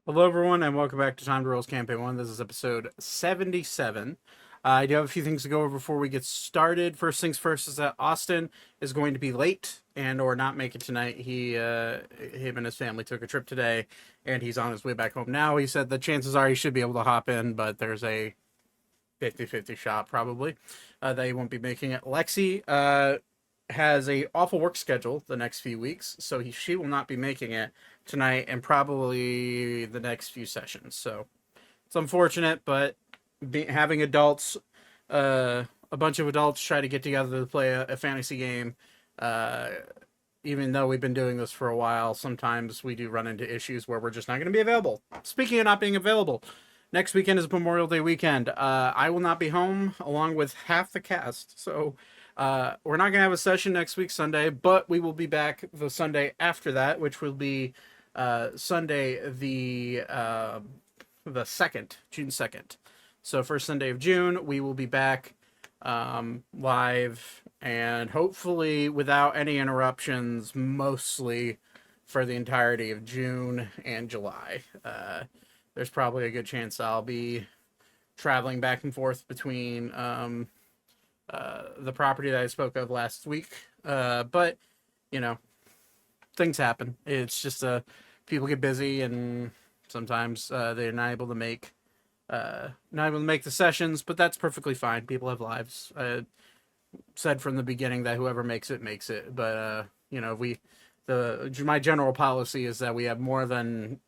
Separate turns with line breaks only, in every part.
Hello, everyone, and welcome back to TimeToRole's Campaign 1. This is episode 77. I do have a few things to go over before we get started. First things first is that Austin is going to be late and or not make it tonight. Him and his family took a trip today, and he's on his way back home now. He said the chances are he should be able to hop in, but there's a 50-50 shot probably that he won't be making it. Lexi has a awful work schedule the next few weeks, so she will not be making it tonight and probably the next few sessions. So it's unfortunate, but having adults, a bunch of adults try to get together to play a fantasy game, uh, even though we've been doing this for a while, sometimes we do run into issues where we're just not going to be available. Speaking of not being available, next weekend is Memorial Day weekend. I will not be home along with half the cast, so we're not going to have a session next week Sunday, but we will be back the Sunday after that, which will be Sunday the 2nd, June 2nd. So first Sunday of June, we will be back live and hopefully without any interruptions, mostly for the entirety of June and July. There's probably a good chance I'll be traveling back and forth between the property that I spoke of last week. But, you know, things happen. It's just people get busy and sometimes they're not able to make the sessions, but that's perfectly fine. People have lives. I said from the beginning that whoever makes it makes it, but my general policy is that we have more than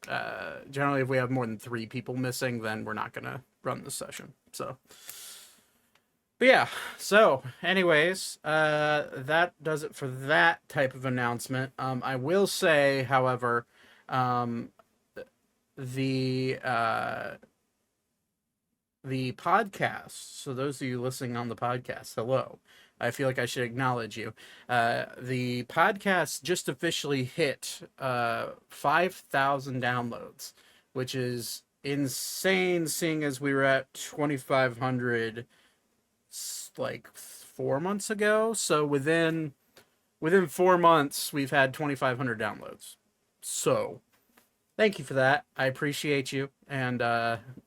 generally if we have more than 3 people missing, then we're not gonna run the session. So, but yeah. So, anyways, that does it for that type of announcement. I will say, however, um, the podcast. So those of you listening on the podcast, hello. I feel like I should acknowledge you. The podcast just officially hit 5,000 downloads, which is insane seeing as we were at 2,500 like 4 months ago. So within 4 months, we've had 2,500 downloads. So thank you for that. I appreciate you. And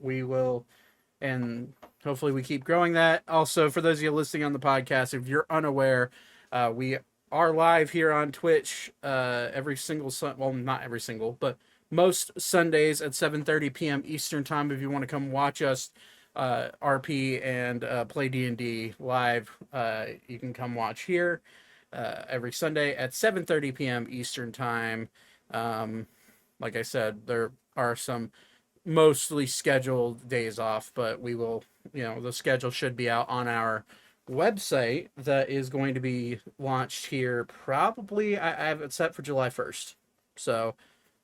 we will and hopefully we keep growing that. Also, for those of you listening on the podcast, if you're unaware, we are live here on Twitch every single well, not every single, but most Sundays at 7:30 p.m. Eastern time. If you want to come watch us RP and play D&D live, you can come watch here every Sunday at 7:30 p.m. Eastern time. Like I said, there are some mostly scheduled days off, but we will, the schedule should be out on our website that is going to be launched here probably, I have it set for July 1st. So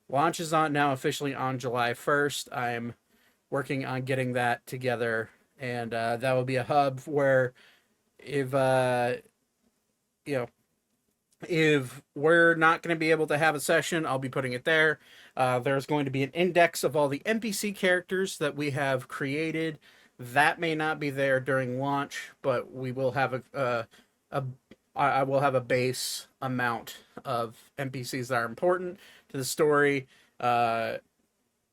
launch is on now officially on July 1st. I'm working on getting that together, and that will be a hub where if, you know, if we're not going to be able to have a session, I'll be putting it there. There's going to be an index of all the NPC characters that we have created. That may not be there during launch, but we will have I will have a base amount of NPCs that are important to the story.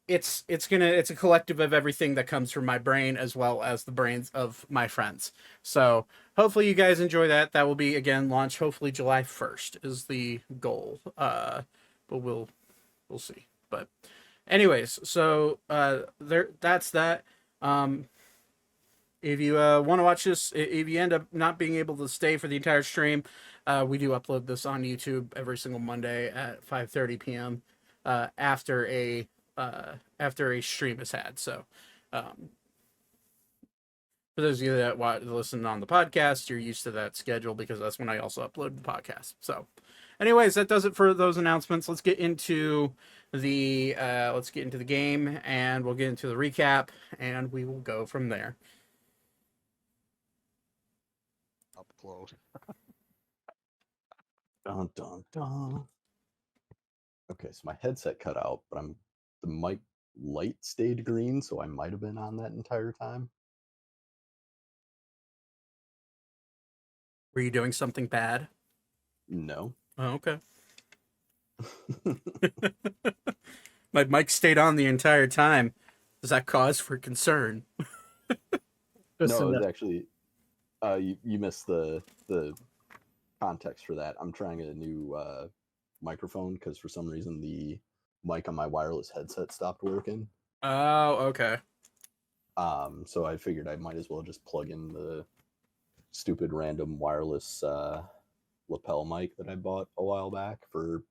It's a collective of everything that comes from my brain as well as the brains of my friends. So hopefully you guys enjoy that. That will be again launched hopefully July 1st is the goal. But we'll see. But anyways, so that's that. If you want to watch this, if you end up not being able to stay for the entire stream, we do upload this on YouTube every single Monday at 5:30 p.m. After a stream is had. So, for those of you that listen on the podcast, you're used to that schedule because that's when I also upload the podcast. So, anyways, that does it for those announcements. Let's get into the game, and we'll get into the recap, and we will go from there.
Upload.
Dun dun dun. Okay, so my headset cut out, but the mic light stayed green, so I might have been on that entire time.
Were you doing something bad?
No.
Oh, okay. My mic stayed on the entire time. Does that cause for concern?
No, it was actually you missed the context for that. I'm trying a new microphone because for some reason the mic on my wireless headset stopped working.
Oh, okay.
So I figured I might as well just plug in the stupid random wireless lapel mic that I bought a while back for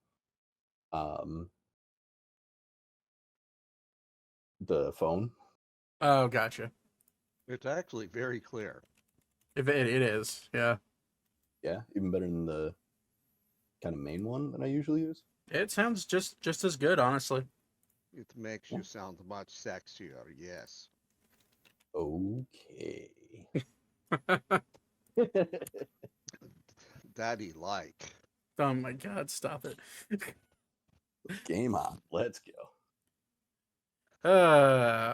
the phone.
Oh, gotcha.
It's actually very clear.
If it is, yeah.
Yeah, even better than the kind of main one that I usually use.
It sounds just as good, honestly.
It makes you sound much sexier, yes.
Okay.
Daddy like.
Oh my god, stop it.
Game on. Let's go.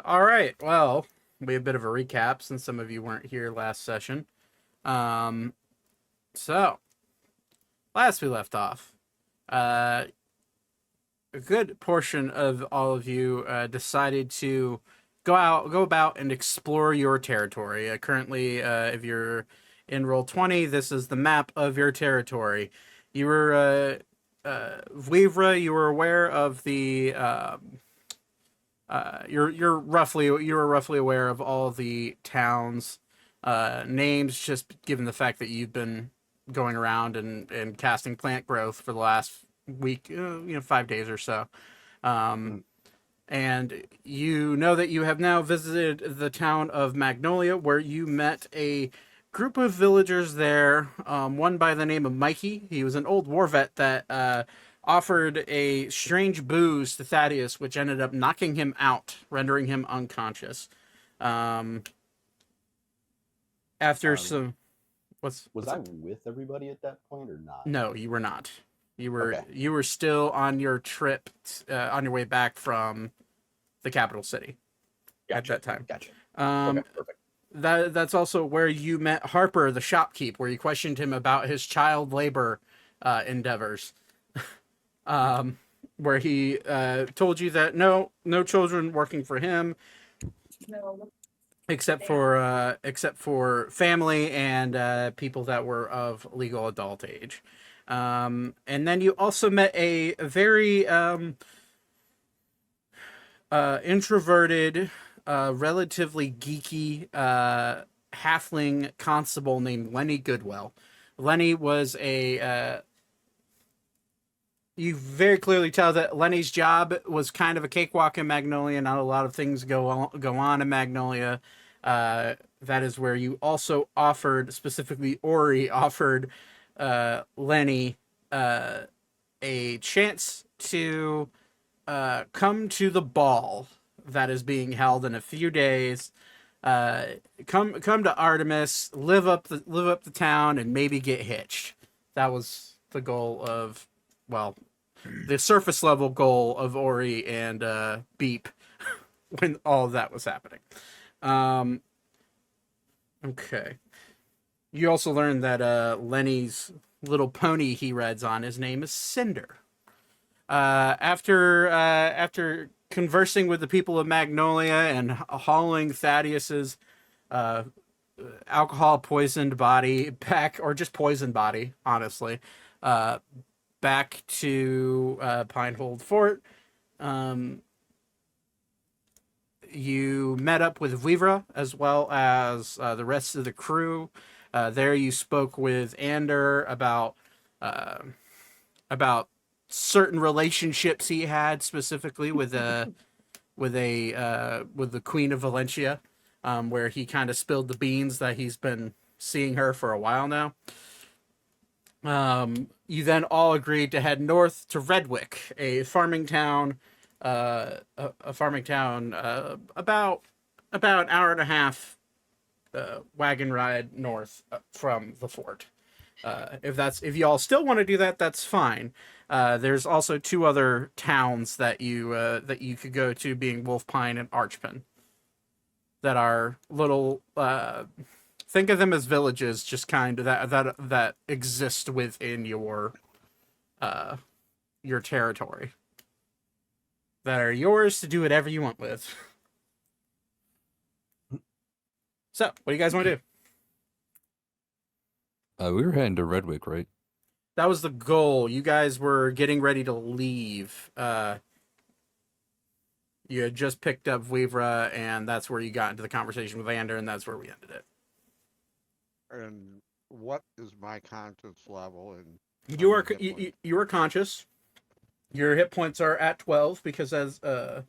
All right. Well, we have a bit of a recap since some of you weren't here last session. So last we left off, a good portion of all of you decided to go about and explore your territory. Currently, if you're in roll 20, this is the map of your territory. You were Vivra, you were aware of the you were roughly aware of all the towns names, just given the fact that you've been going around and casting plant growth for the last week, 5 days or so. And you know that you have now visited the town of Magnolia, where you met a group of villagers there. One by the name of Mikey. He was an old war vet that offered a strange booze to Thaddeus, which ended up knocking him out, rendering him unconscious. After some,
was I with everybody at that point or not?
No, you were not. You were
Okay.
you were still on your trip, on your way back from the capital city at that time.
Gotcha.
Okay,
perfect.
That's also where you met Harper, the shopkeep, where you questioned him about his child labor endeavors. Where he told you that no children working for him, except for family and people that were of legal adult age. And then you also met a very introverted, relatively geeky halfling constable named Lenny Goodwell. Lenny was you very clearly tell that Lenny's job was kind of a cakewalk in Magnolia. Not a lot of things go on in Magnolia. That is where you also offered, specifically Ori offered Lenny a chance to come to the ball that is being held in a few days. Come to Artemis, live up the town, and maybe get hitched. That was the goal of, well, the surface level goal of Ori and Beep when all of that was happening. Okay. You also learned that Lenny's little pony he rides on, his name is Cinder. After conversing with the people of Magnolia and hauling Thaddeus's alcohol poisoned body back, or just poisoned body, honestly, back to Pinehold Fort, you met up with Vivra as well as the rest of the crew. There you spoke with Ander about certain relationships he had, specifically with the Queen of Valencia, where he kind of spilled the beans that he's been seeing her for a while now. You then all agreed to head north to Redwick, a farming town, about an hour and a half wagon ride north from the fort. If y'all still want to do that, that's fine. There's also two other towns that you could go to, being Wolf Pine and Archpin, that are little. Think of them as villages, just kind of that exist within your territory. that are yours to do whatever you want with. So, what do you guys want to do?
We were heading to Redwick, right?
That was the goal. You guys were getting ready to leave. You had just picked up Vivra, and that's where you got into the conversation with Ander, and that's where we ended it.
And what is my conscience level? And
You are you are conscious. Your hit points are at 12 because as I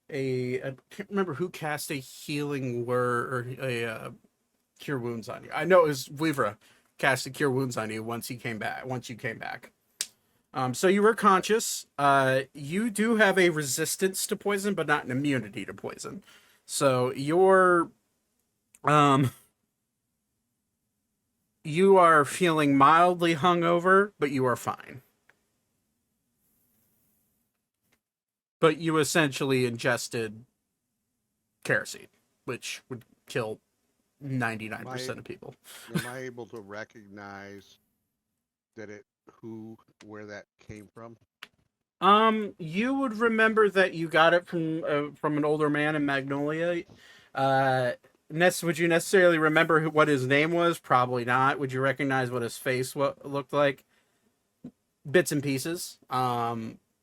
can't remember who cast a healing word or a cure wounds on you. I know it was Vivra cast a cure wounds on you once you came back. So you were conscious. You do have a resistance to poison, but not an immunity to poison. So you're you are feeling mildly hungover, but you are fine. But you essentially ingested kerosene, which would kill 99% of people.
Am I able to recognize where that came from?
You would remember that you got it from an older man in Magnolia. Would you necessarily remember what his name was? Probably not. Would you recognize what his face looked like? Bits and pieces.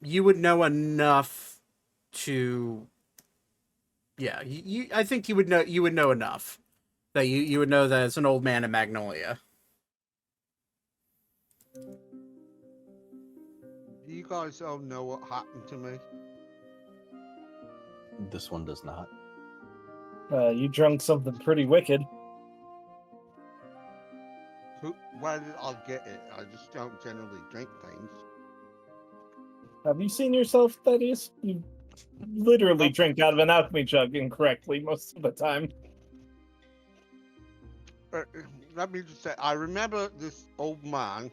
You would know enough to. Yeah, I think you would know. You would know enough that you would know that it's an old man in Magnolia.
Do you guys all know what happened to me?
This one does not.
You drunk something pretty wicked.
Where did I get it? I just don't generally drink things.
Have you seen yourself, Thaddeus? You literally drink out of an alchemy jug incorrectly most of the time.
Let me just say, I remember this old man.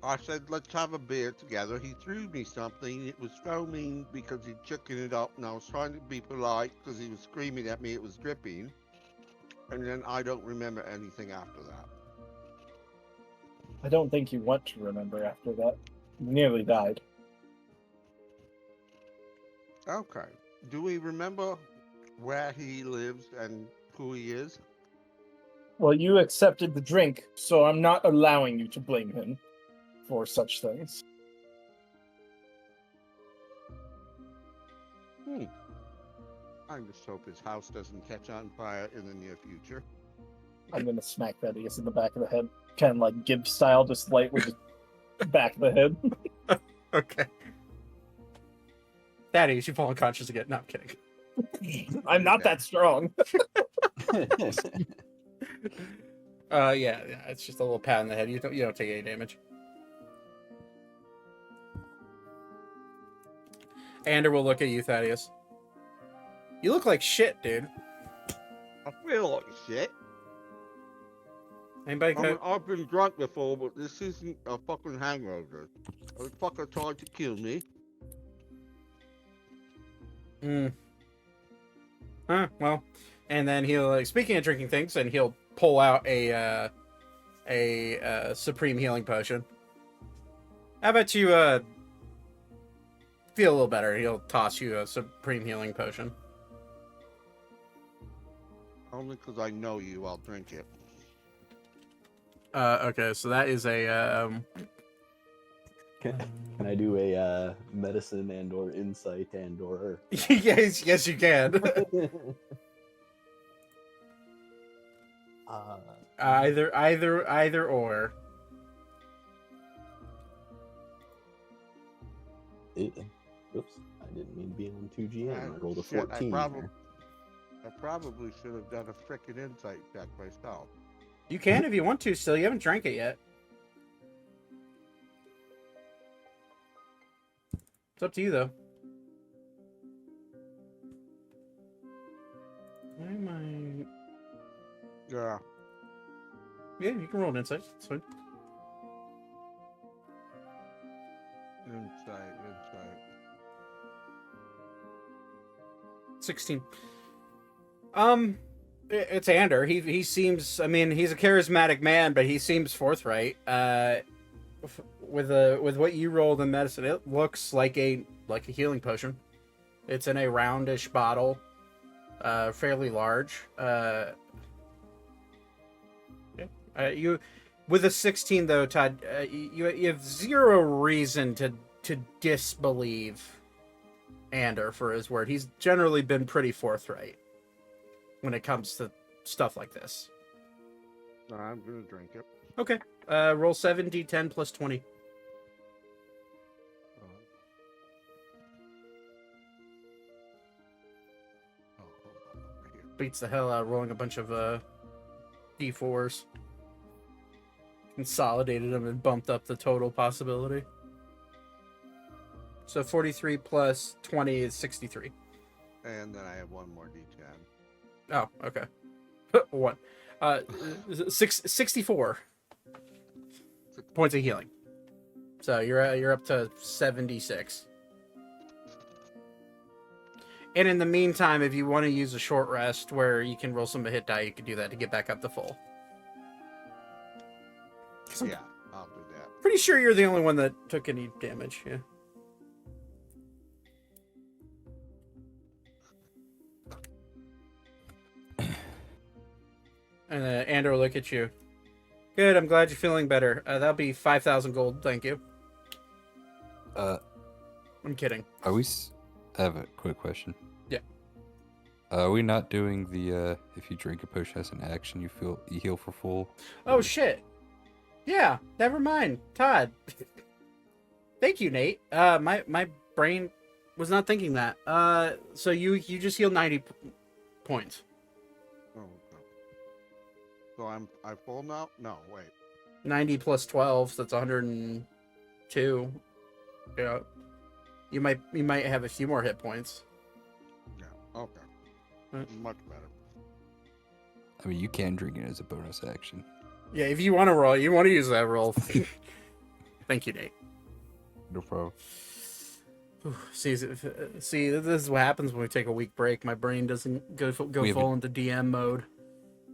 I said, let's have a beer together. He threw me something. It was foaming because he'd chicken it up, and I was trying to be polite because he was screaming at me. It was dripping. And then I don't remember anything after that.
I don't think you want to remember after that. You nearly died.
Okay. Do we remember where he lives and who he is?
Well, you accepted the drink, so I'm not allowing you to blame him for such things.
I just hope his house doesn't catch on fire in the near future.
I'm gonna smack Thaddeus in the back of the head. Kind of like Gibbs style, just lightly just back of the head.
Okay. Thaddeus, you fall unconscious again. No, I'm kidding.
I'm not that strong.
Yeah, it's just a little pat on the head. You don't take any damage. Ander will look at you, Thaddeus. You look like shit, dude.
I feel like shit.
Anybody got...
I've been drunk before, but this isn't a fucking hangover. A fucker tried to kill me.
Well, and then he'll, speaking of drinking things, and he'll pull out a supreme healing potion. How about you feel a little better? He'll toss you a supreme healing potion.
Only because I know you, I'll drink it.
Okay, so that is a
Can I do a medicine and or insight and or
yes you can. Either or.
Oops, I didn't mean to be on 2GM. I rolled a
Shit,
14.
I probably should have done a frickin' insight check myself.
You can if you want to still. You haven't drank it yet. It's up to you, though. Why am I...
Yeah.
Yeah, you can roll an insight. It's fine.
Insight.
16. It's Ander. He seems... I mean, he's a charismatic man, but he seems forthright. With what you rolled in medicine, it looks like a healing potion. It's in a roundish bottle, fairly large. You, with a 16 though, Todd, you have zero reason to disbelieve Ander for his word. He's generally been pretty forthright when it comes to stuff like this.
I'm gonna drink it.
Okay. Roll 7d10 plus 20. Beats the hell out of rolling a bunch of d4s. Consolidated them and bumped up the total possibility. So 43 plus 20 is 63.
And then I have one more d10.
Oh, okay. One. 64 points of healing. So you're up to 76. And in the meantime, if you want to use a short rest where you can roll some hit die, you can do that to get back up to full.
Yeah, I'll do that.
Pretty sure you're the only one that took any damage. Yeah. And Andrew will look at you. Good, I'm glad you're feeling better. That'll be 5,000 gold, thank you. I'm kidding.
Are we? I have a quick question.
Yeah.
Are we not doing the if you drink a potion as an action, you heal for full?
Oh shit. Yeah, never mind. Todd. Thank you, Nate. My brain was not thinking that. So you just healed 90 points.
Oh, no. So I'm full now? No, wait.
90 plus 12, so that's 102. Yeah. You might have a few more hit points.
Yeah, okay. Much better.
I mean, you can drink it as a bonus action.
Yeah, if you want to roll, you want to use that roll. Thank you, Nate.
No problem.
See, this is what happens when we take a week break. My brain doesn't go full into DM mode.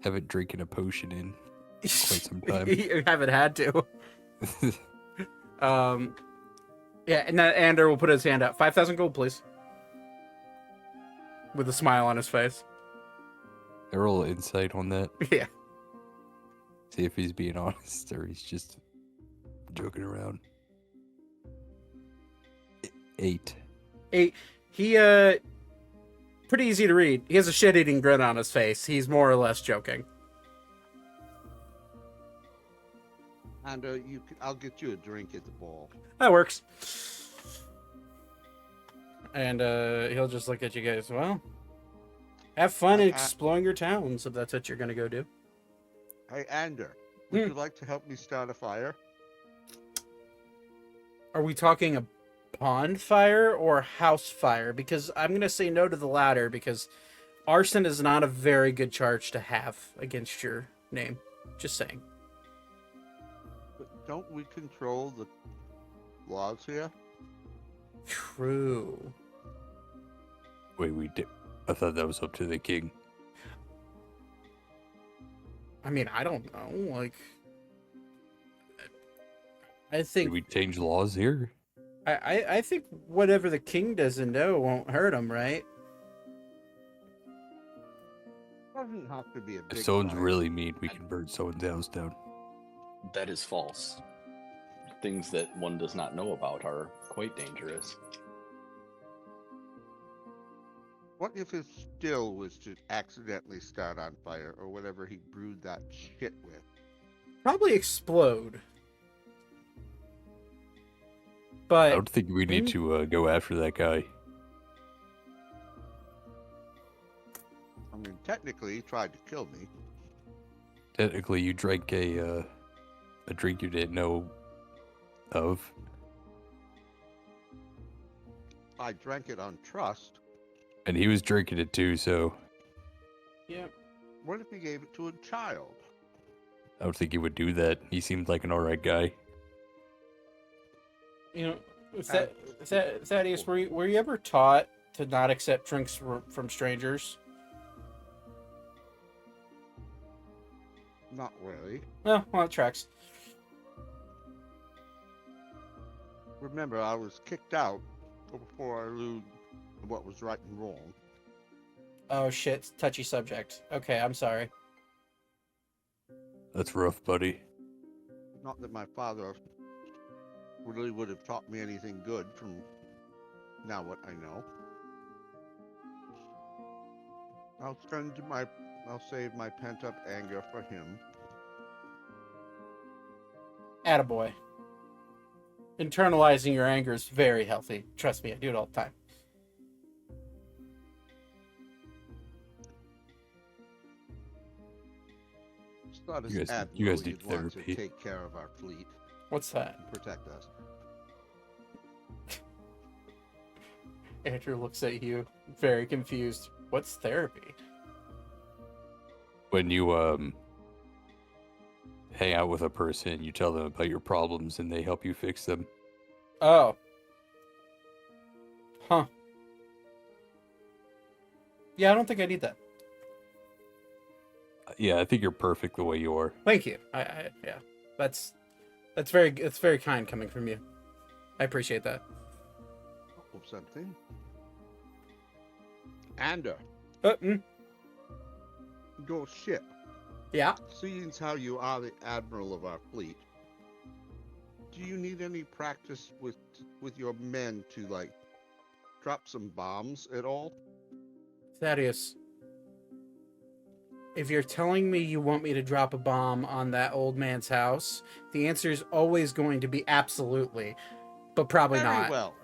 Haven't drinking a potion in quite some time.
You haven't had to. Yeah, and that Ander will put his hand out. 5,000 gold, please. With a smile on his face.
I roll insight on that.
Yeah.
See if he's being honest or he's just joking around. 8.
He pretty easy to read. He has a shit-eating grin on his face. He's more or less joking.
And I'll get you a drink at the ball.
That works. And he'll just look at you guys. Well, have fun exploring your towns if that's what you're gonna go do.
Hey, Ander, would you like to help me start a fire?
Are we talking a pond fire or house fire? Because I'm gonna say no to the latter because arson is not a very good charge to have against your name. Just saying.
But don't we control the laws here?
True.
Wait, we did. I thought that was up to the king.
I mean, I don't know. Like, I think
Did we change laws here?
I think whatever the king doesn't know won't hurt him, right?
Doesn't have to be a big
If someone's
fire.
really mean, we can burn someone's house down.
That is false. Things that one does not know about are quite dangerous.
What if his still was to accidentally start on fire or whatever he brewed that shit with?
Probably explode.
I
But
don't think we need to go after that guy.
I mean, technically, he tried to kill me.
Technically, you drank a drink you didn't know of.
I drank it on trust.
And he was drinking it too, so
yeah,
What if he gave it to a child?
I don't think he would do that. He seemed like an alright guy.
you know, Thaddeus, were you ever taught to not accept drinks from strangers?
Not really.
No, well, it tracks.
Remember, I was kicked out before I what was right and wrong.
Oh shit, touchy subject. Okay, I'm sorry.
That's rough, buddy.
Not that my father really would have taught me anything good from now what I know. I'll save my pent-up anger for him.
Attaboy. Internalizing your anger is very healthy. Trust me, I do it all the time.
It's not as
You guys
admirable
need
you'd want to
therapy.
take care of our fleet
What's that?
and protect us.
Andrew looks at you, very confused. What's therapy?
When you hang out with a person, you tell them about your problems, and they help you fix them.
Oh. Huh. Yeah, I don't think I need that.
Yeah, I think you're perfect the way you are.
Thank you. Yeah. That's very kind coming from you. I appreciate that.
Or something. Ander, your ship.
Yeah.
Seeing how you are the admiral of our fleet, do you need any practice with your men to like drop some bombs at all?
Thaddeus, if you're telling me you want me to drop a bomb on that old man's house, the answer is always going to be absolutely, but probably
Very
not.
well.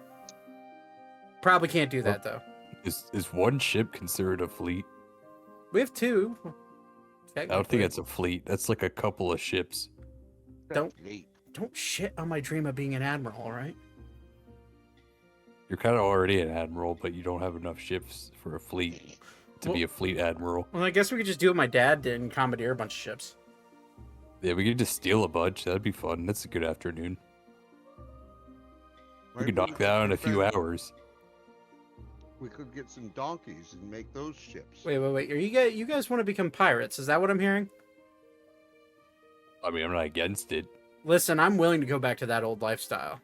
Probably can't do that though.
Is one ship considered a fleet?
We have two.
I don't think that's a fleet. That's like a couple of ships.
Don't-
That's neat.
Don't shit on my dream of being an admiral, all right?
You're kind of already an admiral, but you don't have enough ships for a fleet to be a fleet admiral.
Well, I guess we could just do what my dad did and commandeer a bunch of ships.
Yeah, we could just steal a bunch. That'd be fun. That's a good afternoon. We
Maybe
could knock that out in a few hours.
We could get some donkeys and make those ships.
Wait. Are you guys want to become pirates? Is that what I'm hearing?
I mean, I'm not against it.
Listen, I'm willing to go back to that old lifestyle.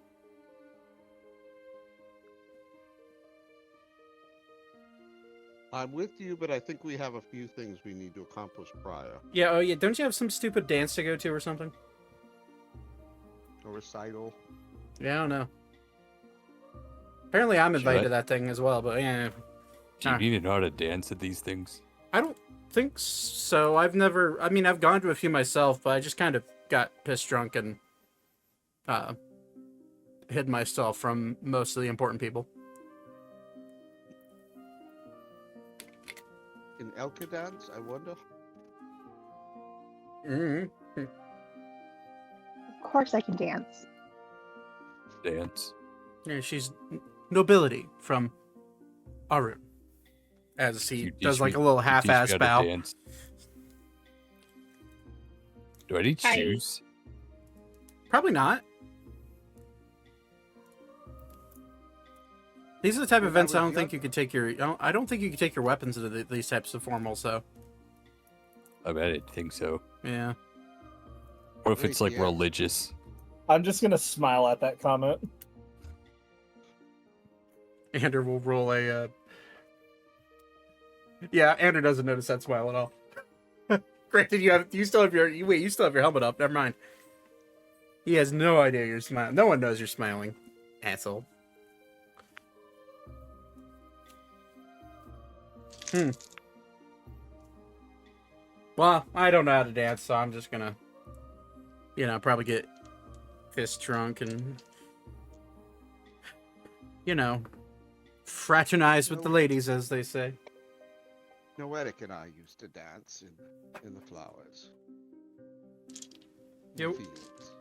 I'm with you, but I think we have a few things we need to accomplish prior.
Yeah, oh yeah, don't you have some stupid dance to go to or something?
A recital.
Yeah, I don't know. Apparently I'm invited
Should I-
to that thing as well, but yeah.
Do you need to know how to dance at these things?
I don't think so. I've gone to a few myself, but I just kind of got pissed drunk and hid myself from most of the important people.
In Elka dance, I wonder.
Mm-hmm.
Of course I can dance.
Dance.
Yeah, she's nobility from Arun. As he
You
does
teach
like
me-
a little
you teach me
half-ass
how to
bow.
dance. Do I need
Hi.
shoes?
Probably not. These are the type of
When I
events I
was
don't think
young-
you could take your. I don't think you could take your weapons into these types of formals, though.
I bet I didn't think so.
Yeah.
What if
Wait,
it's like
yeah.
religious?
I'm just gonna smile at that comment.
Andrew will roll a. Yeah, Andrew doesn't notice that smile at all. Granted, you still have your helmet up. Never mind. He has no idea you're smiling. No one knows you're smiling, asshole. Well, I don't know how to dance, so I'm just gonna, probably get fist drunk and, fraternize with the ladies, as they say.
Noetic and I used to dance in the flowers. In
Yo.
the fields.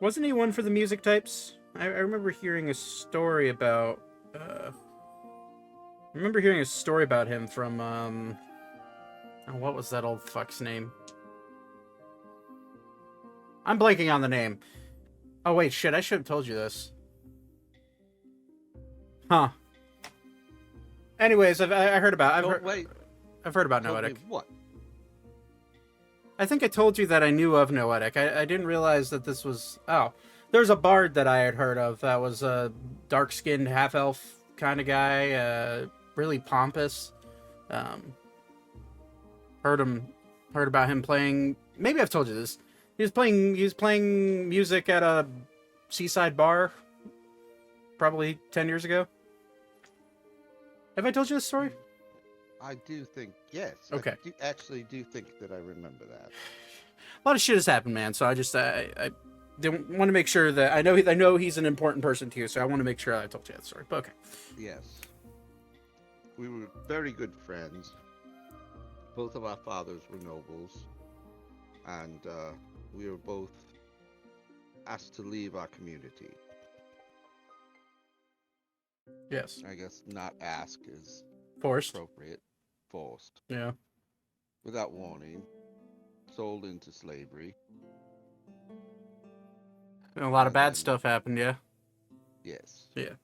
Wasn't he one for the music types? I remember hearing a story about. I remember hearing a story about him from. What was that old fuck's name? I'm blanking on the name. Oh wait, shit! I should have told you this. Huh. Anyways, I heard about.
Wait.
I've heard about
Told me
Noetic.
what?
I think I told you that I knew of Noetic. I didn't realize that this was... Oh, there's a bard that I had heard of that was a dark-skinned half-elf kind of guy, really pompous. Heard about him playing. Maybe I've told you this. He was playing music at a seaside bar, probably 10 years ago. Have I told you this story?
I do think yes.
Okay.
I actually do think that I remember that.
A lot of shit has happened, man. So I just I want to make sure that I know he's an important person to you. So I want to make sure I told you that story. But okay.
Yes. We were very good friends. Both of our fathers were nobles, and we were both asked to leave our community.
Yes.
I guess not ask is
Forced.
appropriate. Forced.
Yeah.
Without warning. Sold into slavery.
And a lot of
And
bad
then-
stuff happened. Yeah.
Yes.
Yeah.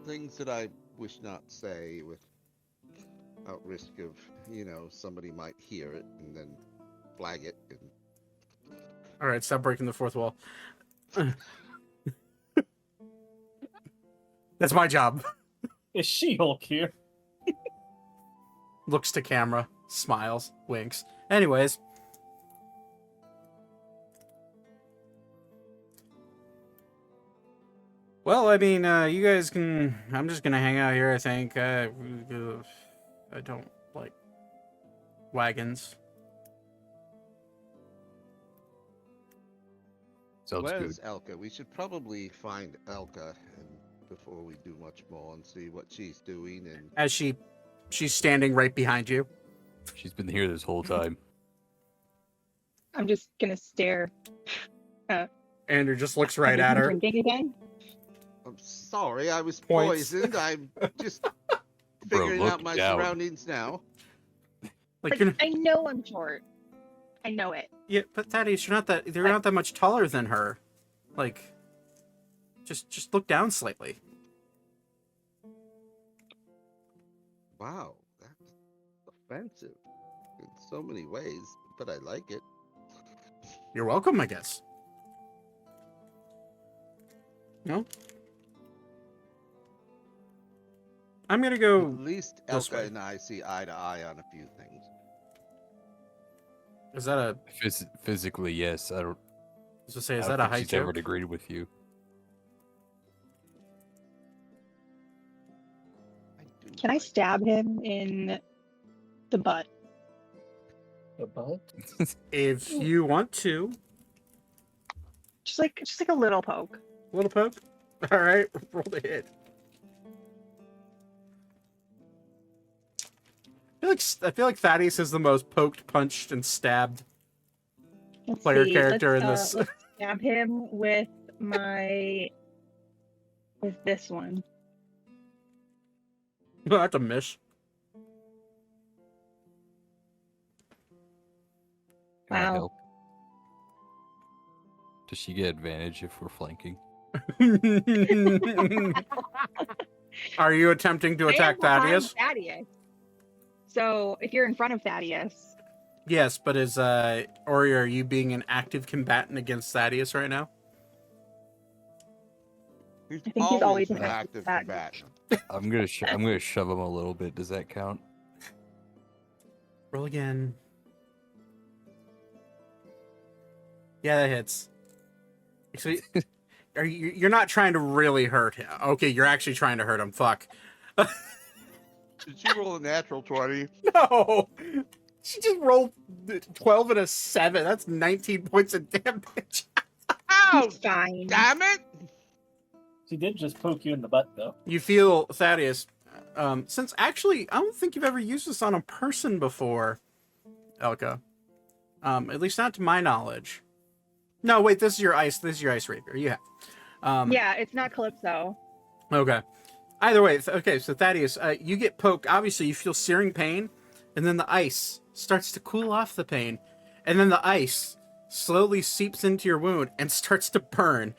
Things that I wish not say without risk of, somebody might hear it and then flag it. And
All right. Stop breaking the fourth wall. That's my job.
Is She-Hulk here?
Looks to camera, smiles, winks. Anyways. Well, I mean, you guys can... I'm just gonna hang out here, I think. I don't like wagons.
Sounds good.
where's Elka? We should probably find Elka before we do much more and see what she's doing. And
As she's standing right behind you.
She's been here this whole time.
I'm just gonna stare.
Andrew just looks right
Have
at
you
her.
been drinking again?
I'm sorry, I was
Points.
poisoned. I'm just
Bro,
figuring
look
out my
down.
surroundings now.
Like,
But I know I'm short. I know it.
yeah, but Thaddeus, you're not that much taller than her. Like, just look down slightly.
Wow, that's offensive in so many ways, but I like it.
You're welcome, I guess. No? I'm gonna
At
go.
least
this way.
Elka and I see eye to eye on a few things.
Is that a?
Physically, yes. I don't.
Is to say, is
I
that
don't
a
think
high
she's ever
joke?
agreed with you.
I do
Can I
like-
stab him in the butt?
The butt?
If you want to,
Just like a little poke.
little poke. All right, roll the hit. I feel like Thaddeus is the most poked, punched, and stabbed
Let's
player
see,
character in
let's,
this.
let's stab him with this one.
That's a miss.
Can I
Wow.
help? Does she get advantage if we're flanking?
Are you attempting to
I am
attack
behind
Thaddeus?
Thaddeus. So if you're in front of Thaddeus,
Yes, but Ori, are you being an active combatant against Thaddeus right now?
He's
I think he's always
been
an active
combatant.
I'm gonna shove him a little bit. Does that count?
Roll again. Yeah, that hits. So, you're not trying to really hurt him. Okay, you're actually trying to hurt him. Fuck.
Did you roll a natural 20?
No! She just rolled 12 and a 7. That's 19 points of damage.
Ow!
he's fine.
Damn it!
She did just poke you in the butt, though.
You feel, Thaddeus, since actually, I don't think you've ever used this on a person before, Elka. At least not to my knowledge. No, wait, this is your ice rapier. You have.
Yeah, it's not Calypso.
Okay. Either way, okay, so Thaddeus, you get poked. Obviously, you feel searing pain, and then the ice starts to cool off the pain, and then the ice slowly seeps into your wound and starts to burn.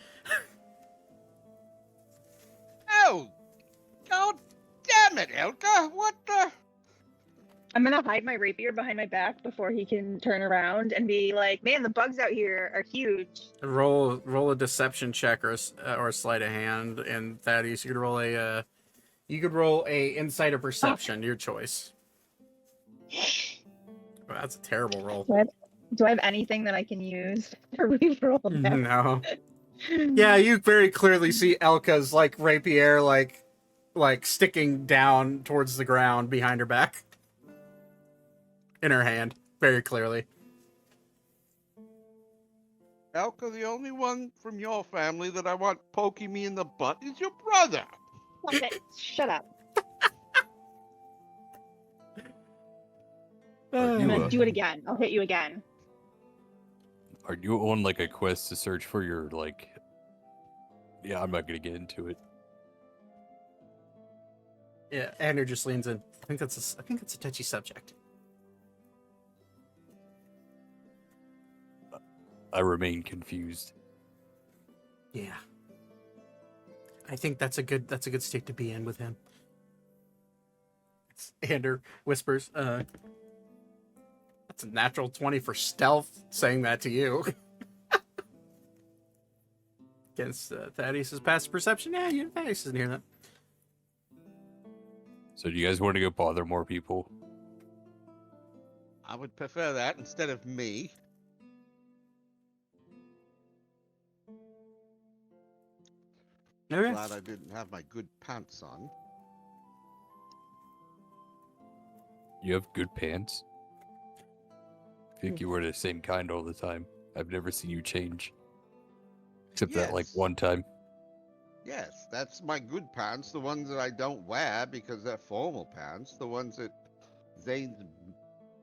Oh! God damn it, Elka! What the?
I'm gonna hide my rapier behind my back before he can turn around and be like, "Man, the bugs out here are huge."
Roll a deception check or a sleight of hand, and Thaddeus, you can roll a You could roll a insight or perception, your choice. Oh, that's a terrible roll.
Do I have anything that I can use to re-roll that?
No. Yeah, you very clearly see Elka's like rapier like sticking down towards the ground behind her back. In her hand, very clearly.
Elka, the only one from your family that I want poking me in the butt is your brother.
Stop it. Shut up. I'm gonna do it again. I'll hit you again.
Are you on like a quest to search for your like? Yeah, I'm not gonna get into it.
Yeah, Andrew just leans in. I think that's a touchy subject.
I remain confused.
Yeah. I think that's a good state to be in with him. Andrew whispers, that's a natural 20 for stealth saying that to you. Against Thaddeus' passive perception. Yeah, Thaddeus doesn't hear that.
So do you guys want to go bother more people?
I would prefer that instead of me.
Okay.
Glad I didn't have my good pants on.
You have good pants. I think you wear the same kind all the time. I've never seen you change. Except that like
Yes.
one time.
Yes, that's my good pants, the ones that I don't wear because they're formal pants, the ones that Zane's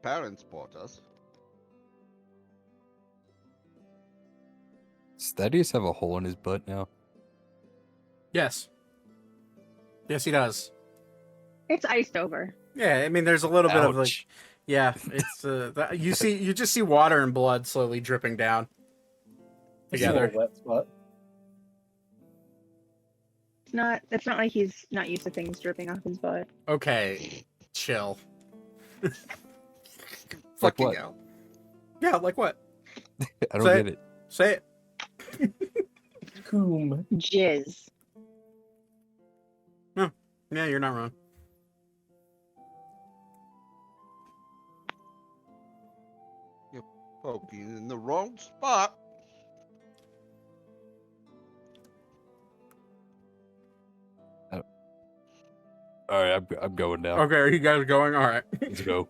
parents bought us.
Does Thaddeus have a hole in his butt now?
Yes. Yes, he does.
It's iced over.
Yeah, I mean, there's a little bit of like,
Ouch.
yeah, it's you just see water and blood slowly dripping down together.
Wet spot.
It's not like he's not used to things dripping off his butt.
Okay, chill.
Like
Fucking
what?
hell. Yeah, like what?
I don't
Say
get it.
Say it.
Coom.
Jizz.
Yeah, you're not wrong.
Poking in the wrong spot.
All right, I'm going now.
Okay, are you guys going? All right.
Let's go.
All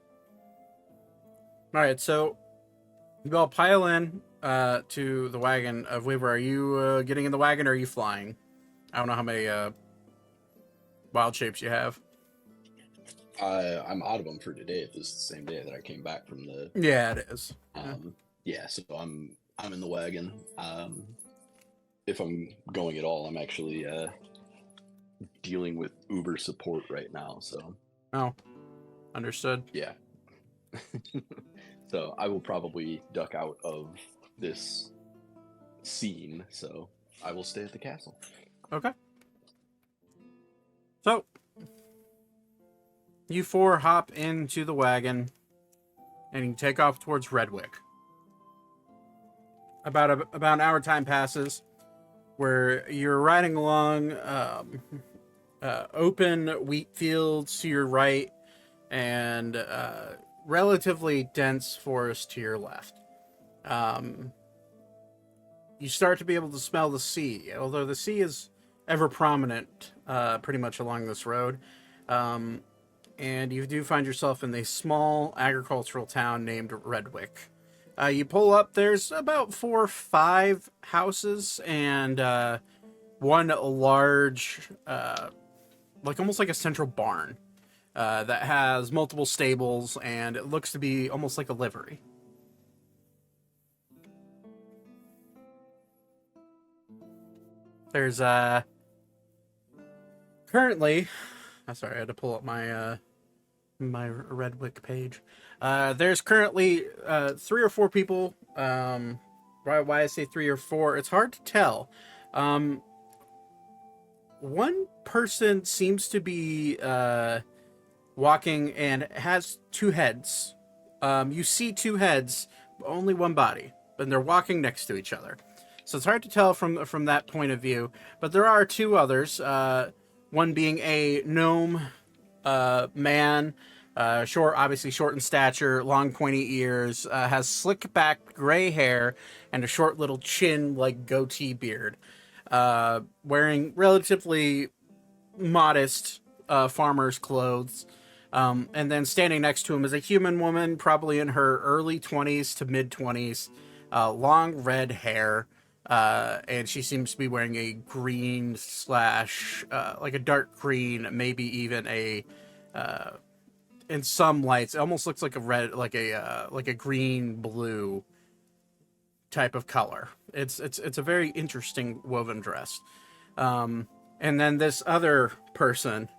right, so you all pile in to the wagon of Weaver. Are you getting in the wagon or are you flying? I don't know how many wild shapes you have.
I'm out of them for today. If this is the same day that I came back from the,
Yeah, it is.
yeah. So I'm in the wagon. If I'm going at all, I'm actually dealing with Uber support right now. So.
Oh, understood.
Yeah. So I will probably duck out of this scene. So I will stay at the castle.
Okay. So, you four hop into the wagon and you take off towards Redwick. About an hour time passes where you're riding along open wheat fields to your right and relatively dense forest to your left. You start to be able to smell the sea, although the sea is ever prominent pretty much along this road. And you do find yourself in a small agricultural town named Redwick. You pull up, there's about 4 or 5 houses and one large, like almost like a central barn that has multiple stables and it looks to be almost like a livery. There's currently, sorry, I had to pull up my my Redwick page. There's currently 3 or 4 people. Why I say 3 or 4? It's hard to tell. One person seems to be walking and has 2 heads. You see 2 heads, but only one body, and they're walking next to each other. So it's hard to tell from that point of view. But there are 2 others. one being a gnome man, obviously short in stature, long pointy ears, has slick back gray hair, and a short little chin like goatee beard. Wearing relatively modest farmer's clothes. And then standing next to him is a human woman, probably in her early 20s to mid 20s, long red hair. And she seems to be wearing a green slash, like a dark green, maybe even in some lights, it almost looks like a red, like a green blue type of color. It's a very interesting woven dress. And then this other person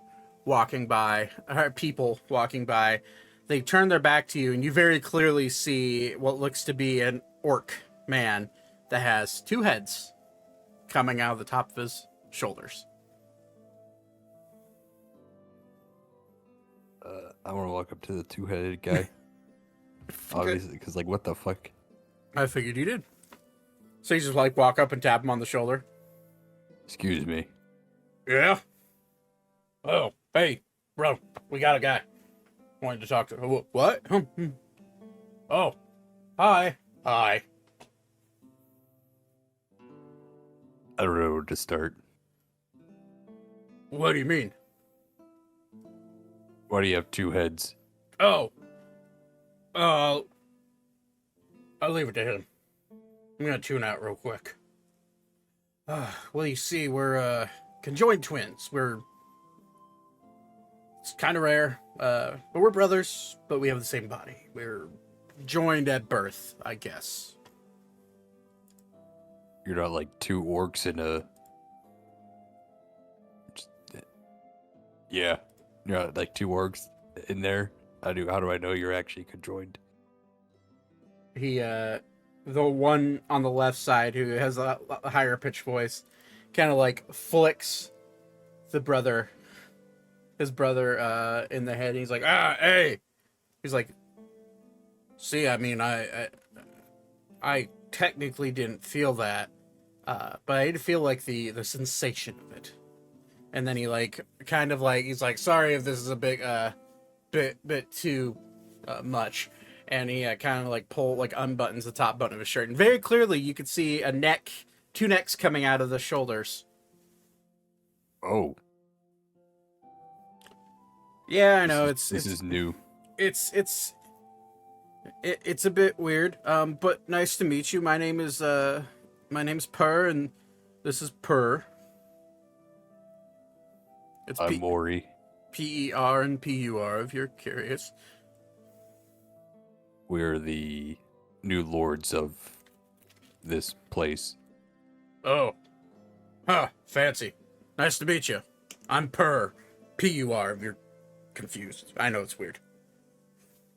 walking by, or people walking by, they turn their back to you, and you very clearly see what looks to be an orc man that has two heads coming out of the top of his shoulders.
I want to walk up to the two-headed guy. Obviously, because, like, what the fuck?
I figured you did. So you just, like, walk up and tap him on the shoulder.
Excuse me.
Yeah? Oh, hey, bro, we got a guy. Wanted to talk to... What? Oh, hi. Hi.
I don't know where to start.
What do you mean?
Why do you have two heads?
Oh. I'll leave it to him. I'm gonna tune out real quick. Well, you see, we're, conjoined twins. It's kind of rare, but we're brothers, but we have the same body. We're joined at birth, I guess.
You're not like two orcs in a... Yeah. You're not like two orcs in there. How do I know you're actually conjoined?
He, the one on the left side who has a higher pitched voice, kind of like flicks his brother, in the head. He's like, hey! He's like, see, I mean, I technically didn't feel that, but I did feel like the sensation of it. And then he like, kind of like, he's like, sorry if this is a bit too much. And he kind of like unbuttons the top button of his shirt. And very clearly you could see two necks coming out of the shoulders.
Oh.
Yeah, I know.
This is new.
It's a bit weird. But nice to meet you. My name's Purr, and this is Purr. It's
I'm Maury.
P-E-R and P-U-R, if you're curious.
We're the new lords of this place.
Oh. Huh, fancy. Nice to meet you. I'm Purr. P-U-R, if you're confused. I know it's weird.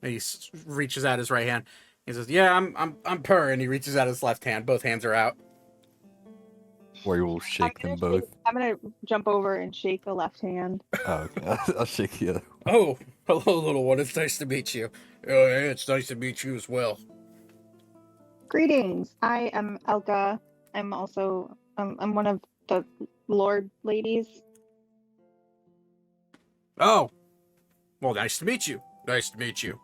And he reaches out his right hand. He says, yeah, I'm Purr, and he reaches out his left hand. Both hands are out.
Where we'll shake them both.
I'm gonna jump over and shake the left hand.
Oh, okay. I'll shake the other.
Oh, hello, little one. It's nice to meet you. Oh, yeah, it's nice to meet you as well.
Greetings. I am Elka. I'm also I'm one of the Lord ladies.
Oh, well, nice to meet you. Nice to meet you.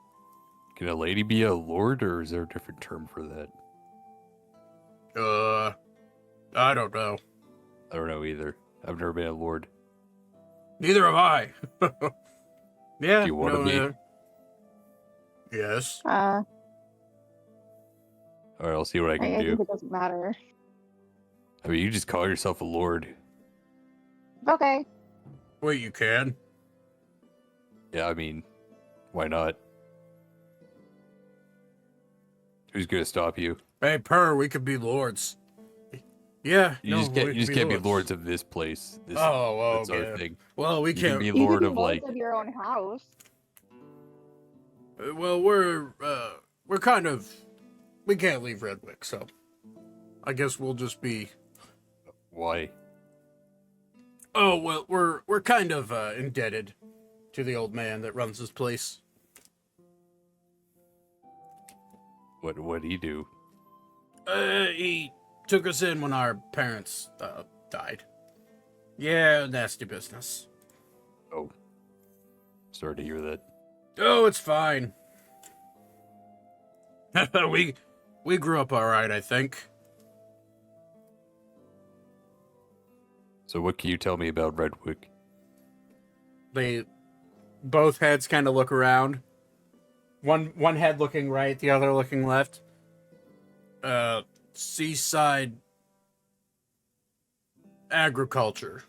Can a lady be a lord, or is there a different term for that?
I don't know.
I don't know either. I've never been a lord.
Neither have I. Yeah.
Do you want to be?
Yes.
All right, I'll see what I can
I
do.
think it doesn't matter.
I mean, you just call yourself a lord.
Okay.
Wait, you can?
Yeah, I mean, why not? Who's gonna stop you?
Hey, Purr, we could be lords. Yeah,
You just can't be lords of this place. That's our
okay.
thing.
Well, we
You can
can't.
be
You
lord
could be
of
lords
like.
of your own house.
Well, we're kind of. We can't leave Redwick, so I guess we'll just be.
Why?
Oh well, we're kind of indebted to the old man that runs this place.
What'd he do?
He took us in when our parents died. Yeah, nasty business.
Oh, sorry to hear that.
Oh, it's fine. we grew up all right, I think.
So what can you tell me about Redwick?
They both heads kind of look around. One head looking right, the other looking left. Seaside agriculture.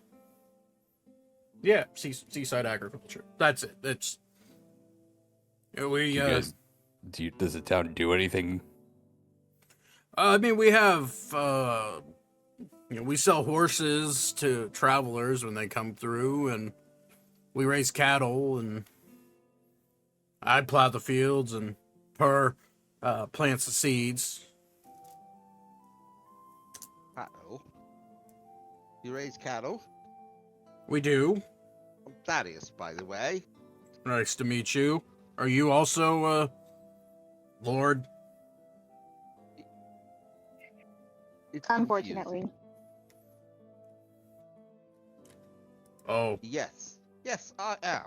Yeah, seaside agriculture. That's it. It's we.
Does the town do anything?
I mean, we have. We sell horses to travelers when they come through, and we raise cattle, and I plow the fields, and Per plants the seeds.
Cattle? You raise cattle?
We do.
I'm Thaddeus, by the way.
Nice to meet you. Are you also, Lord?
It's
Unfortunately.
confusing.
Oh,
Yes. Yes, I am.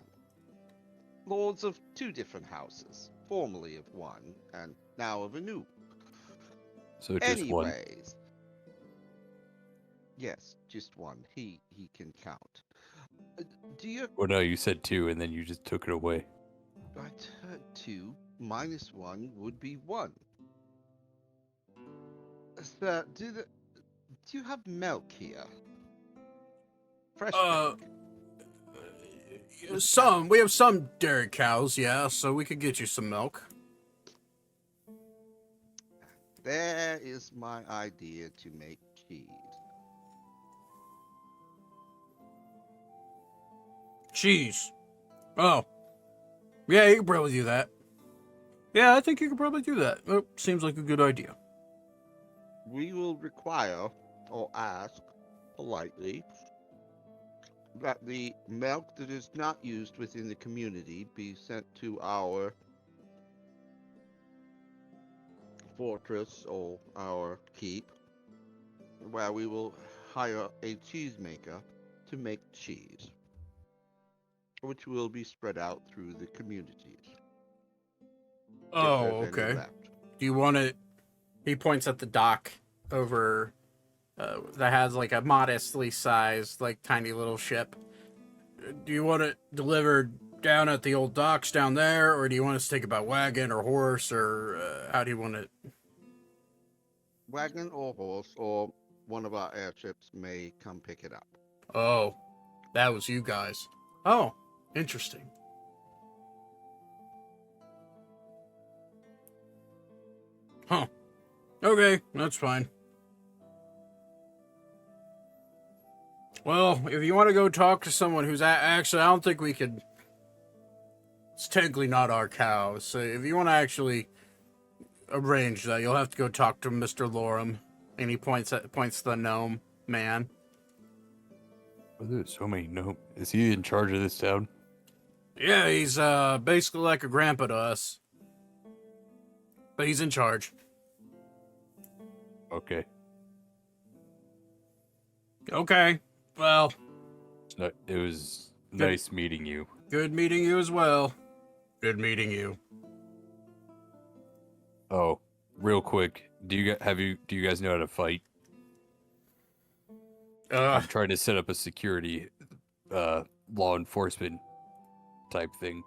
Lords of two different houses. Formerly of one, and now of a new.
So just one.
Anyways. Yes, just one. He can count. Do you...
Well, no, you said two, and then you just took it away.
I heard 2 minus 1 would be 1. Sir, do you have milk here? Fresh milk.
we have some dairy cows, yeah, so we could get you some milk.
There is my idea to make cheese.
Cheese. Oh. Yeah, you can probably do that. Yeah, I think you could probably do that. Oh, seems like a good idea.
We will require, or ask, politely, that the milk that is not used within the community be sent to our fortress or our keep, where we will hire a cheesemaker to make cheese, which will be spread out through the communities.
Oh,
If there's any
okay.
left.
Do you want it? He points at the dock over that has like a modestly sized, like tiny little ship. Do you want it delivered down at the old docks down there, or do you want us to take it by wagon or horse, or how do you want it?
Wagon or horse, or one of our airships may come pick it up.
Oh, that was you guys. Oh, interesting. Huh. Okay, that's fine. Well, if you want to go talk to someone who's actually, I don't think we could. It's technically not our cows. So if you want to actually arrange that, you'll have to go talk to Mr. Lorem. And he points to the gnome man.
Oh, there's so many. No, is he in charge of this town?
Yeah, he's basically like a grandpa to us. But he's in charge.
Okay.
Okay. Well,
It was nice meeting you.
good meeting you as well. Good meeting you.
Oh, real quick, do you guys know how to fight? I'm trying to set up a security, law enforcement type thing.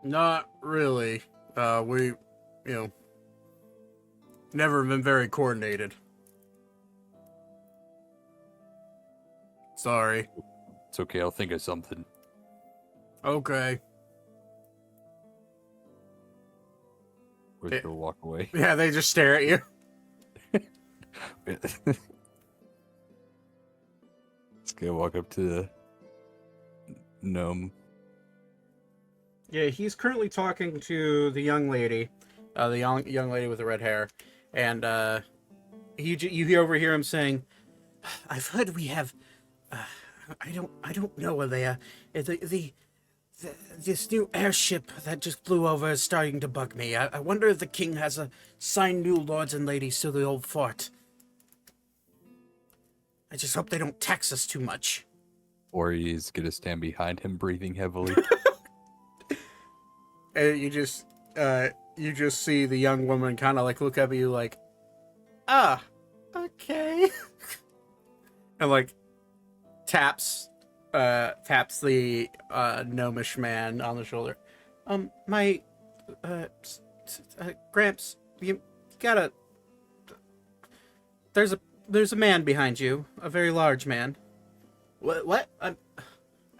Not really. We, never been very coordinated. Sorry.
It's okay. I'll think of something.
Okay.
We're just gonna walk away.
Yeah, they just stare at you.
Just gonna walk up to the gnome.
Yeah, he's currently talking to the young lady, the young lady with the red hair, and you overhear him saying, "I've heard we have, I don't know where they are. This new airship that just flew over is starting to bug me. I wonder if the king has assigned new lords and ladies to the old fort." I just hope they don't tax us too much.
Or he's gonna stand behind him, breathing heavily.
And you just see the young woman kind of like look up at you like, ah, okay, and like taps the gnomish man on the shoulder. My Gramps, you gotta. There's a man behind you, a very large man. What? And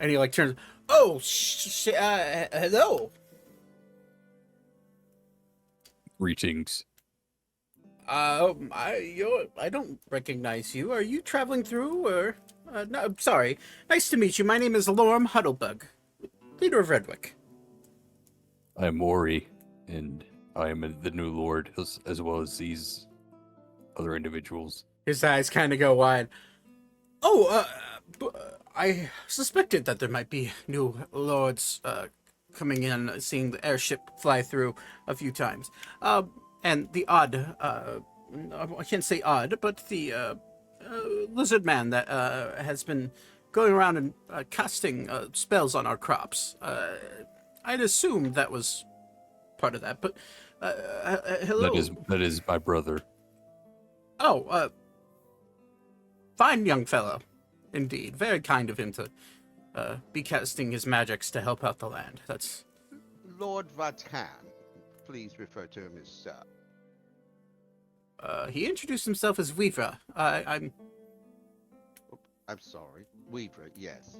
he like turns. Oh, hello.
Greetings.
I don't recognize you. Are you traveling through, or? No, I'm sorry. Nice to meet you. My name is Lorm Huddlebug, leader of Redwick.
I'm Ori, and I am the new lord, as well as these other individuals.
His eyes kind of go wide. Oh, I suspected that there might be new lords coming in, seeing the airship fly through a few times. And the odd, I can't say odd, but the lizard man that has been going around and casting spells on our crops. I'd assumed that was part of that, but hello.
That is my brother.
Oh, fine young fellow. Indeed. Very kind of him to be casting his magics to help out the land. That's...
Lord Vatan. Please refer to him as sir.
He introduced himself as Weaver. I'm
sorry. Weaver, yes.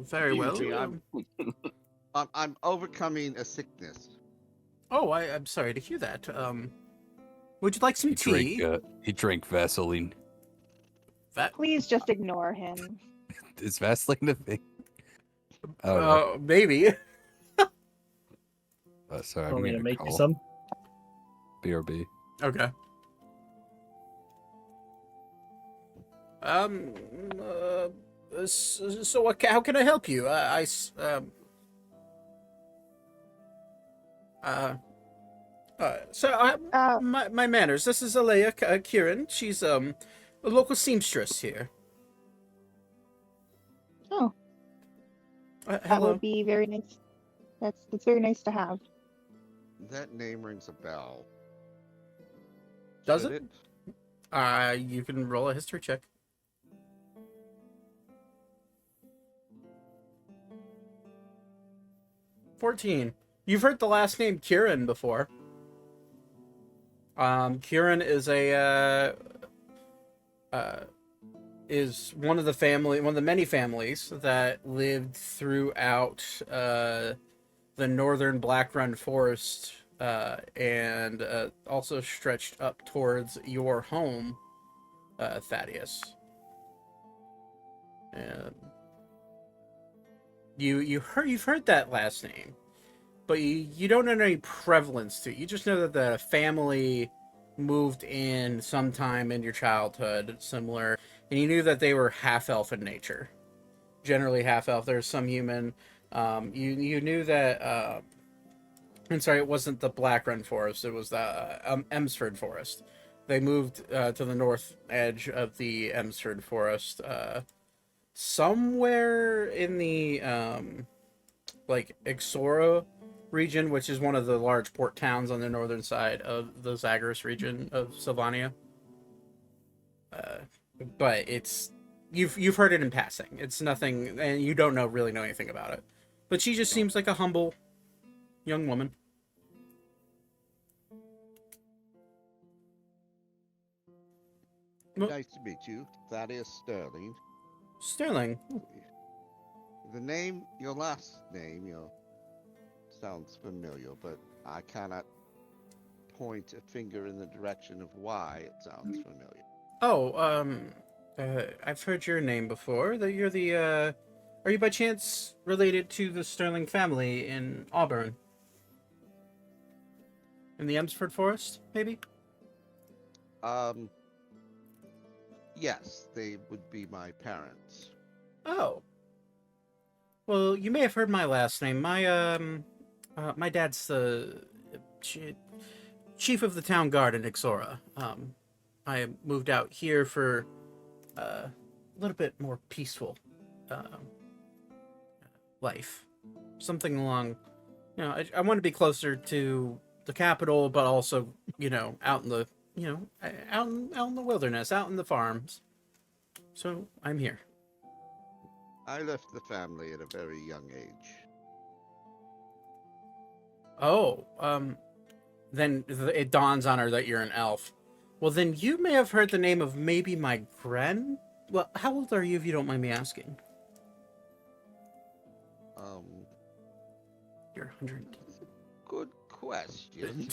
very well.
I'm overcoming a sickness.
Oh, I'm sorry to hear that. Would you like some tea?
He drank Vaseline.
Please just ignore him.
Is Vaseline a thing?
Maybe.
Sorry,
I'm
I'm
gonna
gonna
make
call.
you some.
BRB.
Okay. So how can I help you? My manners. This is Alea Kieran. She's a local seamstress here.
Oh, that
Hello.
would be very nice. That's very nice to have.
That name rings a bell.
Does
Should
it? You can roll a history check. $14. You've heard the last name Kieran before. Kieran is is one of the many families that lived throughout the northern Blackrun Forest, and also stretched up towards your home, Thaddeus. You've heard that last name, but you don't know any prevalence to it. You just know that the family moved in sometime in your childhood, similar, and you knew that they were half-elf in nature. Generally half-elf. There's some human. You knew that... I'm sorry, it wasn't the Blackrun Forest. It was the Emsford Forest. They moved to the north edge of the Emsford Forest, somewhere in the Ixora region, which is one of the large port towns on the northern side of the Zagreus region of Sylvania. But it's you've heard it in passing. It's nothing, and you don't really know anything about it. But she just seems like a humble young woman.
Nice to meet you. Thaddeus Sterling.
Sterling.
The name, your last name, sounds familiar, but I cannot point a finger in the direction of why it sounds familiar.
Oh, I've heard your name before. That you're the, are you by chance related to the Sterling family in Auburn? In the Emsford Forest, maybe?
Yes, they would be my parents.
Oh. Well, you may have heard my last name. My dad's the chief of the town guard in Ixora. I moved out here for a little bit more peaceful life. Something along, I want to be closer to the capital, but also, out in the, out in the wilderness, out in the farms. So I'm here.
I left the family at a very young age.
Oh, then it dawns on her that you're an elf. Well, then you may have heard the name of maybe my Well, how old are you, if you don't mind me asking? You're 100.
Good question.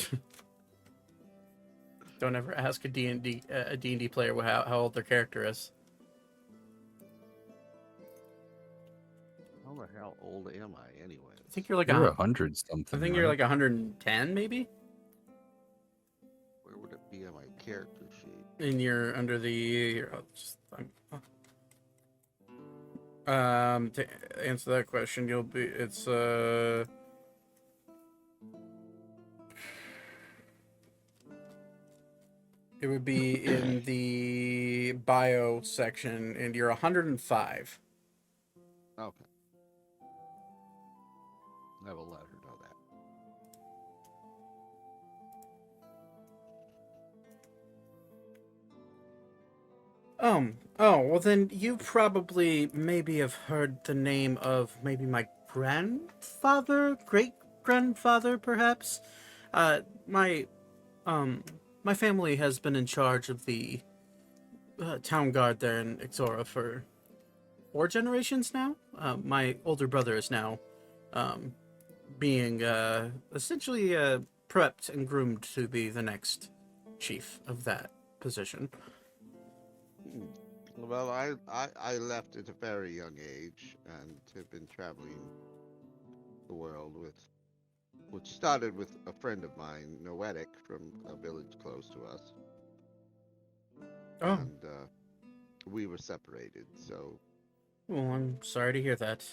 Don't ever ask a D&D player how old their character is.
How the hell old am I anyway?
I think you're like
You're 100 something.
I think you're like 110, maybe.
Where would it be on my character sheet?
And you're under the. To answer that question, it's it would be in the bio section, and you're 105.
Okay. I will let her know that.
Oh, well then you probably maybe have heard the name of maybe my grandfather, great-grandfather, perhaps. My family has been in charge of the town guard there in Ixora for 4 generations now. My older brother is now being essentially prepped and groomed to be the next chief of that position.
Well, I left at a very young age and have been traveling the world which started with a friend of mine, Noetic, from a village close to us.
Oh.
And we were separated, so.
Well, I'm sorry to hear that.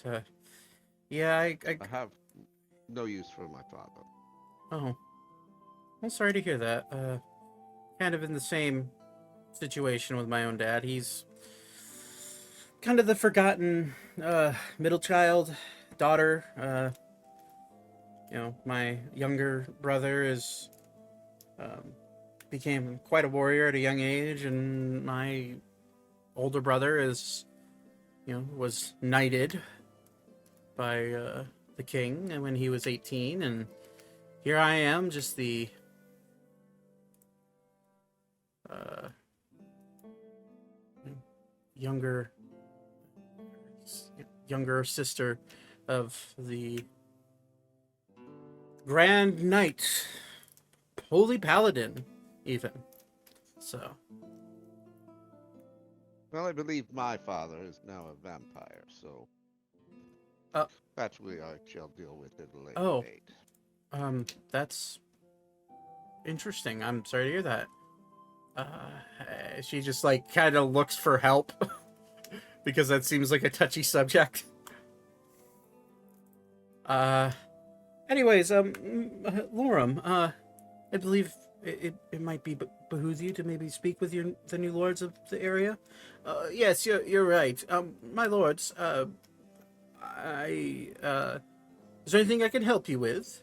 Yeah, I
have no use for my father.
Oh. I'm sorry to hear that. Kind of in the same situation with my own dad. He's kind of the forgotten middle child, daughter. My younger brother became quite a warrior at a young age, and my older brother was knighted by the king when he was 18, and here I am, just the younger sister of the Grand Knight, Holy Paladin, even. So.
Well, I believe my father is now a vampire, so. That's what I shall deal with at a later date.
That's interesting. I'm sorry to hear that. She just kind of looks for help because that seems like a touchy subject. Anyways, Lorem, I believe it might behoove you to maybe speak with the new lords of the area. Yes, you're right. My lords, is there anything I can help you with?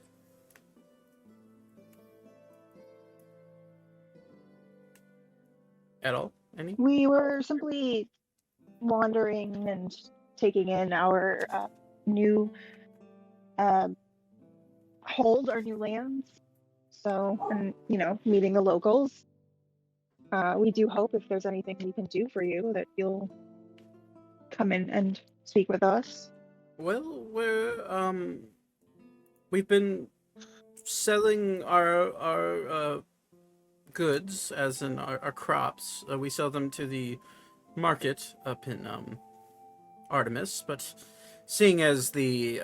At all? Any?
We were simply wandering and taking in our new hold, our new lands. So, and meeting the locals. We do hope if there's anything we can do for you that you'll come in and speak with us.
Well, we've been selling our goods, as in our crops. We sell them to the market up in Artemis, but seeing as the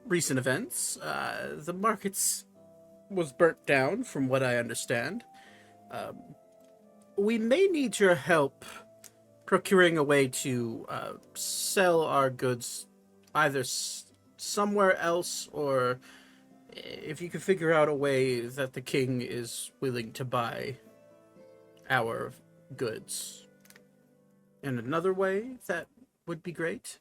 recent events, the markets was burnt down, from what I understand. We may need your help procuring a way to sell our goods either somewhere else, or if you could figure out a way that the king is willing to buy our goods. In another way, that would be great.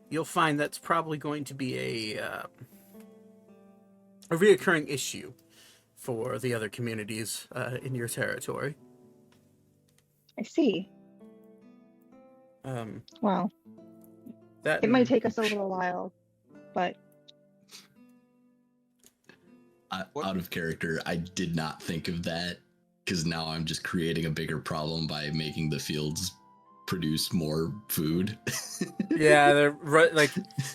You'll find that's probably going to be a reoccurring issue for the other communities in your territory.
I see. Well,
That
it might take us a little while, but
Out of character, I did not think of that because now I'm just creating a bigger problem by making the fields produce more food.
yeah, they're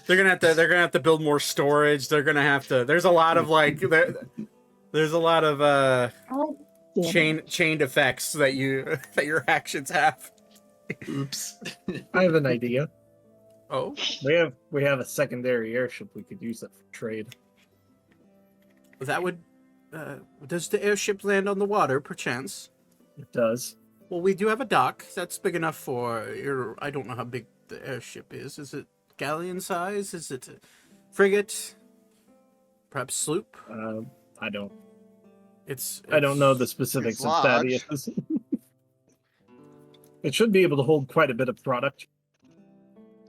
gonna have to build more storage. They're gonna have to. There's a lot of there's a lot of
oh, damn it.
chained effects that your actions have.
Oops.
I have an idea.
Oh,
We have a secondary airship we could use it for trade.
that would. Does the airship land on the water, perchance?
It does.
Well, we do have a dock that's big enough for your. I don't know how big the airship is. Is it galleon size? Is it a frigate? Perhaps sloop?
I don't.
It's
I don't know the specifics
it's
of
large.
Thaddeus. It should be able to hold quite a bit of product.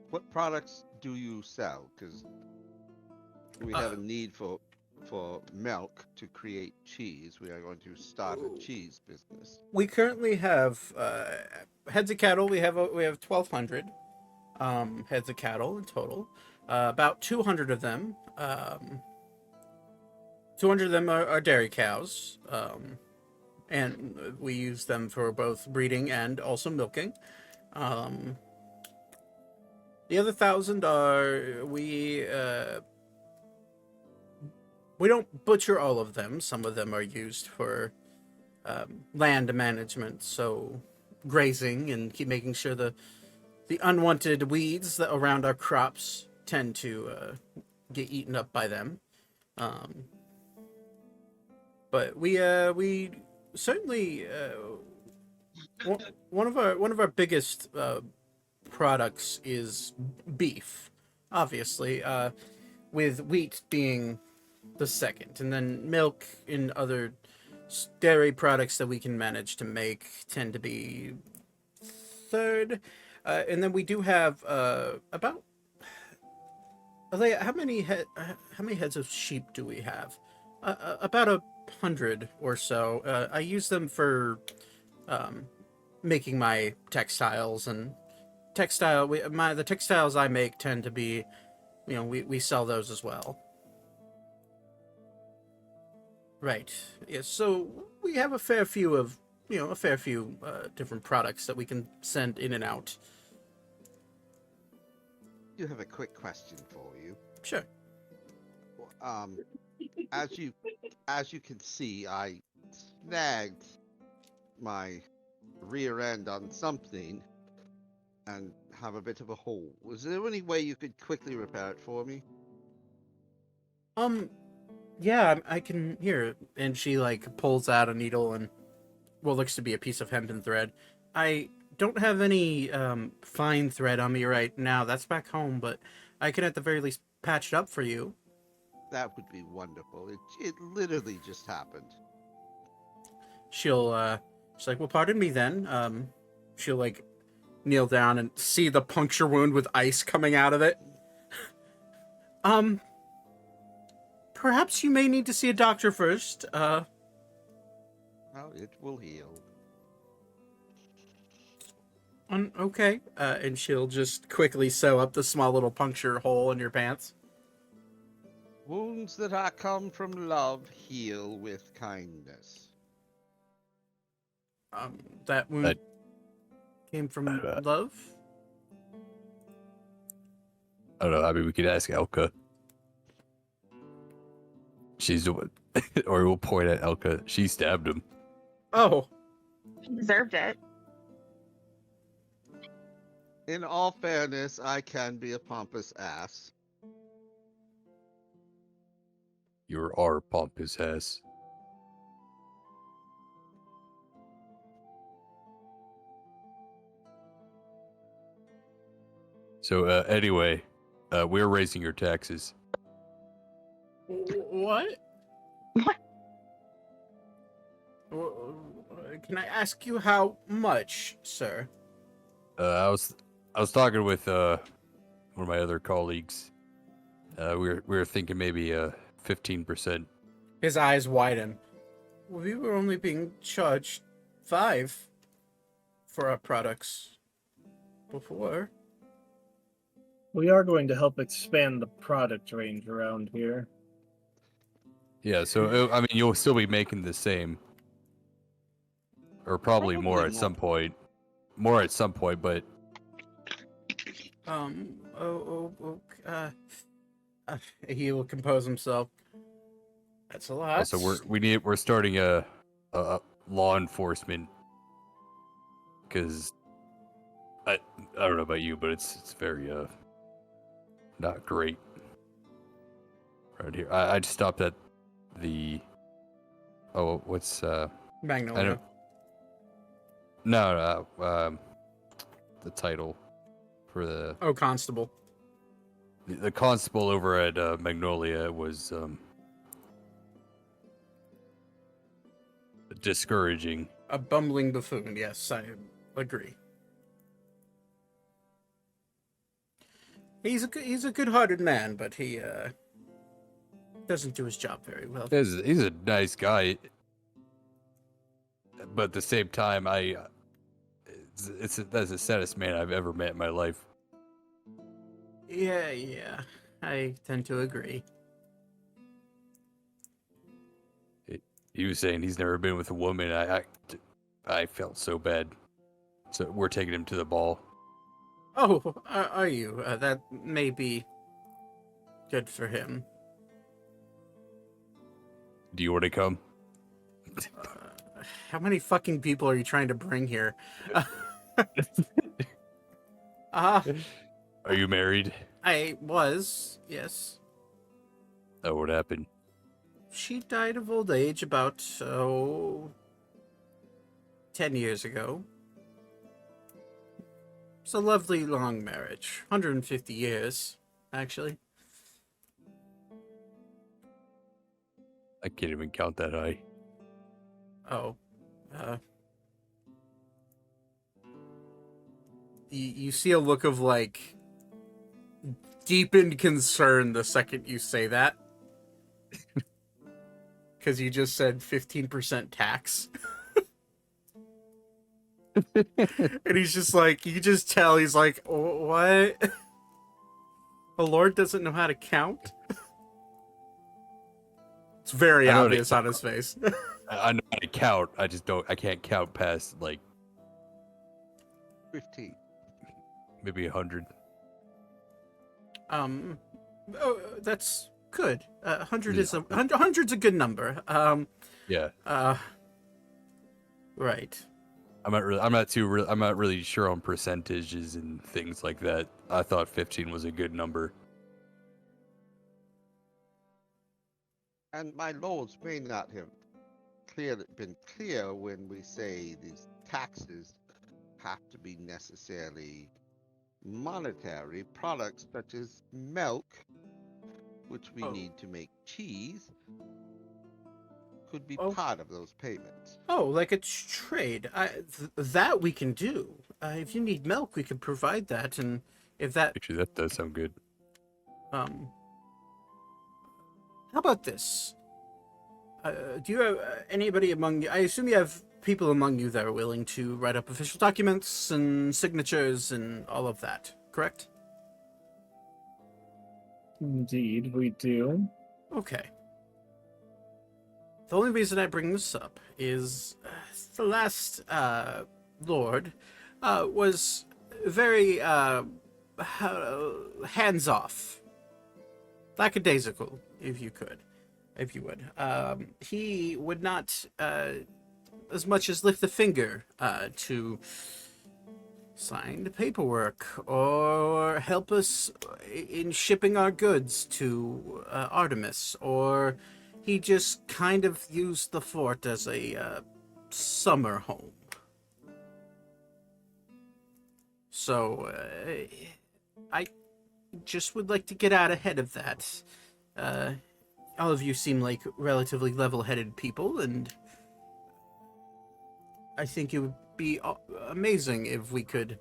What products do you sell? Because we have a need for milk to create cheese. We are going to start a cheese business.
We currently have heads of cattle. We have 1,200 heads of cattle in total. About 200 of them. 200 of them are dairy cows, and we use them for both breeding and also milking. The other 1,000 are we don't butcher all of them. Some of them are used for land management, so grazing and keep making sure the unwanted weeds that around our crops tend to get eaten up by them. But we certainly one of our biggest products is beef, obviously, with wheat being the second, and then milk and other dairy products that we can manage to make tend to be third, and then we do have about how many heads of sheep do we have? About 100 or so. I use them for making my textiles, and the textiles I make tend to be, we sell those as well. Right. Yeah, so we have a fair few different products that we can send in and out.
I do have a quick question for you.
Sure.
As you can see, I snagged my rear end on something and have a bit of a hole. Was there any way you could quickly repair it for me?
Yeah, I can hear. And she pulls out a needle and what looks to be a piece of hempen thread. I don't have any fine thread on me right now. That's back home, but I can at the very least patch it up for you.
That would be wonderful. It literally just happened.
She's like, well, pardon me then. She'll kneel down and see the puncture wound with ice coming out of it. Perhaps you may need to see a doctor first.
Well, it will heal.
Okay. And she'll just quickly sew up the small little puncture hole in your pants.
Wounds that are come from love heal with kindness.
That wound came from love?
I don't know. I mean, we could ask Elka. She's the one, or we'll point at Elka. She stabbed him.
Oh.
She deserved it.
In all fairness, I can be a pompous ass.
You're our pompous ass. So, anyway, we're raising your taxes.
What?
What?
Can I ask you how much, sir?
I was talking with one of my other colleagues. We were thinking maybe 15%.
His eyes widen. We were only being charged 5 for our products before.
We are going to help expand the product range around here.
Yeah, so I mean, you'll still be making the same, or probably more
Probably
at some point. More at some point, but
he will compose himself. That's a lot.
also we're starting a law enforcement, because I don't know about you, but it's very not great right here. I just stopped at the what's
Magnolia.
I don't no the title for the
Constable.
the constable over at Magnolia was discouraging.
A bumbling buffoon. Yes, I agree. He's a good-hearted man, but he doesn't do his job very well.
He's a nice guy, but at the same time, that's the saddest man I've ever met in my life.
Yeah, I tend to agree.
He was saying he's never been with a woman. I felt so bad. So we're taking him to the ball.
Oh, are you? That may be good for him.
Do you want to come?
How many fucking people are you trying to bring here?
Are you married?
I was, yes.
Oh, what happened?
She died of old age about, 10 years ago. It's a lovely long marriage. 150 years, actually.
I can't even count that high.
Oh, you see a look of, like, deepened concern the second you say that. Because you just said 15% tax. And he's just like, you can just tell he's like, what? The Lord doesn't know how to count? It's very obvious on his face.
I know how to count. I can't count past, like,
15.
maybe 100.
That's good. 100 is a 100's a good number.
Yeah.
Right.
I'm not really sure on percentages and things like that. I thought 15 was a good number.
And my lords may not have been clear when we say these taxes have to be necessarily monetary. Products such as milk, which we need to make cheese, could be part of those payments.
Oh, like a trade. That we can do. If you need milk, we can provide that, and if that...
Actually, that does sound good.
How about this? Do you have anybody among you? I assume you have people among you that are willing to write up official documents and signatures and all of that, correct?
Indeed, we do.
Okay. The only reason I bring this up is the last Lord was very hands-off. Lackadaisical, if you would. He would not as much as lift a finger to sign the paperwork or help us in shipping our goods to Artemis, or he just kind of used the fort as a summer home. So I just would like to get out ahead of that. All of you seem like relatively level-headed people, and I think it would be amazing if we could,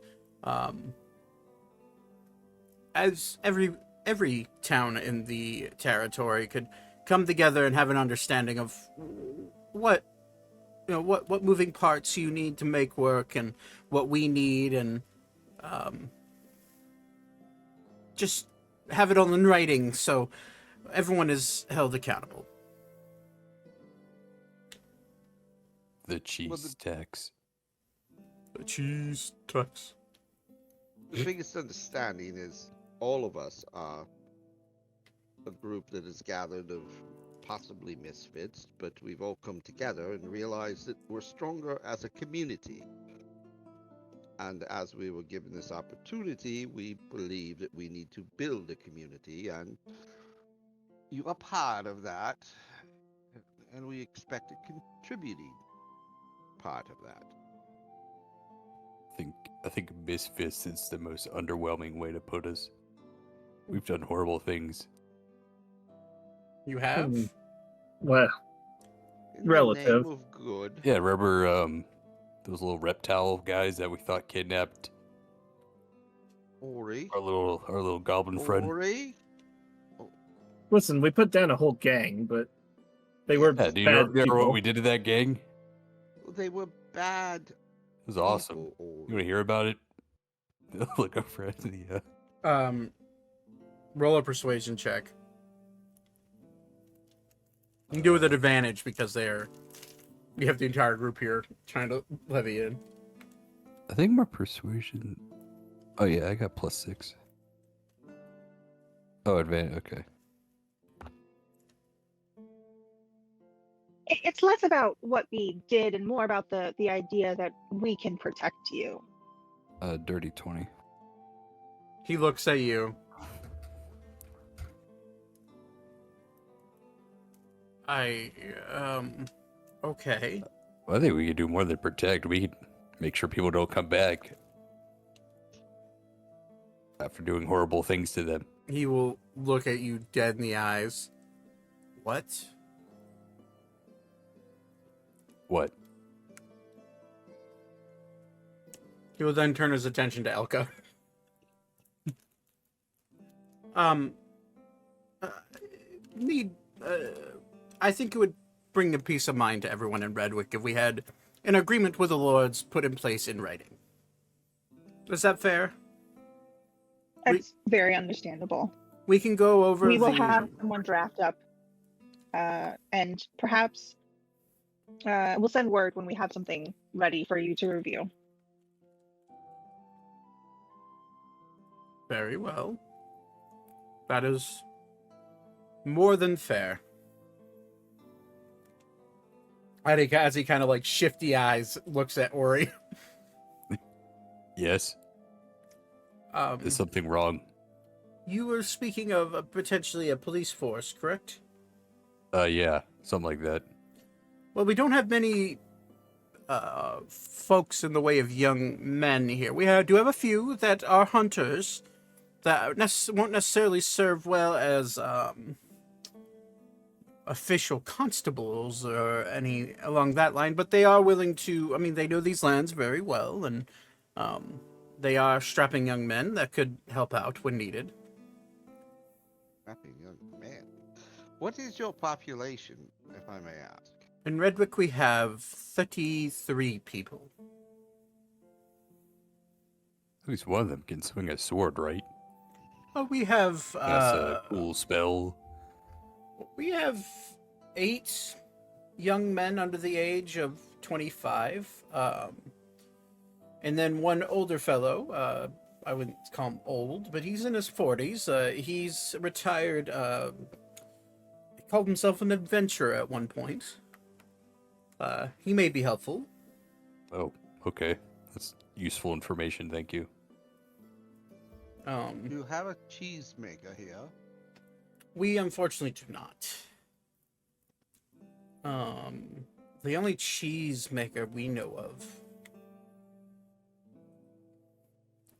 as every town in the territory could come together and have an understanding of what what moving parts you need to make work and what we need, and just have it all in writing so everyone is held accountable.
The cheese tax.
The cheese tax.
The biggest understanding is all of us are a group that is gathered of possibly misfits, but we've all come together and realized that we're stronger as a community. And as we were given this opportunity, we believe that we need to build a community, and you are part of that, and we expect a contributing part of that.
I think misfits is the most underwhelming way to put us. We've done horrible things.
You have?
Well,
In the
relative.
name of good.
Yeah, remember those little reptile guys that we thought kidnapped
Ori.
our little goblin friend?
Ori?
Listen, we put down a whole gang, but they were
Yeah, do you
bad
remember
people.
what we did to that gang?
They were bad.
It was awesome.
people,
You
Ori.
want to hear about it? Look up for the
Roll a persuasion check. You can do it with an advantage because you have the entire group here trying to levy in.
I think my persuasion. Oh yeah, I got +6. Oh, advantage. Okay.
It's less about what we did and more about the idea that we can protect you.
Dirty 20.
He looks at you. Okay.
Well, I think we could do more than protect. We could make sure people don't come back after doing horrible things to them.
He will look at you dead in the eyes. What?
What?
He will then turn his attention to Elka. I think it would bring a peace of mind to everyone in Redwick if we had an agreement with the lords put in place in writing. Is that fair?
That's very understandable.
We can go over
We will have someone draft up, and perhaps we'll send word when we have something ready for you to review.
Very well. That is more than fair. As he kind of like shifty eyes looks at Ori.
Yes. There's something wrong.
You were speaking of potentially a police force, correct?
Yeah, something like that.
Well, we don't have many folks in the way of young men here. We do have a few that are hunters that won't necessarily serve well as official constables or any along that line, but they are willing to, I mean, they know these lands very well, and they are strapping young men that could help out when needed.
Strapping young man. What is your population, if I may ask?
In Redwick, we have 33 people.
At least one of them can swing a sword, right?
Oh, we have
That's a cool spell.
we have 8 young men under the age of 25, and then one older fellow. I wouldn't call him old, but he's in his 40s. He's retired. He called himself an adventurer at one point. He may be helpful.
Oh, okay. That's useful information, thank you.
You have a cheesemaker here.
We unfortunately do not. The only cheese maker we know of.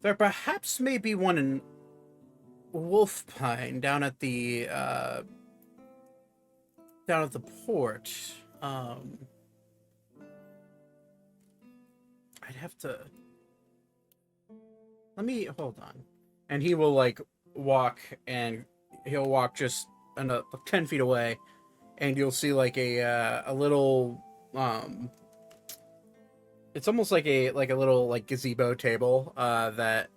There perhaps may be one in Wolfpine down at the port. I'd have to. Let me hold on, and he will like walk, and he'll walk just 10 feet away, and you'll see like a little it's almost like a little like gazebo table that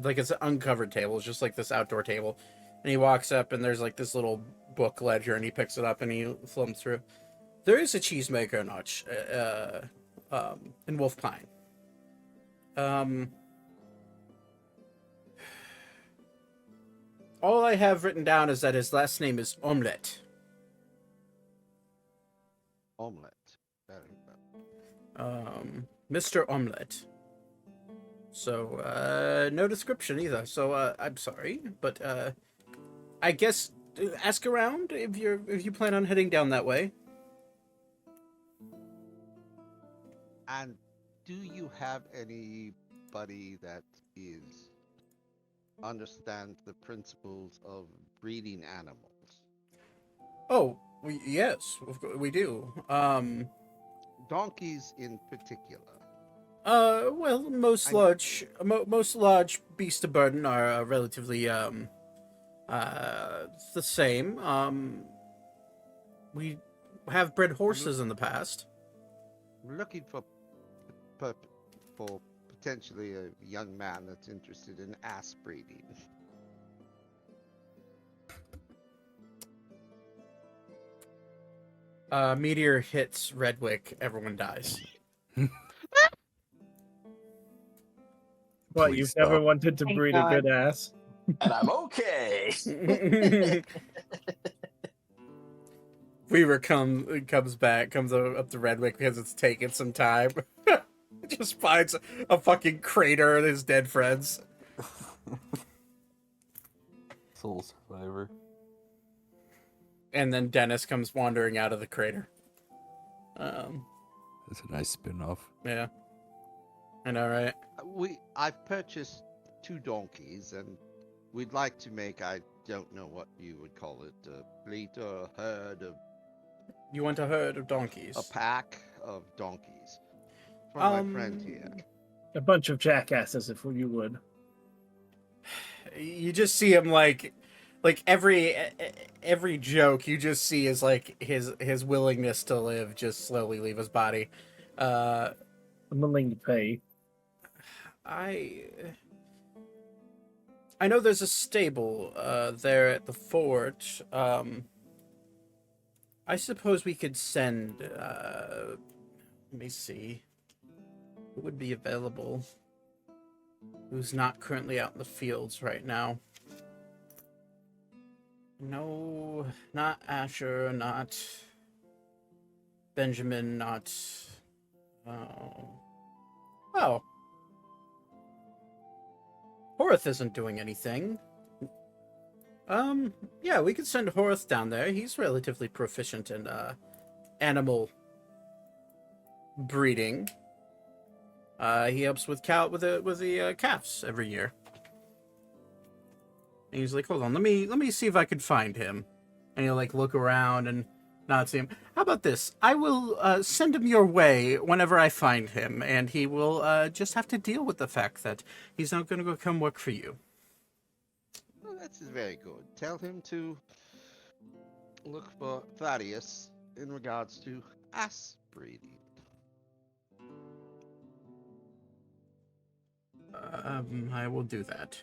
like it's an uncovered table. It's just like this outdoor table, and he walks up, and there's like this little book ledger, and he picks it up and he flums through. There is a cheesemaker notch in Wolf Pine. All I have written down is that his last name is Omelette.
Omelette. Very well.
Mr. Omelette. So, no description either. So, I'm sorry, but I guess ask around if you plan on heading down that way.
And do you have anybody that understands the principles of breeding animals?
Oh, yes, we do.
Donkeys in particular.
Well, most large beasts of burden are relatively the same. We have bred horses in the past.
I'm looking for potentially a young man that's interested in ass breeding.
Meteor hits Redwick, everyone dies.
What,
Please
you've
stop.
never wanted to
Thank
breed
God.
a good ass?
And I'm okay.
Weaver comes up to Redwick because it's taken some time. Just finds a fucking crater of his dead friends.
Soul survivor.
And then Dennis comes wandering out of the crater.
That's a nice spin-off.
Yeah. I know, right?
I've purchased 2 donkeys, and we'd like to make, I don't know what you would call it, a fleet or a herd of...
You want a herd of donkeys?
A pack of donkeys. From my friend here.
A bunch of jackasses, if you would.
You just see him like every joke you just see is like his willingness to live just slowly leave his body.
I'm willing to pay.
I know there's a stable there at the fort. I suppose we could send let me see who would be available, who's not currently out in the fields right now. No, not Asher, not Benjamin, not... Oh. Horath isn't doing anything. Yeah, we could send Horath down there. He's relatively proficient in, animal breeding. He helps with the calves every year. And he's like, hold on, let me see if I can find him. And he'll like look around and not see him. How about this? I will send him your way whenever I find him, and he will just have to deal with the fact that he's not going to go come work for you.
Well, that's very good. Tell him to look for Thaddeus in regards to ass breeding.
I will do that.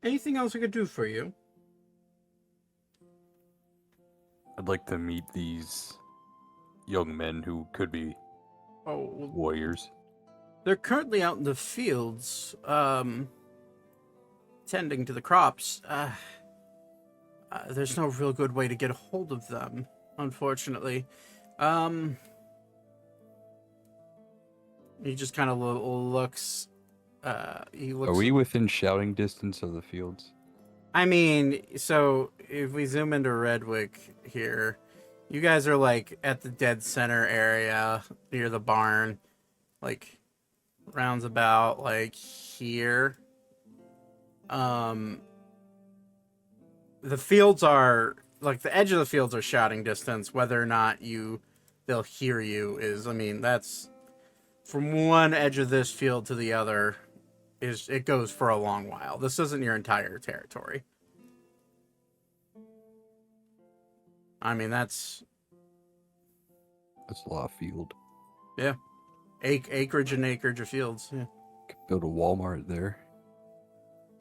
Anything else I could do for you?
I'd like to meet these young men who could be warriors.
They're currently out in the fields, tending to the crops. There's no real good way to get a hold of them, unfortunately. He just kind of looks. He looks.
Are we within shouting distance of the fields?
I mean, so if we zoom into Redwick here, you guys are like at the dead center area near the barn, like rounds about like here. the fields are like the edge of the fields are shouting distance. Whether or not they'll hear you is, I mean, that's from one edge of this field to the other. It goes for a long while. This isn't your entire territory. I mean, that's
a lot of field.
yeah, acreage and acreage of fields. Yeah.
Could build a Walmart there.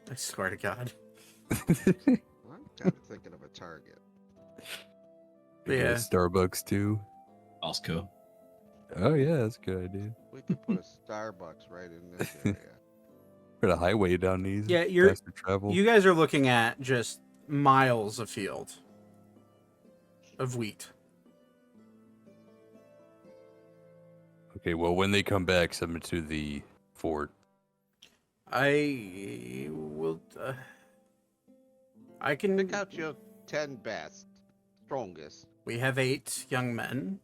I swear to God.
I'm kind of thinking of a Target.
Could get a
Yeah.
Starbucks too.
Costco.
Oh yeah, that's a good idea.
We could put a Starbucks right in this area.
Put a highway down these.
Yeah,
faster travel.
you guys are looking at just miles of field of wheat.
Okay, well, when they come back, send them to the fort.
I will. I can.
Pick out your 10 best, strongest.
We have 8 young men.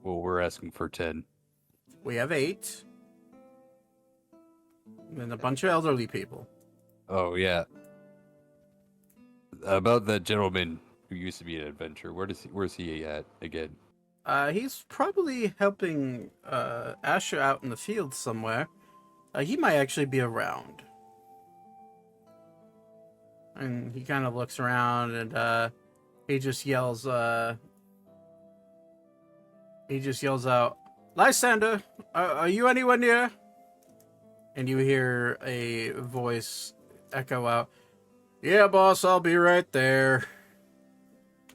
Well, we're asking for 10.
We have 8. And a bunch of elderly people.
Oh, yeah. About that gentleman who used to be an adventurer. Where's he at again?
He's probably helping Asher out in the field somewhere. He might actually be around. And he kind of looks around and he just yells out, "Lysander, are you anywhere near?" And you hear a voice echo out, "Yeah, boss, I'll be right there."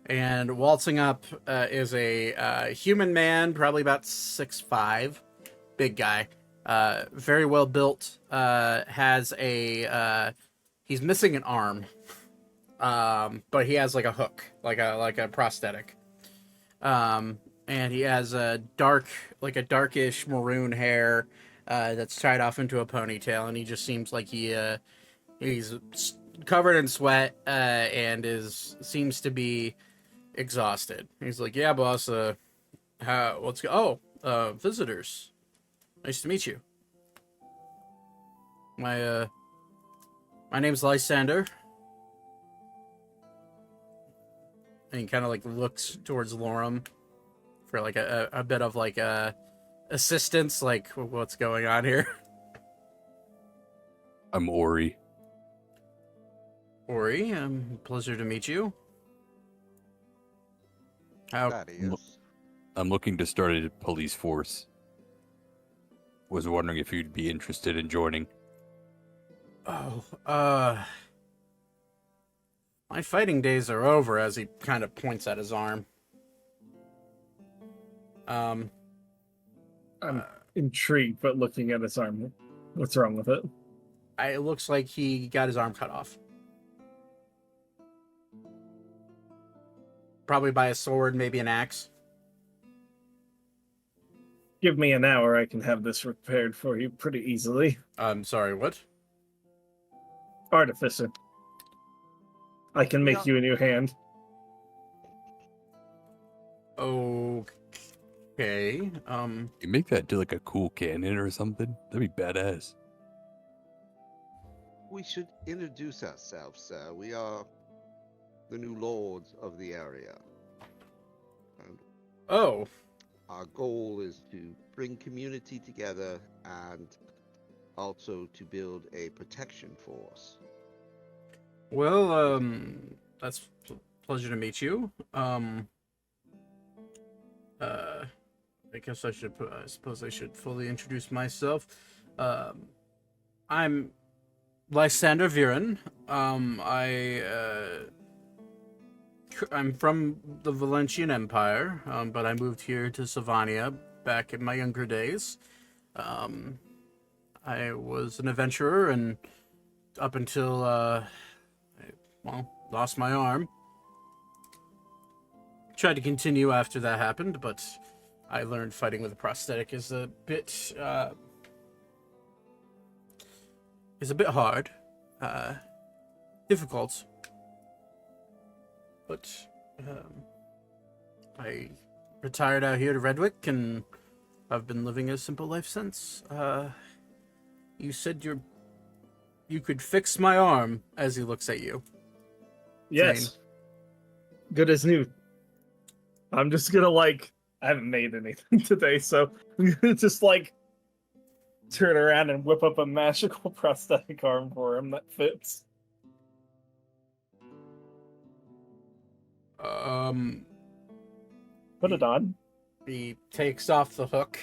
And waltzing up is a human man, probably about 6'5", big guy, very well built. Has he's missing an arm, but he has like a hook, like a prosthetic. And he has a darkish maroon hair that's tied off into a ponytail, and he just seems like he's covered in sweat and seems to be exhausted. He's like, "Yeah, boss. Visitors. Nice to meet you. My name's Lysander." And he kind of like looks towards Lorem for like a bit of like assistance, like what's going on here.
I'm Ori.
Ori, pleasure to meet you. How?
That is.
I'm looking to start a police force. Was wondering if you'd be interested in joining.
Oh, my fighting days are over, as he kind of points at his arm.
I'm intrigued, but looking at his arm, what's wrong with it?
It looks like he got his arm cut off. Probably by a sword, maybe an axe.
Give me an hour, I can have this repaired for you pretty easily.
I'm sorry, what?
Artificer. I can make you a new hand.
Okay.
You make that do like a cool cannon or something? That'd be badass.
We should introduce ourselves, sir. We are the new lords of the area. And
Oh.
our goal is to bring community together and also to build a protection force.
Well, that's pleasure to meet you. I guess I suppose I should fully introduce myself. I'm Lysander Viren. I'm from the Valentian Empire, but I moved here to Savania back in my younger days. I was an adventurer, and up until I lost my arm. Tried to continue after that happened, but I learned fighting with a prosthetic is a bit hard, difficult. But I retired out here to Redwick, and I've been living a simple life since. You said you could fix my arm, as he looks at you.
Yes. Good as new. I'm just gonna I haven't made anything today, so I'm gonna just turn around and whip up a magical prosthetic arm for him that fits. Put it on.
He takes off the hook.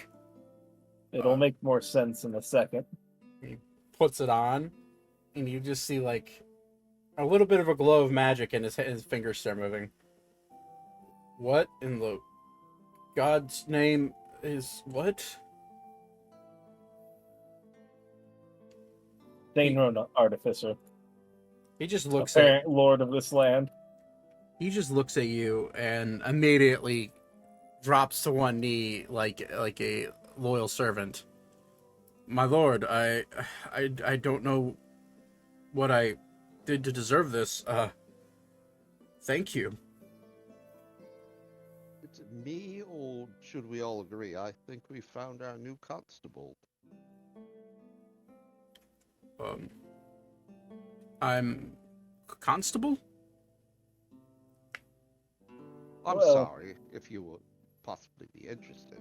It'll make more sense in a second.
He puts it on, and you just see a little bit of a glow of magic, and his fingers start moving. What in the God's name is what?
Daneron Artificer.
He just looks
apparent lord of this land.
He just looks at you and immediately drops to one knee like a loyal servant. My lord, I don't know what I did to deserve this. Thank you.
Is it me, or should we all agree? I think we found our new constable.
I'm constable?
I'm sorry if you would possibly be interested.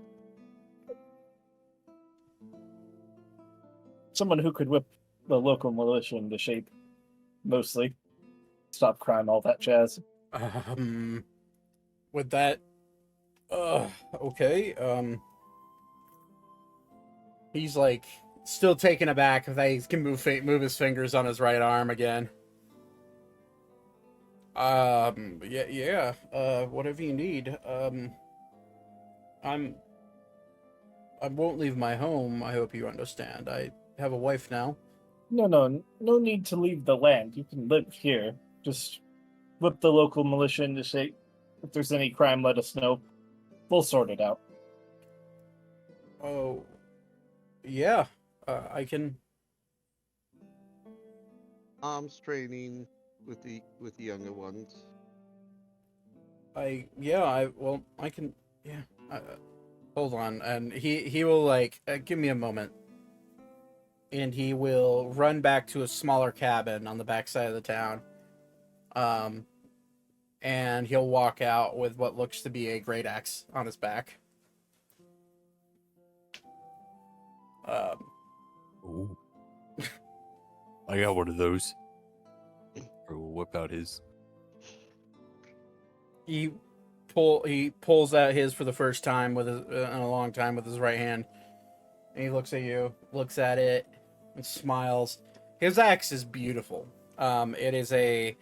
Someone who could whip the local militia into shape, mostly. Stop crime, all that jazz.
With that, okay. He's still taken aback that he can move his fingers on his right arm again. Yeah. Whatever you need. I won't leave my home. I hope you understand. I have a wife now.
No need to leave the land. You can live here. Just whip the local militia into shape. If there's any crime, let us know. We'll sort it out.
Oh, yeah. I can.
Arms training with the younger ones.
I can. Yeah. Hold on, and he will give me a moment, and he will run back to a smaller cabin on the backside of the town. And he'll walk out with what looks to be a great axe on his back.
Ooh. I got one of those. Or we'll whip out his.
He pulls out his for the first time in a long time with his right hand. And he looks at you, looks at it, and smiles. His axe is beautiful. It is the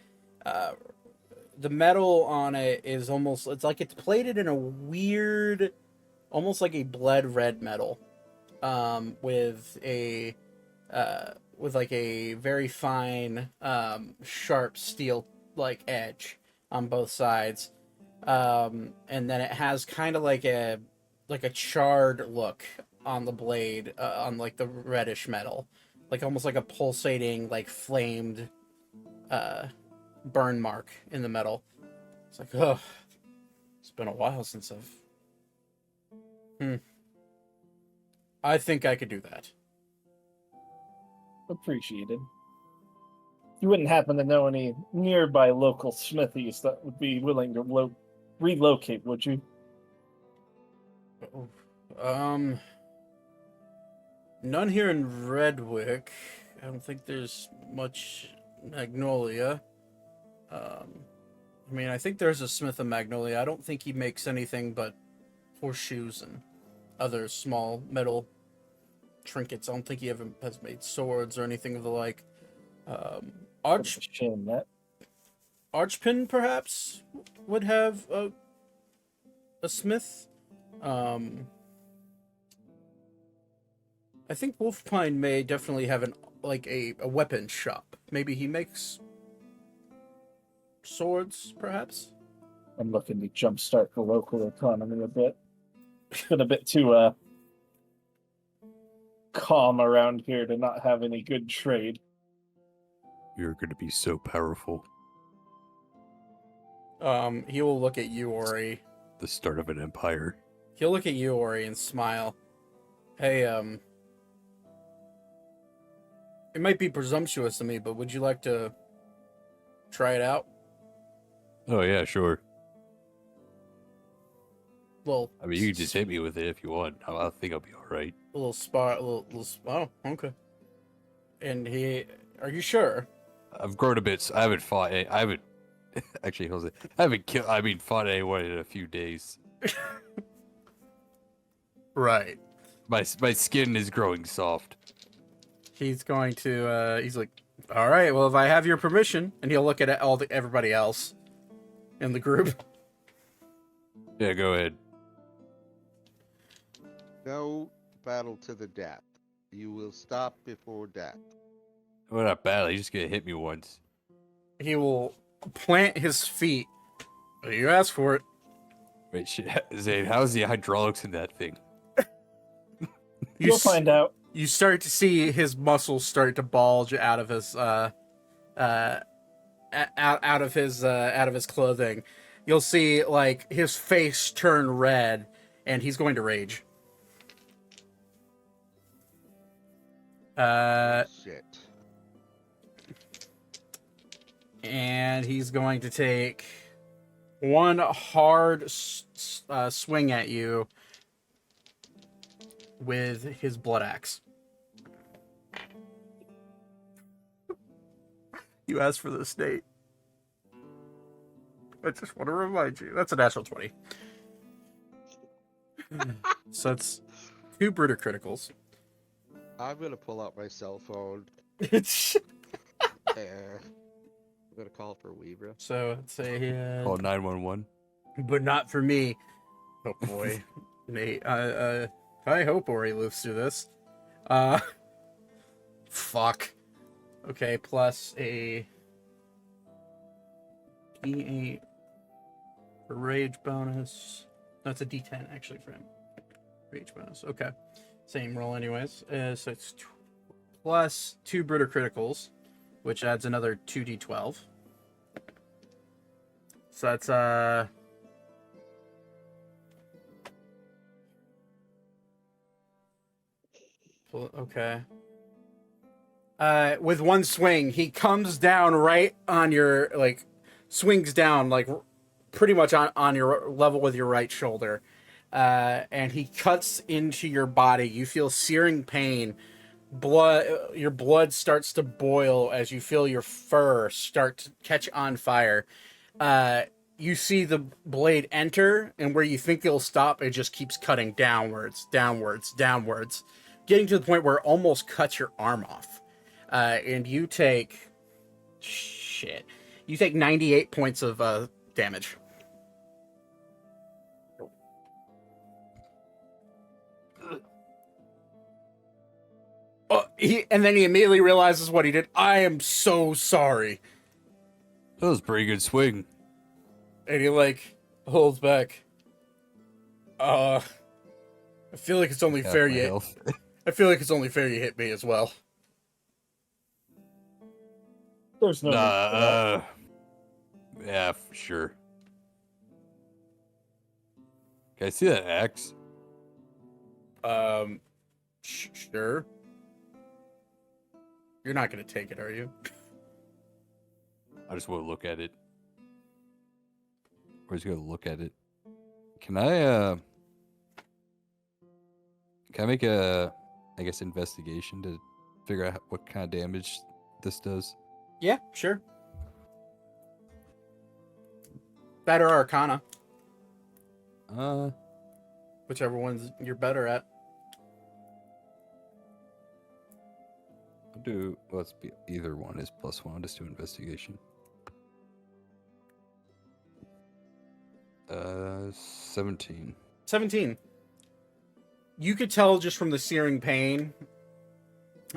metal on it is it's plated in a weird, almost like a blood red metal, with a very fine, sharp steel edge on both sides, and then it has kind of like a charred look on the blade, on the reddish metal, almost like a pulsating flamed burn mark in the metal. It's it's been a while since I think I could do that.
Appreciated. You wouldn't happen to know any nearby local smithies that would be willing to relocate, would you?
None here in Redwick. I don't think there's much Magnolia. I think there's a smith of Magnolia. I don't think he makes anything but horseshoes and other small metal trinkets. I don't think he ever has made swords or anything of the like. Archpin perhaps would have a smith. I think Wolfpine may definitely have a weapon shop. Maybe he makes swords, perhaps.
I'm looking to jumpstart the local economy a bit. It's been a bit too calm around here to not have any good trade.
You're going to be so powerful.
He will look at you, Ori.
The start of an empire.
He'll look at you, Ori, and smile. Hey, it might be presumptuous of me, but would you like to try it out?
Oh yeah, sure.
Well,
I mean, you can just hit me with it if you want. I think I'll be all right.
a little spot, oh, okay. And are you sure?
I've grown a bit. I haven't fought. I haven't actually. Jose, I haven't killed. I mean, fought anyone in a few days.
Right.
My skin is growing soft.
He's going to. He's like, all right. Well, if I have your permission, and he'll look at everybody else in the group.
Yeah, go ahead.
No battle to the death. You will stop before death.
Well, not bad. He's just gonna hit me once.
He will plant his feet. You asked for it.
Wait, shit, Zane, how's the hydraulics in that thing?
You'll find out.
You start to see his muscles start to bulge out of his out of his clothing. You'll see like his face turn red, and he's going to rage.
Shit.
And he's going to take one hard swing at you with his blood axe. You asked for this, Nate. I just want to remind you. That's a natural 20. So that's 2 Bruder criticals.
I'm gonna pull out my cell phone. I'm gonna call for Weaver.
So let's say
Call 911.
but not for me. Oh boy, Nate. I hope Ori lives through this. Fuck. Okay, plus a D8 for rage bonus. That's a D10 actually for him. Rage bonus. Okay, same roll anyways. So it's plus 2 Bruder criticals, which adds another 2d12. So that's okay. With one swing, he comes down right on your swings down pretty much on your level with your right shoulder, and he cuts into your body. You feel searing pain. Your blood starts to boil as you feel your fur start to catch on fire. You see the blade enter, and where you think it'll stop, it just keeps cutting downwards, getting to the point where it almost cuts your arm off. And you take 98 points of damage. And then he immediately realizes what he did. I am so sorry.
That was a pretty good swing.
And he holds back. I feel like it's only fair you. I feel like it's only fair you hit me as well.
There's no.
Yeah, for sure. Can I see that axe?
Sure. You're not gonna take it, are you?
I just want to look at it. Where's he gonna look at it? Can I make a, investigation to figure out what kind of damage this does?
Yeah, sure. That or Arcana. Whichever ones you're better at.
Let's be either one is +1. I'll just do investigation. 17.
17. You could tell just from the searing pain,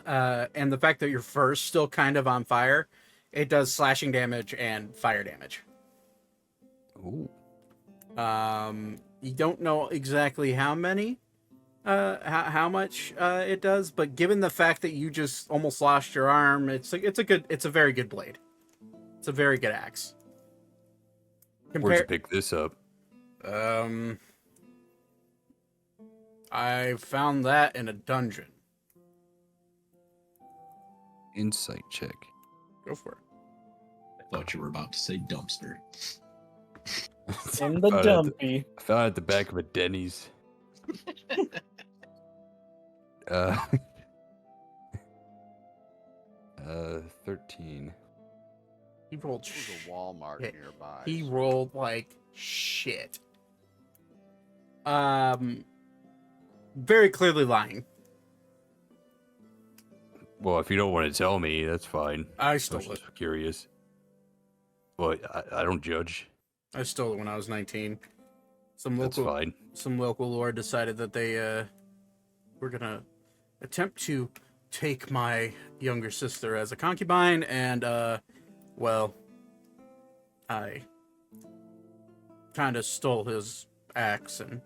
and the fact that your fur's still kind of on fire, it does slashing damage and fire damage.
Ooh.
You don't know exactly how many, how much it does, but given the fact that you just almost lost your arm, it's a very good blade. It's a very good axe.
Where'd you pick this up?
I found that in a dungeon.
Insight check.
Go for it.
I thought you were about to say dumpster.
In the dumpy.
I found it at the back of a Denny's. 13.
He rolled
There was a Walmart
shit.
nearby.
He rolled like shit. Very clearly lying.
Well, if you don't want to tell me, that's fine.
I
was
stole it.
just curious. Well, I don't judge.
I stole it when I was 19.
That's fine.
Some local lord decided that they were gonna attempt to take my younger sister as a concubine, and well, I kind of stole his axe and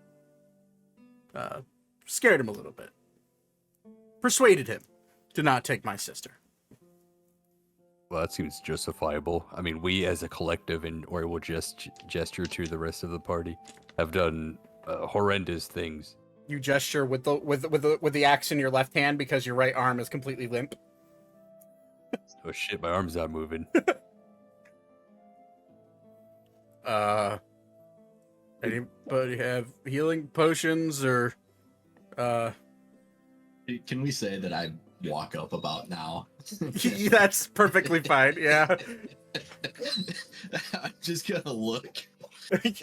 scared him a little bit. Persuaded him to not take my sister.
Well, that seems justifiable. I mean, we as a collective, and or will just gesture to the rest of the party, have done horrendous things.
You gesture with the axe in your left hand because your right arm is completely limp.
Oh shit, my arm's not moving.
Anybody have healing potions or
Can we say that I walk up about now?
That's perfectly fine, yeah.
I'm just gonna look.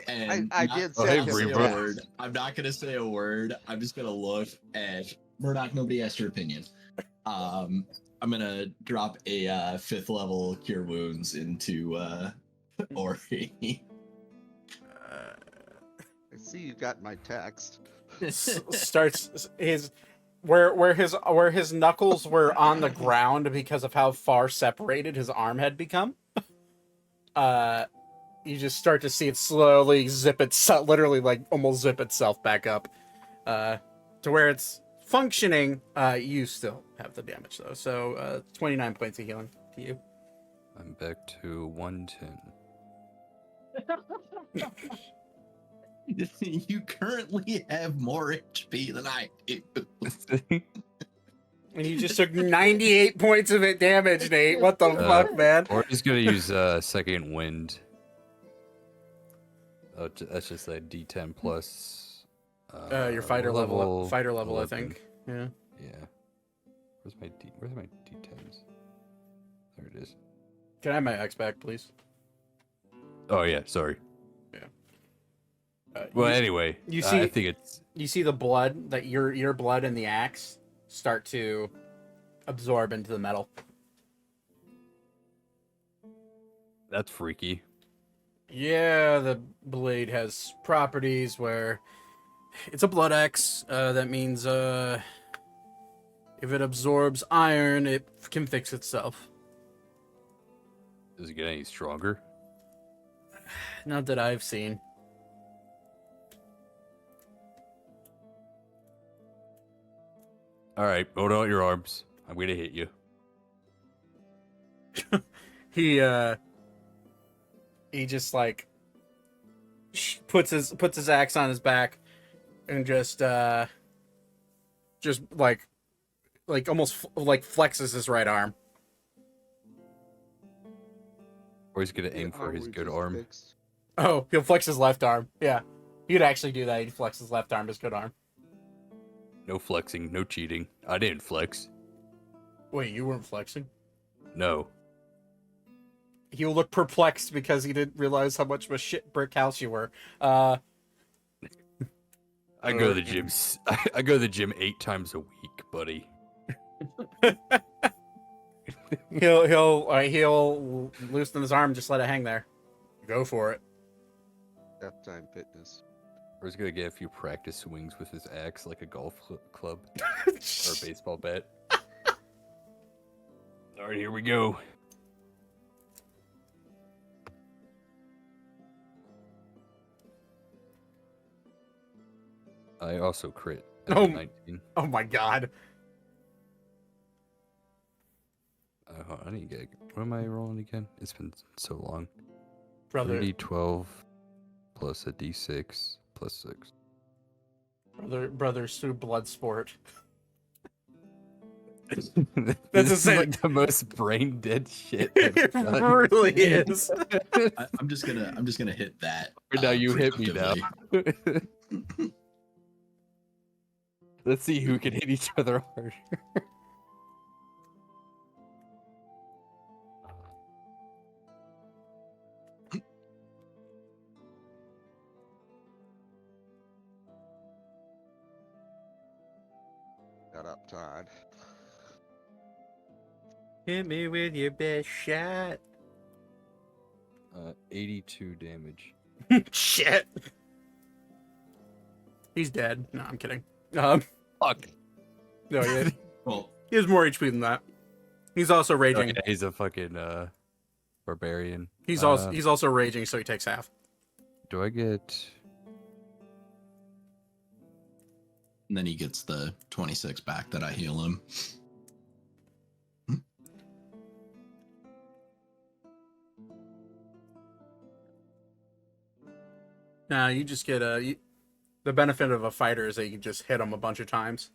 And
I
not
did
Oh,
say
hey,
say a
Brie,
word. I'm not gonna say a word. I'm just gonna look at Murdoch. Nobody asked your opinion. I'm gonna drop a 5th level cure wounds into Ori.
I see you got my text.
Starts his where his knuckles were on the ground because of how far separated his arm had become. You just start to see it slowly zip itself, literally like almost zip itself back up, to where it's functioning. You still have the damage though, so 29 points of healing to you.
I'm back to 110.
You currently have more HP than I do.
And you just took 98 points of it damage, Nate. What the fuck, man?
Or he's gonna use second wind. Oh, that's just a D10 plus.
Your fighter level,
11.
I think. Yeah.
Yeah. Where's my D10s? There it is.
Can I have my X back, please?
Oh yeah, sorry.
Yeah.
Well, anyway,
you see,
I think it's
you see the blood that your blood and the axe start to absorb into the metal.
that's freaky.
Yeah, the blade has properties where it's a blood axe. That means if it absorbs iron, it can fix itself.
Does it get any stronger?
Not that I've seen.
All right, hold out your arms. I'm gonna hit you.
He just like puts his axe on his back and just like almost like flexes his right arm.
Or he's gonna aim for his good arm.
Fixed.
Oh, he'll flex his left arm. Yeah, he'd actually do that. He'd flex his left arm, his good arm.
No flexing, no cheating. I didn't flex.
Wait, you weren't flexing?
No.
He'll look perplexed because he didn't realize how much of a shit brick house you were. I
go to the gym. I go to the gym 8 times a week, buddy.
He'll loosen his arm and just let it hang there. Go for it.
Death Time Fitness.
Or he's gonna get a few practice swings with his axe, like a golf club or a baseball bat. All right, here we go. I also crit. at
Oh.
19.
Oh my god.
Hold on, I need to get. What am I rolling again? It's been so long.
Brother,
3d12 plus a d6 plus 6.
brothers through blood sport.
This is like the most brain dead shit.
It really is.
I'm just gonna hit that.
Now you hit me now.
preemptively.
Let's see who can hit each other harder.
Got up tired.
Hit me with your best shot.
82 damage.
Shit. He's dead. No, I'm kidding.
Fuck.
No,
Well,
he has more HP than that. He's also raging.
Okay, he's a fucking barbarian.
He's also raging, so he takes half.
Do I get?
and then he gets the 26 back that I heal him.
Nah, you just get the benefit of a fighter is that you can just hit him a bunch of times.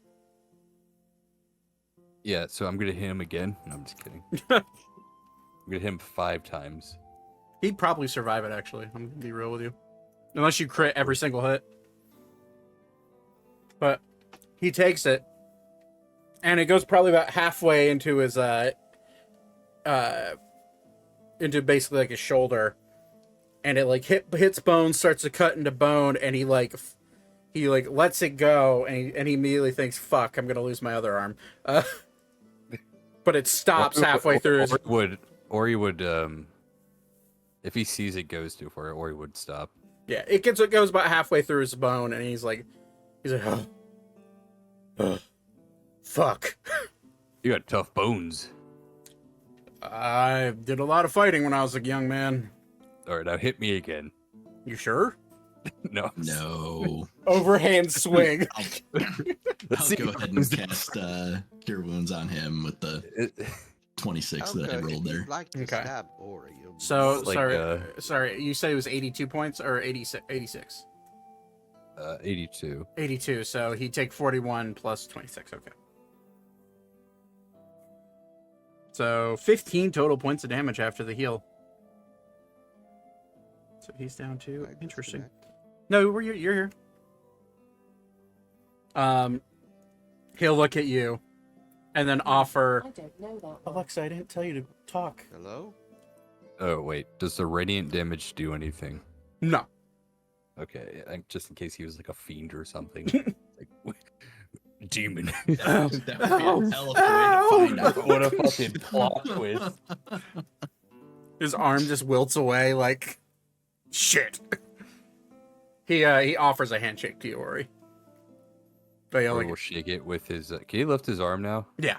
Yeah, so I'm gonna hit him again. No, I'm just kidding. I'm gonna hit him 5 times.
He'd probably survive it, actually. I'm gonna be real with you. Unless you crit every single hit. But he takes it. And it goes probably about halfway into his into basically like his shoulder. And it like hits bone, starts to cut into bone, and he lets it go, and he immediately thinks, fuck, I'm gonna lose my other arm. But it stops halfway through his...
Or he would if he sees it goes too far, or he would stop.
Yeah, it goes about halfway through his bone, and he's like, fuck.
You got tough bones.
I did a lot of fighting when I was a young man.
All right, now hit me again.
You sure?
No.
No.
Overhand swing.
I'll go ahead and cast Cure Wounds on him with the 26 that I rolled there.
Like to
Okay.
stab Ori, you'll-
So,
Like,
sorry, you said it was 82 points or 86?
82.
82, so he'd take 41 plus 26, okay. So, 15 total points of damage after the heal. So he's down to...
Right,
Interesting.
disconnect.
No, you're here. He'll look at you and then offer...
I don't know that one.
Alexa, I didn't tell you to talk.
Hello?
Oh, wait. Does the radiant damage do anything?
No.
Okay, just in case he was like a fiend or something. Like, demon.
That would be a hell of a way to find out.
What a fucking plot twist.
His arm just wilts away like... Shit. He offers a handshake to you, Ori. But
Or will shake it with his... can he lift his arm now?
yeah.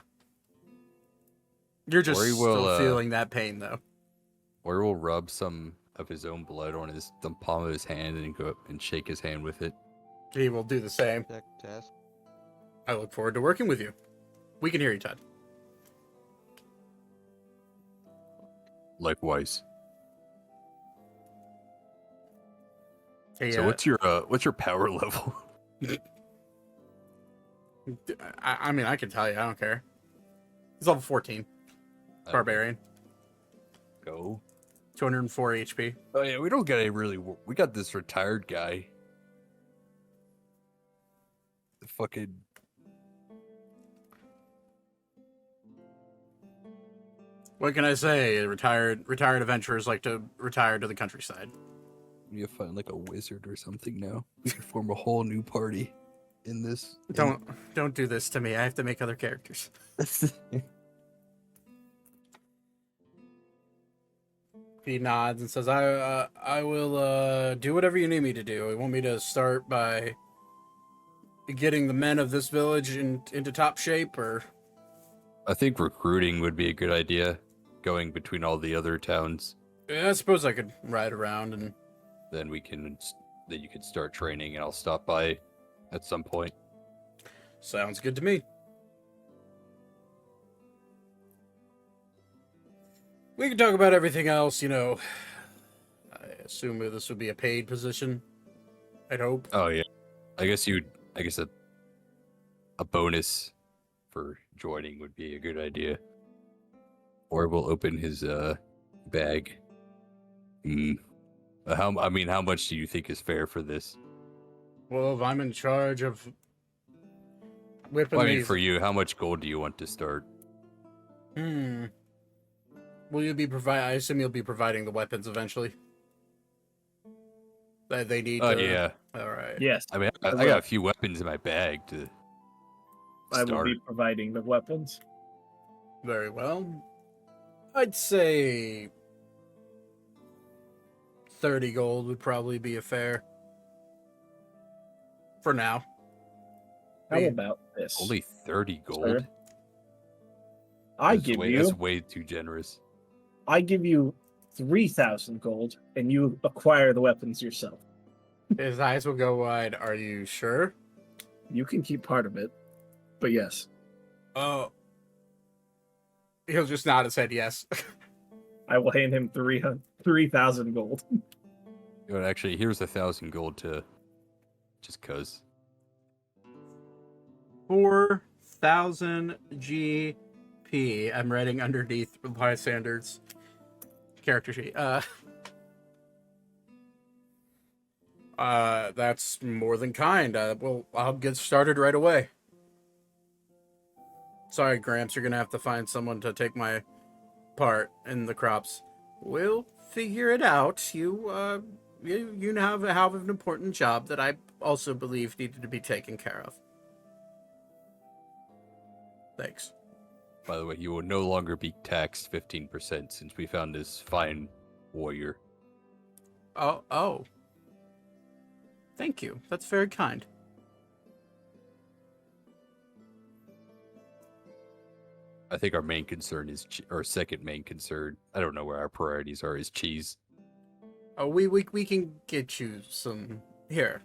You're just
Ori will,
still feeling that pain, though.
Or will rub some of his own blood on the palm of his hand and go up and shake his hand with it.
He will do the same.
Check test.
I look forward to working with you. We can hear you, Todd.
Likewise.
Hey,
So what's your power level?
I mean, I can tell you. I don't care. He's level 14. Barbarian.
Go.
204 HP.
Oh yeah, we don't get a really. We got this retired guy. The fucking.
What can I say? Retired adventurers like to retire to the countryside.
You find like a wizard or something now. We can form a whole new party in this.
Don't do this to me. I have to make other characters. He nods and says, I will do whatever you need me to do. You want me to start by getting the men of this village into top shape, or?
I think recruiting would be a good idea, going between all the other towns.
Yeah, I suppose I could ride around and...
Then you could start training, and I'll stop by at some point.
Sounds good to me. We can talk about everything else, you know. I assume this would be a paid position. I'd hope.
Oh yeah, I guess a bonus for joining would be a good idea. Or we'll open his bag. How much do you think is fair for this?
Well, if I'm in charge of whipping
Well, I mean,
these...
for you, how much gold do you want to start?
Will you be I assume you'll be providing the weapons eventually. That they need.
Oh yeah.
All right.
Yes,
I mean, I got a few weapons in my bag to
I
start.
will be providing the weapons.
Very well. I'd say 30 gold would probably be a fair for now.
How about this?
Only 30 gold.
Sir?
That's way too generous.
I give you 3,000 gold, and you acquire the weapons yourself.
His eyes will go wide. Are you sure?
You can keep part of it, but yes.
Oh. He'll just nod his head yes.
I will hand him 3,000 gold.
But actually, here's 1,000 gold to just cuz.
4,000 GP. I'm writing underneath Lysander's character sheet. That's more than kind. Well, I'll get started right away. Sorry, Gramps, you're gonna have to find someone to take my part in the crops. We'll figure it out. You now have an important job that I also believe needed to be taken care of. Thanks.
By the way, you will no longer be taxed 15% since we found this fine warrior.
Oh. Thank you. That's very kind.
I think our main concern is, our second main concern, I don't know where our priorities are, is cheese.
Oh, we can get you some here.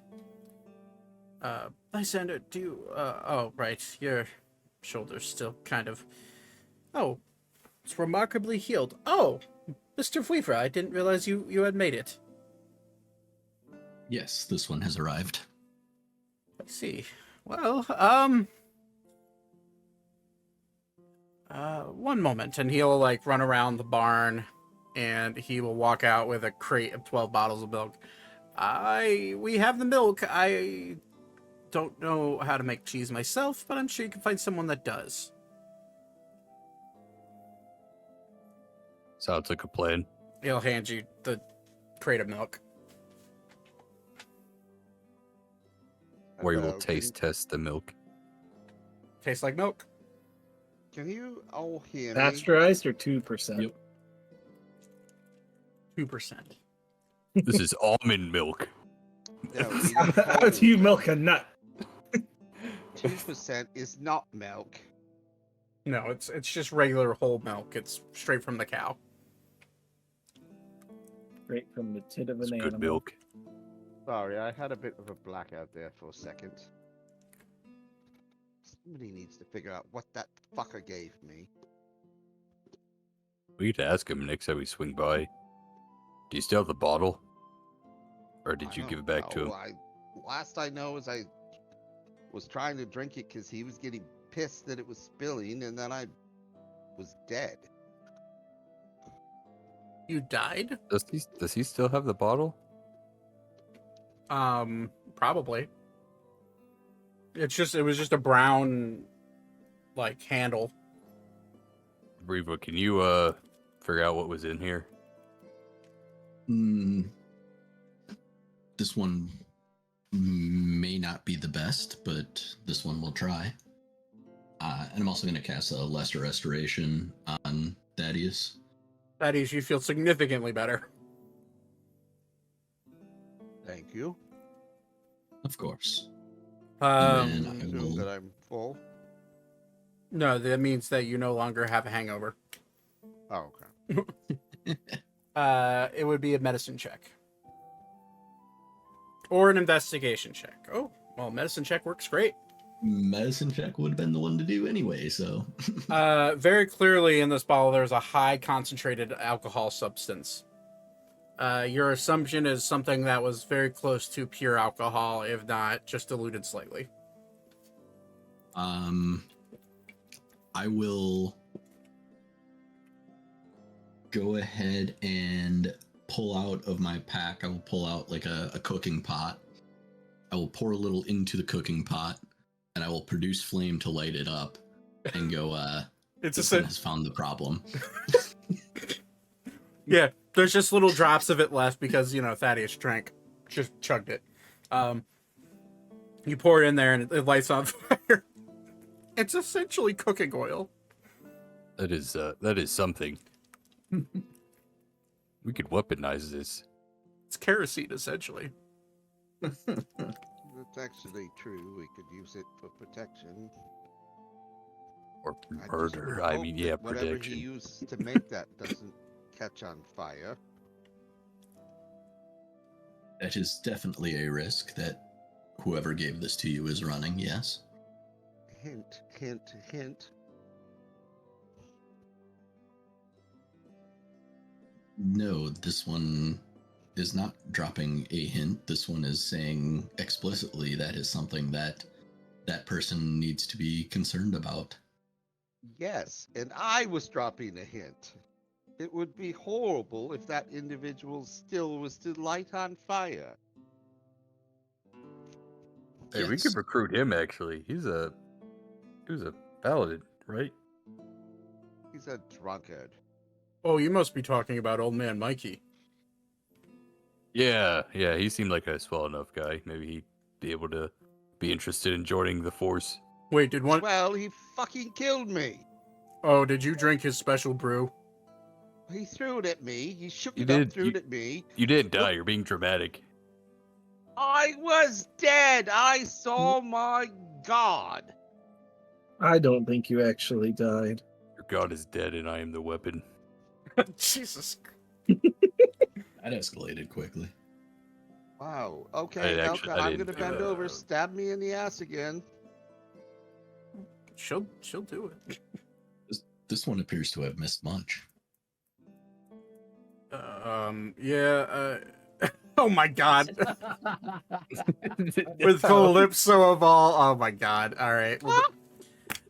Lysander, do you, oh, right, your shoulder's still kind of, oh, it's remarkably healed. Oh, Mr. Weaver, I didn't realize you had made it.
Yes, this one has arrived.
I see. Well, one moment, and he'll, like, run around the barn, and he will walk out with a crate of 12 bottles of milk. We have the milk. I don't know how to make cheese myself, but I'm sure you can find someone that does.
Sounds like a plan.
He'll hand you the crate of milk.
Where you will
Hello,
taste test the milk.
Tastes like milk.
Can you all hear me?
Pasteurized or 2%?
Yep.
2%.
This is almond milk.
No,
How do you milk a nut?
2% is not milk.
No, it's just regular whole milk. It's straight from the cow.
Straight from the tit of
It's
an
good
animal.
milk.
Sorry, I had a bit of a blackout there for a second. Somebody needs to figure out what that fucker gave me.
We need to ask him next time we swing by. Do you still have the bottle? Or did you give it back to him?
Last I know is I was trying to drink it because he was getting pissed that it was spilling, and then I was dead.
You died?
Does he still have the bottle?
Probably. It was just a brown, like, handle.
Brevo, can you figure out what was in here?
This one may not be the best, but this one will try. And I'm also going to cast a Lesser Restoration on Thaddeus.
Thaddeus, you feel significantly better.
Thank you.
Of course.
I
And then I
assume
will...
that I'm full.
No, that means that you no longer have a hangover.
Oh, okay.
It would be a medicine check. Or an investigation check. Oh, well, medicine check works great.
Medicine check would have been the one to do anyway, so...
Very clearly in this bottle, there's a high concentrated alcohol substance. Your assumption is something that was very close to pure alcohol, if not just diluted slightly.
I will go ahead and pull out of my pack. I will pull out like a cooking pot. I will pour a little into the cooking pot, and I will produce flame to light it up, and go.
It's
This
a
one has found the problem.
Yeah, there's just little drops of it left because, Thaddeus just chugged it. You pour it in there and it lights on fire. It's essentially cooking oil.
That is something. We could weaponize this.
It's kerosene, essentially.
That's actually true. We could use it for protection.
Or
I just
murder.
would
I
hope
mean,
that
yeah,
whatever
protection.
he used to make that doesn't catch on fire.
That is definitely a risk that whoever gave this to you is running, yes.
Hint, hint, hint.
No, this one is not dropping a hint. This one is saying explicitly that is something that that person needs to be concerned about.
Yes, and I was dropping a hint. It would be horrible if that individual still was to light on fire.
Hey, we
Yes.
could recruit him. Actually, he was a paladin, right?
He's a drunkard.
Oh, you must be talking about old man Mikey.
Yeah. He seemed like a swell enough guy. Maybe he'd be able to be interested in joining the force.
Wait, did one...
Well, he fucking killed me.
Oh, did you drink his special brew?
He threw it at me. He shook
You
it
did.
up, threw it at me.
You didn't die. You're being dramatic.
I was dead. I saw my god.
I don't think you actually died.
Your god is dead, and I am the weapon.
Jesus.
That escalated quickly.
Wow. Okay,
I
okay. I'm
didn't
gonna
do
bend
that.
over, stab me in the ass again.
She'll do it.
This one appears to have missed much.
Yeah, oh my god. With Calypso of all. Oh my god. Alright. Well,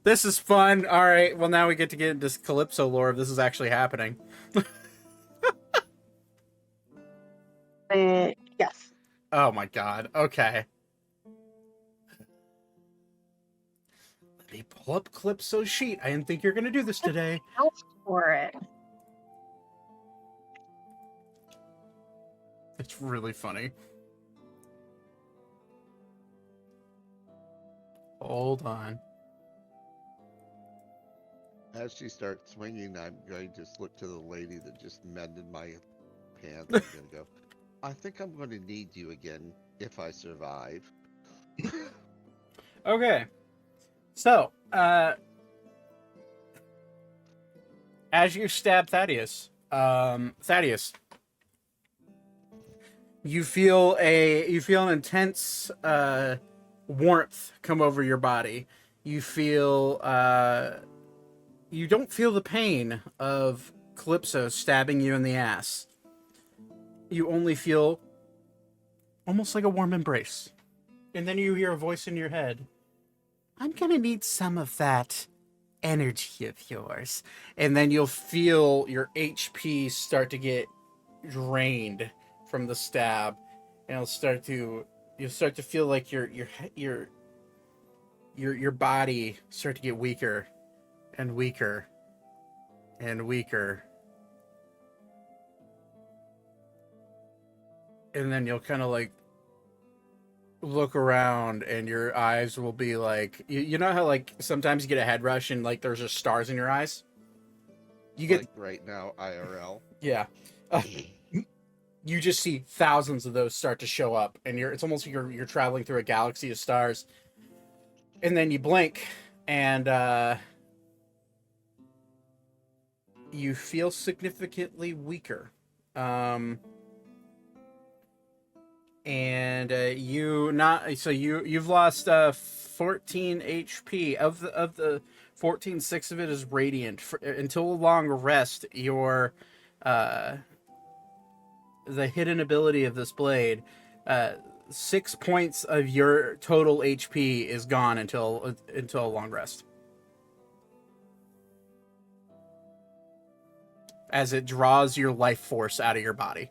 this is fun. Alright. Well, now we get to get into Calypso lore if this is actually happening.
Yes.
Oh my god. Okay. Let me pull up Calypso's sheet. I didn't think you were going to do this today.
Else for it.
It's really funny. Hold on.
As she starts swinging, I'm going to just look to the lady that just mended my pants. I'm going to go, I think I'm going to need you again if I survive.
Okay. So, as you stab Thaddeus, you feel an intense warmth come over your body. You feel you don't feel the pain of Calypso stabbing you in the ass. You only feel almost like a warm embrace. And then you hear a voice in your head. I'm gonna need some of that energy of yours. And then you'll feel your HP start to get drained from the stab. And you'll start to feel like your body start to get weaker and weaker and weaker. And then you'll kind of like look around and your eyes will be like, you know how like sometimes you get a head rush and like there's just stars in your eyes? You get
like right now, IRL.
Yeah. You just see thousands of those start to show up and it's almost like you're traveling through a galaxy of stars. And then you blink and you feel significantly weaker. And you've lost 14 HP of the 14. 6 of it is radiant. Until a long rest, your the hidden ability of this blade, 6 points of your total HP is gone until a long rest. as it draws your life force out of your body.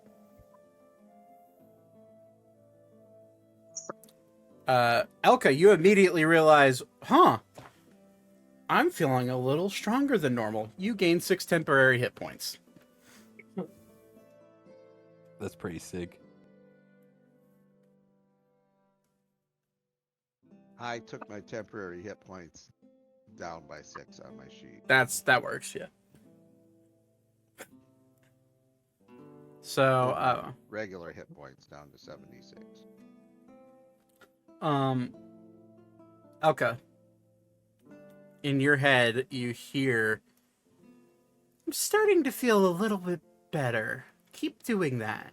Elka, you immediately realize, I'm feeling a little stronger than normal. You gain 6 temporary hit points.
That's pretty sick.
I took my temporary hit points down by 6 on my sheet.
That works, yeah. So,
Regular hit points down to 76.
Elka, in your head, you hear, I'm starting to feel a little bit better. Keep doing that.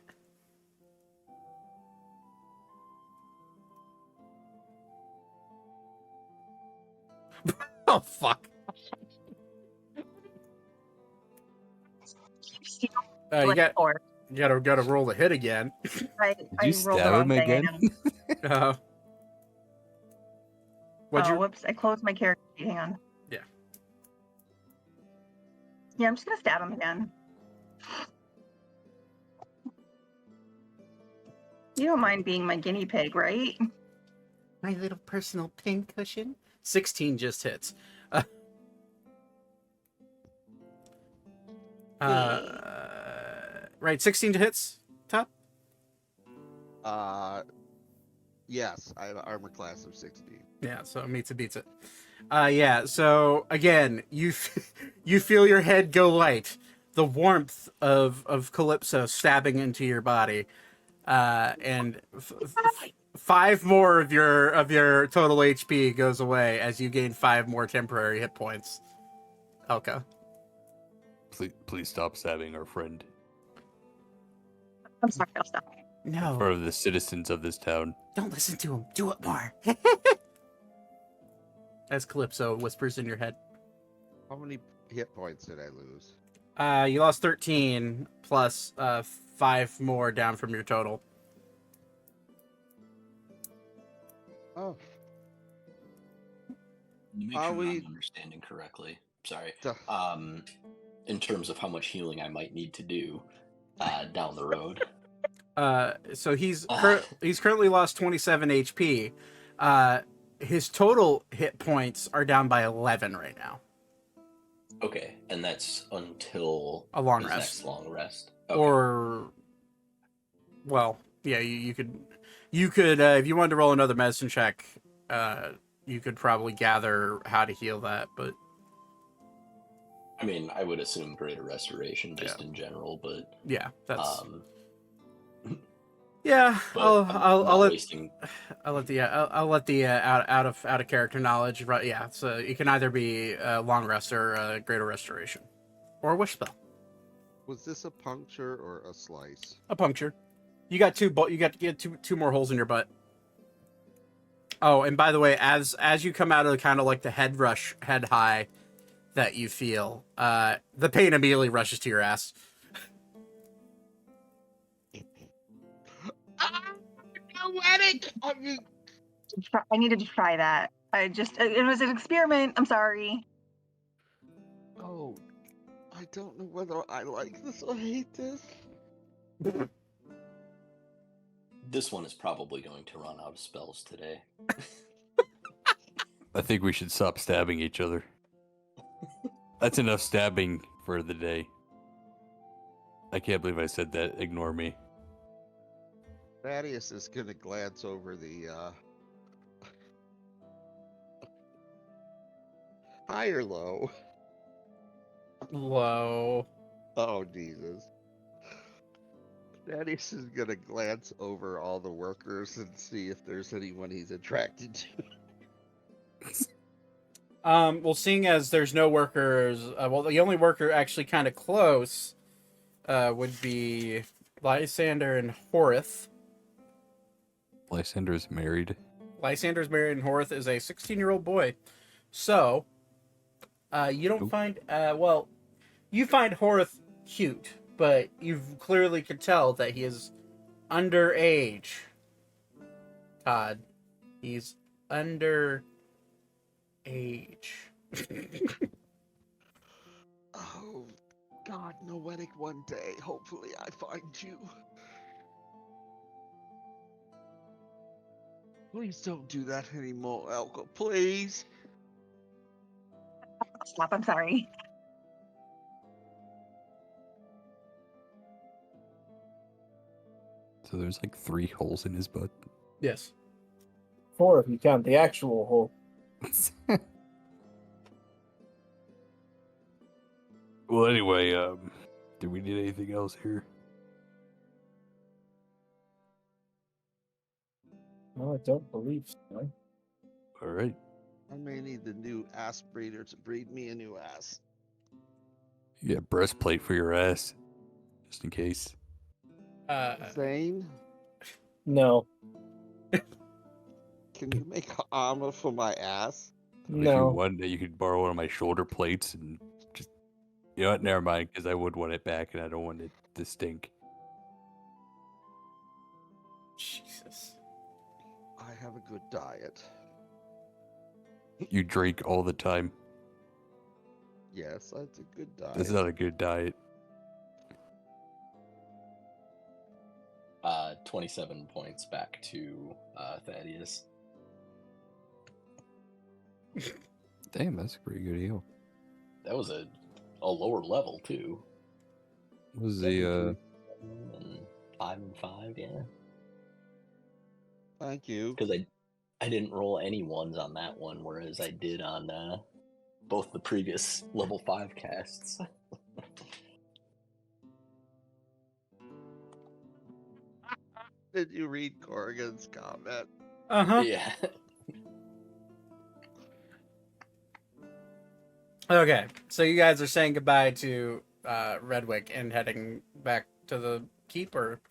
Oh, fuck. You gotta roll the hit again.
Did you stab him again?
Whoops! I closed my character sheet. Hang on.
Yeah.
Yeah, I'm just gonna stab him again. You don't mind being my guinea pig, right?
My little personal pincushion. 16 just hits. Right, 16 hits. Top.
Yes, I have an armor class of 16.
Yeah, so it meets it beats it. Yeah, so again, you feel your head go light. The warmth of Calypso stabbing into your body, and 5 more of your total HP goes away as you gain 5 more temporary hit points. Elka.
Please stop stabbing our friend.
I'm sorry, I'll stop.
No.
For the citizens of this town.
Don't listen to him. Do it more. As Calypso whispers in your head.
How many hit points did I lose?
You lost 13 plus 5 more down from your total.
Oh.
Make sure I'm understanding correctly. Sorry. In terms of how much healing I might need to do down the road.
So he's currently lost 27 HP. His total hit points are down by 11 right now.
Okay, and that's until
a long
his
rest.
Next long rest. Okay.
Or, well, yeah, you could if you wanted to roll another medicine check, you could probably gather how to heal that, but.
I mean, I would assume greater restoration just in general, but
yeah, that's. I'll let the out of character knowledge. Right? Yeah, so it can either be a long rest or a greater restoration, or a wish spell.
Was this a puncture or a slice?
A puncture. You got two more holes in your butt. Oh, and by the way, as you come out of kind of like the head high that you feel, the pain immediately rushes to your ass.
I needed to try that. It was an experiment. I'm sorry.
Oh, I don't know whether I like this or hate this.
This one is probably going to run out of spells today.
I think we should stop stabbing each other. That's enough stabbing for the day. I can't believe I said that. Ignore me.
Thaddeus is going to glance over the high or low?
Low.
Oh, Jesus. Thaddeus is going to glance over all the workers and see if there's anyone he's attracted to.
Well, seeing as there's no workers, the only worker actually kind of close would be Lysander and Horith.
Lysander is married.
Lysander's married, and Horith is a 16-year-old boy. So, you don't find, you find Horith cute, but you clearly could tell that he is underage. Todd, he's underage.
Oh, God, Noetic, one day, hopefully I find you. Please don't do that anymore, Elka, please.
Stop, I'm sorry.
So there's like 3 holes in his butt.
Yes.
4 if you count the actual hole.
Well, anyway, do we need anything else here?
No, I don't believe so.
All right.
I may need the new ass breeder to breed me a new ass.
You got a breastplate for your ass, just in case.
Zane,
No.
can you make armor for my ass?
If you
No.
want, you could borrow one of my shoulder plates and just. You know what? Never mind, because I would want it back, and I don't want it to stink.
Jesus.
I have a good diet.
You drink all the time.
Yes, that's a good diet.
That's not a good diet.
27 points back to Thaddeus.
Damn, that's a pretty good heal.
That was a lower level too.
What was the
5 and 5, yeah.
Thank you.
Because I didn't roll any ones on that one, whereas I did on both the previous level 5 casts.
Did you read Corrigan's comment?
Uh-huh.
Yeah.
Okay, so you guys are saying goodbye to Redwick and heading back to the keeper.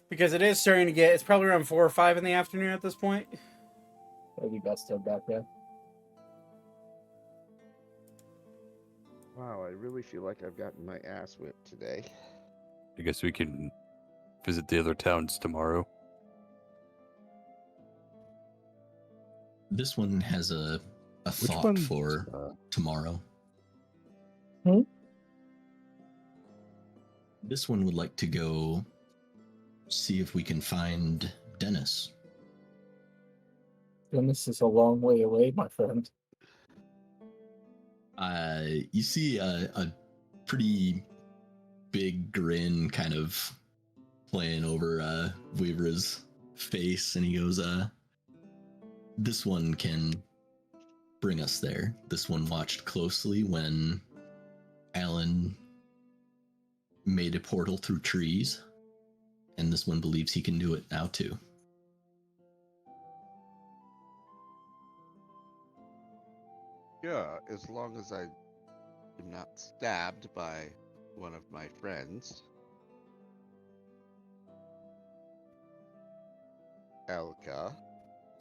Because it is starting to get, it's probably around 4 or 5 in the afternoon at this point.
Maybe best head back there.
Wow, I really feel like I've gotten my ass whipped today.
I guess we can visit the other towns tomorrow.
This one has a thought for tomorrow. This one would like to go see if we can find Dennis.
Dennis is a long way away, my friend.
You see a pretty big grin kind of playing over Weaver's face, and he goes, this one can bring us there. This one watched closely when Alan made a portal through trees, and this one believes he can do it now too.
Yeah, as long as I am not stabbed by one of my friends. Elka.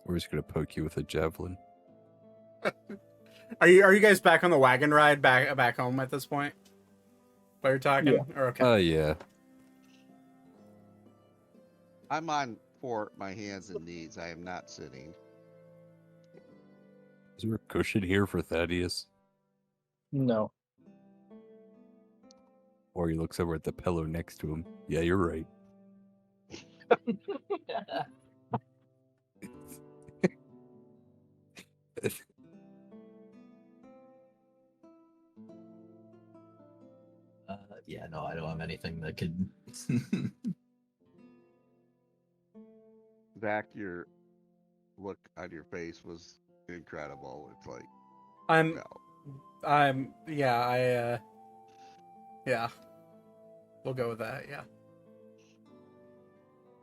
We're just gonna poke you with a javelin.
Are you guys back on the wagon ride back home at this point? While you're talking?
Yeah.
Or okay.
Yeah.
I'm on for my hands and knees. I am not sitting.
Is there a cushion here for Thaddeus?
No.
Or he looks over at the pillow next to him. Yeah, you're right.
Yeah, no, I don't have anything that could.
Zach, your look on your face was incredible. It's like,
Yeah. We'll go with that, yeah.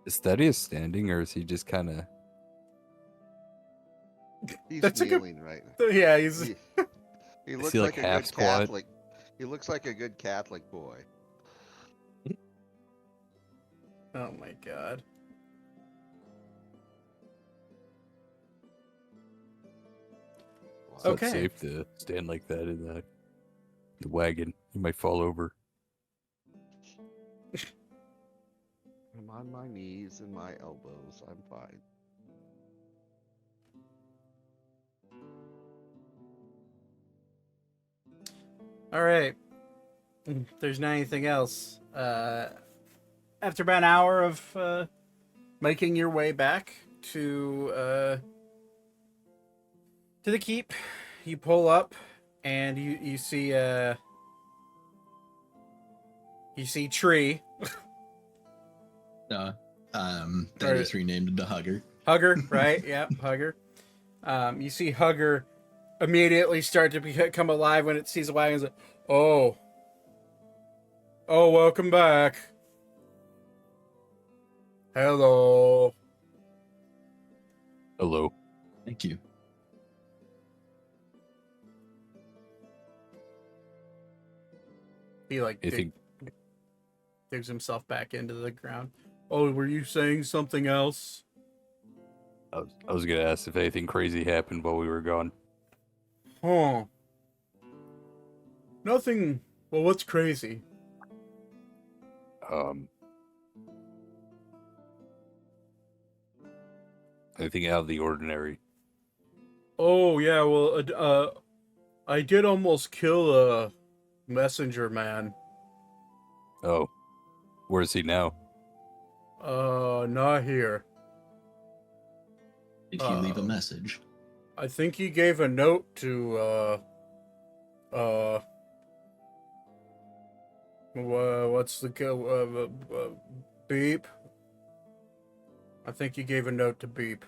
Is Thaddeus standing, or is he just kind of...
he's
That's
kneeling right now.
Yeah, he's...
He looks
he,
like
like,
a
half
good
squat?
Catholic. He looks like a good Catholic boy.
Oh my god.
It's not
Okay.
safe to stand like that in the wagon. You might fall over.
I'm on my knees and my elbows. I'm fine.
All right. if there's not anything else, after about an hour of making your way back to the keep, you pull up and you see Tree.
33 named the Hugger.
Hugger, right? Yeah, Hugger. You see Hugger immediately start to become alive when it sees the wagons. Like, oh, welcome back. Hello.
Hello.
Thank you.
He digs himself back into the ground. Oh, were you saying something else?
I was gonna ask if anything crazy happened while we were gone.
Huh. Nothing. Well, what's crazy?
Anything out of the ordinary?
Oh, yeah, well, I did almost kill a messenger man.
Oh, where is he now?
Not here.
Did he leave a message?
I think he gave a note to, what's the, Beep? I think he gave a note to Beep.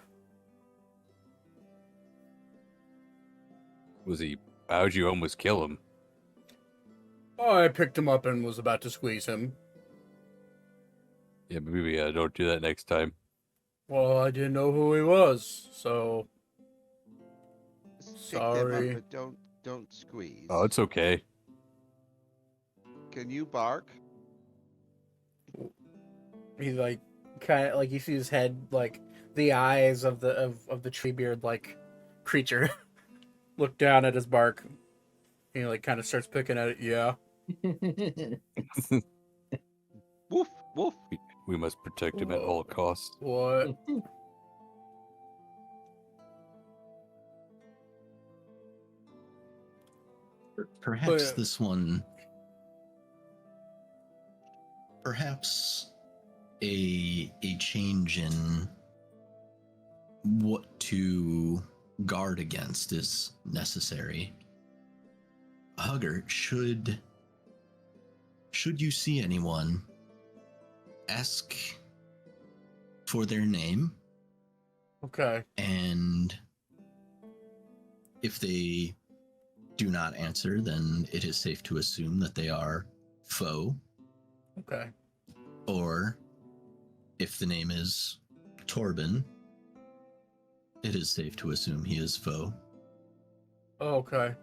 How'd you almost kill him?
Oh, I picked him up and was about to squeeze him.
Yeah, maybe don't do that next time.
Well, I didn't know who he was, so
Pick them
sorry.
up, but don't squeeze.
Oh, it's okay.
Can you bark?
He kind of you see his head, the eyes of the treebeard creature look down at his bark. He kind of starts picking at it. Yeah.
Woof woof.
We must protect him at all costs.
What?
Perhaps this one. Perhaps a change in what to guard against is necessary. Hugger, should you see anyone, ask for their name.
Okay.
And if they do not answer, then it is safe to assume that they are foe.
Okay.
Or if the name is Torbin, it is safe to assume he is foe.
Okay.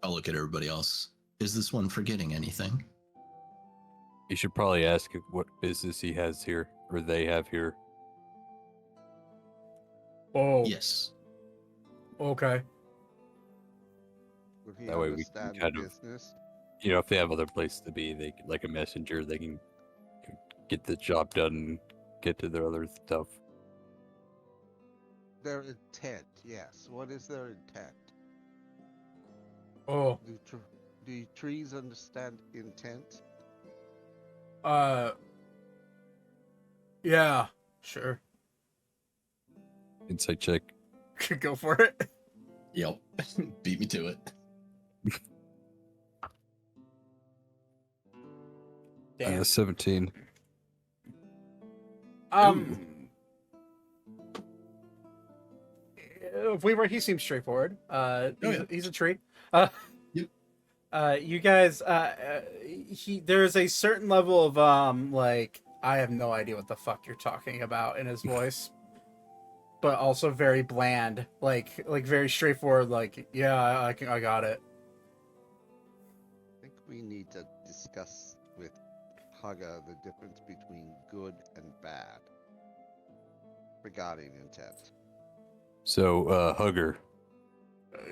I'll look at everybody else. Is this one forgetting anything?
You should probably ask what business he has here, or they have here.
Oh.
Yes.
Okay.
Would he
That way we can
understand
kind
the
of-
business?
If they have other places to be, they like a messenger, they can get the job done and get to their other stuff.
Their intent, yes. What is their intent?
Oh.
Do trees understand intent?
Yeah. Sure.
Insight check.
Go for it.
Yep. Beat me to it.
Damn.
17.
He seems straightforward. He's a tree.
Yep.
You guys, there's a certain level of I have no idea what the fuck you're talking about in his voice, but also very bland, like very straightforward. Yeah, I got it.
I think we need to discuss with Haga the difference between good and bad regarding intent.
So, Hugger,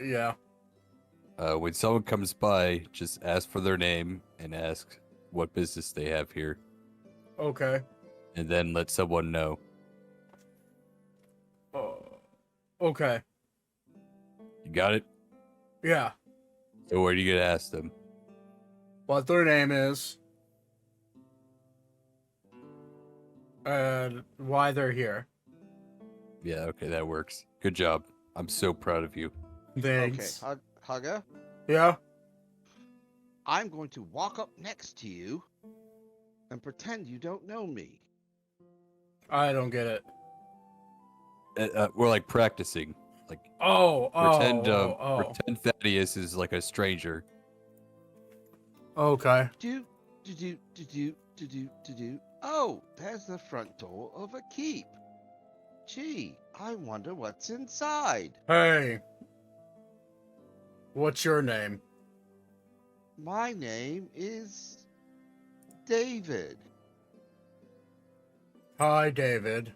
Yeah.
when someone comes by, just ask for their name and ask what business they have here,
Okay.
and then let someone know.
Okay.
You got it?
Yeah.
So what are you gonna ask them?
What their name is. And why they're here.
Yeah, okay, that works. Good job. I'm so proud of you.
Thanks.
Okay, Hugger,
Yeah?
I'm going to walk up next to you and pretend you don't know me.
I don't get it.
We're like practicing. Like
Pretend
pretend Thaddeus is like a stranger.
Okay.
Do. Oh, there's the front door of a keep. Gee, I wonder what's inside.
Hey. What's your name?
My name is David.
Hi, David.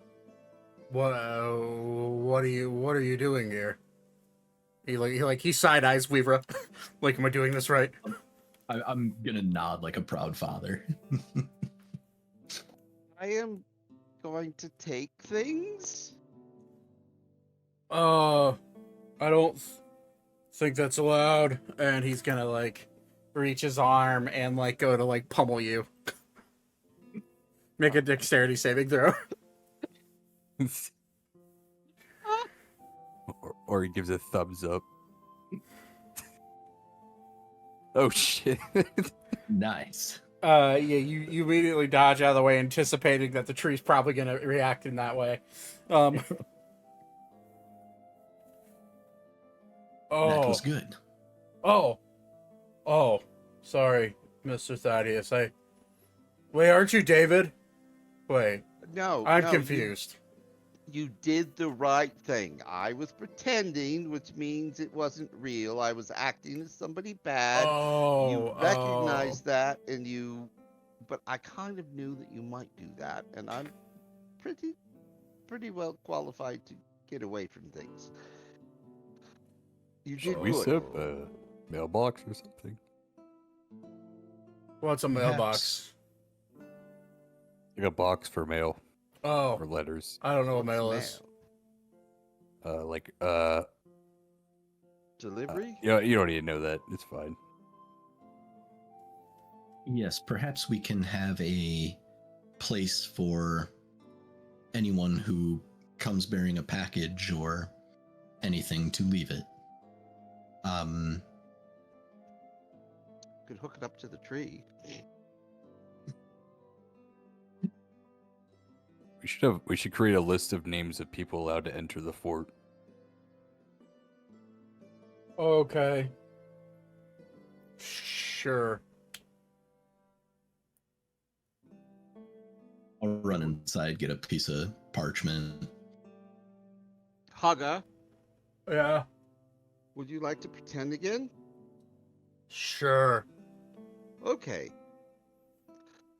What are you doing here? He side eyes Weaver. Like, am I doing this right?
I'm gonna nod like a proud father.
I am going to take things.
I don't think that's allowed. And he's gonna like reach his arm and like go to like pummel you. Make a dexterity saving throw.
or he gives a thumbs up. Oh shit.
Nice.
Yeah, you immediately dodge out of the way, anticipating that the tree's probably gonna react in that way.
That was good.
Oh, sorry, Mr. Thaddeus. Wait, aren't you David? Wait,
No,
I'm
no,
confused.
You did the right thing. I was pretending, which means it wasn't real. I was acting as somebody bad. You recognized that, but I kind of knew that you might do that, and I'm pretty well qualified to get away from things. You did
Should we
good.
set up a mailbox or something?
What's a mailbox?
Like a box for mail
Oh,
or letters.
I don't know what
What's
mail is.
Delivery?
Yeah, you don't need to know that. It's fine.
Yes, perhaps we can have a place for anyone who comes bearing a package or anything to leave it.
Could hook it up to the tree.
We should create a list of names of people allowed to enter the fort.
Okay. Sure.
I'll run inside, get a piece of parchment.
Hugger,
Yeah.
would you like to pretend again?
Sure.
Okay.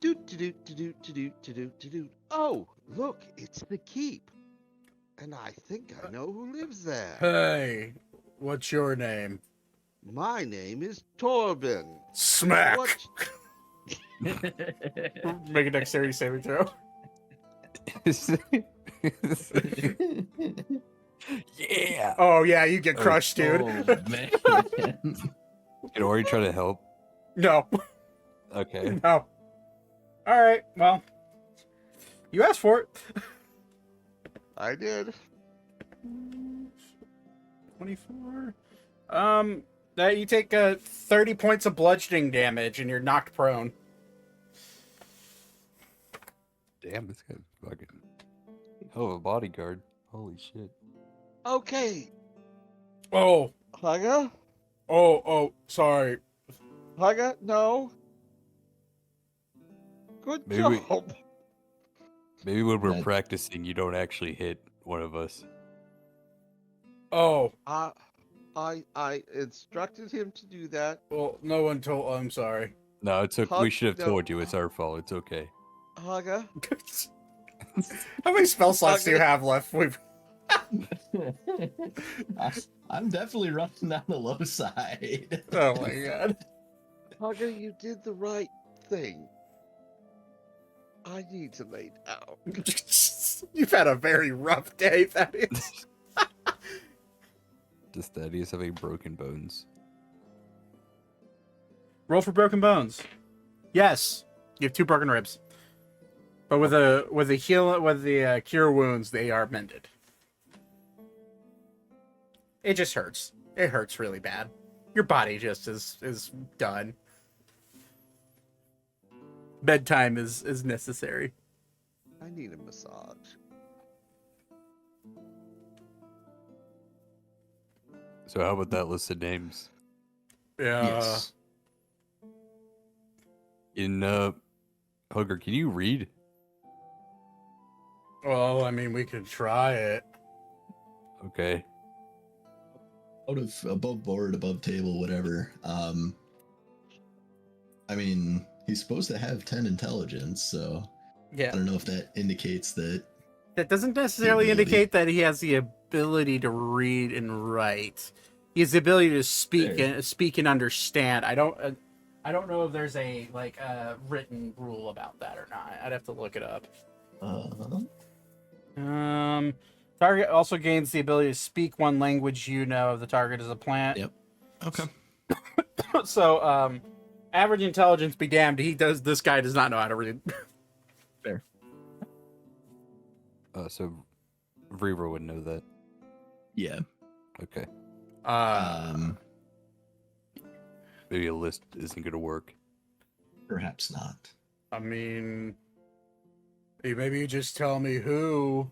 Do. Oh, look, it's the keep. And I think I know who lives there.
Hey, what's your name?
My name is Torbin.
Smack.
What?
Make a dexterity saving throw.
Yeah.
Oh yeah, you get crushed, dude.
Oh, man.
Can Ori try to help?
No.
Okay.
No. All right. Well, you asked for it.
I did.
24. That you take 30 points of bludgeoning damage and you're knocked prone.
Damn, this guy's fucking hell of a bodyguard. Holy shit.
Okay.
Oh.
Hugger?
Oh, sorry.
Hugger? No. Good job.
Maybe when we're
That-
practicing, you don't actually hit one of us.
Oh.
I instructed him to do that.
Well, no one told. I'm sorry.
No, it's okay. We should have
No.
told you. It's our fault. It's okay.
Hugger?
How many spell slots do you have left?
I'm definitely running on the low side.
Oh my god.
Hugger, you did the right thing. I need to lay down.
You've had a very rough day, that is.
Does Thaddeus have any broken bones?
Roll for broken bones. Yes, you have 2 broken ribs. But with the cure wounds, they are mended. It just hurts. It hurts really bad. Your body just is done. Bedtime is necessary.
I need a massage.
So how about that list of names?
Yeah.
Yes.
In Hugger, can you read?
Well, I mean, we could try it.
Okay.
Out of above board, above table, whatever. I mean, he's supposed to have 10 intelligence, so I
Yeah.
don't know if that indicates that.
That doesn't necessarily
ability.
indicate that he has the ability to read and write. He has the ability to speak
Fair.
and speak and understand. I don't know if there's a written rule about that or not. I'd have to look it up. Target also gains the ability to speak one language you know of the target as a plant.
Yep. Okay.
So, average intelligence be damned. This guy does not know how to read.
Fair.
So Vreva would know that.
Yeah.
Okay. Maybe a list isn't going to work.
Perhaps not.
I mean, maybe you just tell me who,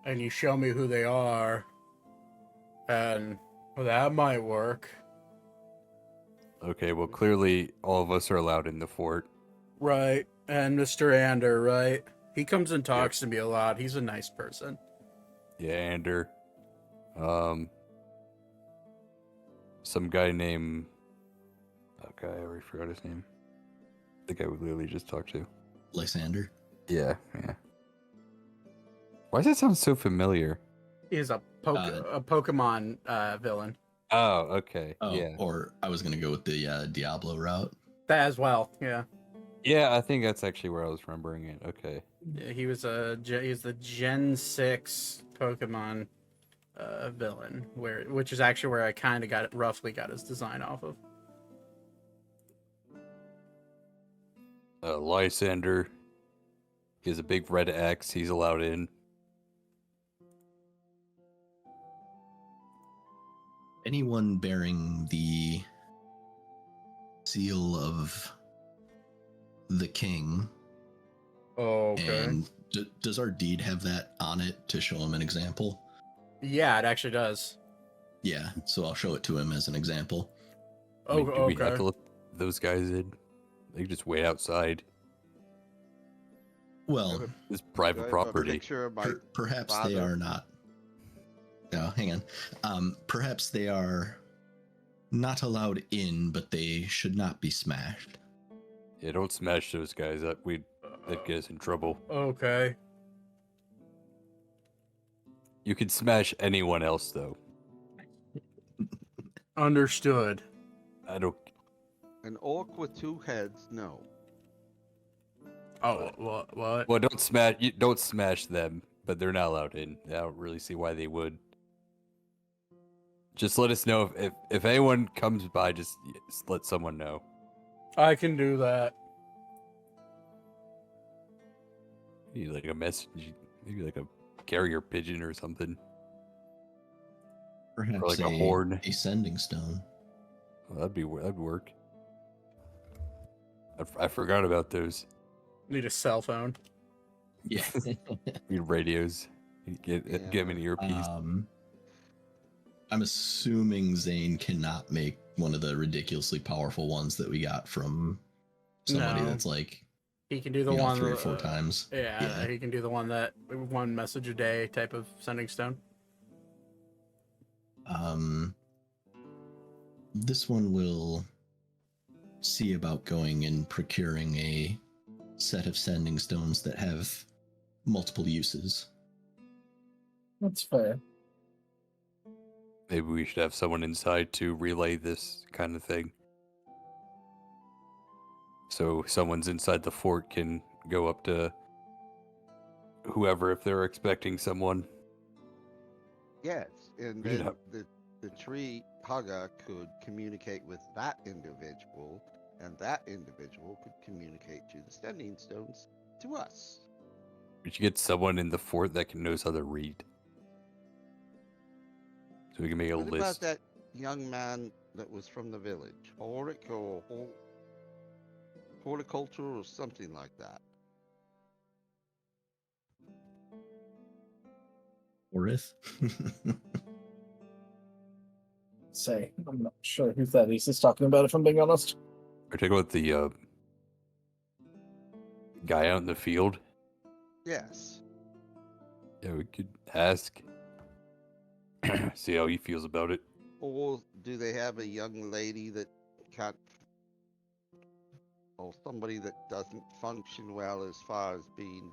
and you show me who they are, and that might work.
Okay, well, clearly all of us are allowed in the fort.
Right, and Mr. Ander, right? He comes and talks to me a lot. He's a nice person.
Yeah, Ander. Some guy named... Okay, I already forgot his name. The guy we literally just talked to.
Lysander.
Yeah. Why does that sound so familiar?
He's a Pokemon villain.
Oh, okay.
Oh,
Yeah.
or I was gonna go with the Diablo route.
That as well, yeah.
Yeah, I think that's actually where I was remembering it. Okay.
Yeah, he was the Gen 6 Pokemon villain, which is actually where I kind of roughly got his design off of.
Lysander. He has a big red X. He's allowed in.
Anyone bearing the seal of the king.
Oh, okay.
And does our deed have that on it to show him an example?
Yeah, it actually does.
Yeah, so I'll show it to him as an example.
I mean, do we have
okay.
to let those guys in? They can just wait outside.
Well,
It's
Do I
private
have a
property.
picture of my
perhaps they
father?
are not. No, hang on. Perhaps they are not allowed in, but they should not be smashed.
Yeah, don't smash those guys up. That'd get us in trouble.
Okay.
You could smash anyone else, though.
Understood.
I don't...
An orc with 2 heads? No.
Oh, what?
Well, don't smash them, but they're not allowed in. I don't really see why they would. Just let us know if anyone comes by. Just let someone know.
I can do that.
Maybe like a message, maybe like a carrier pigeon or something.
Perhaps
Or like a horn.
a sending stone.
Well, that'd work. I forgot about those.
Need a cell phone.
Yeah.
Need radios. Get him an earpiece.
I'm assuming Zane cannot make one of the ridiculously powerful ones that we got from somebody
No.
that's like
He can do the
3 or 4 times.
Yeah, he can do the one message a day type of sending stone.
This one will see about going and procuring a set of sending stones that have multiple uses.
That's fair.
Maybe we should have someone inside to relay this kind of thing. So someone's inside the fort can go up to whoever if they're expecting someone.
Yes, And
Read it
then
up.
the tree hugger could communicate with that individual, and that individual could communicate to the standing stones to us.
We should get someone in the fort that knows how to read. So we can make a
What about
list.
that young man that was from the village? Horticulture or something like that.
Orith.
Say, I'm not sure who that is talking about, if I'm being honest.
Or take about the guy out in the field.
Yes.
Yeah, we could ask. See how he feels about it.
Or do they have a young lady that can't, or somebody that doesn't function well as far as being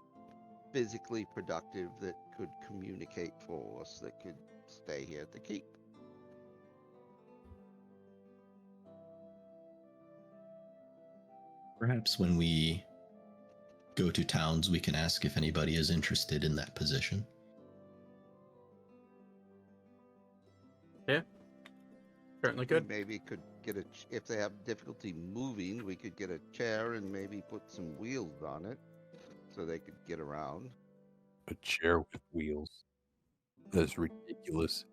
physically productive that could communicate for us, that could stay here at the keep?
Perhaps when we go to towns, we can ask if anybody is interested in that position.
Yeah, certainly
We
good.
maybe could get if they have difficulty moving, we could get a chair and maybe put some wheels on it so they could get around.
A chair with wheels. That's ridiculous.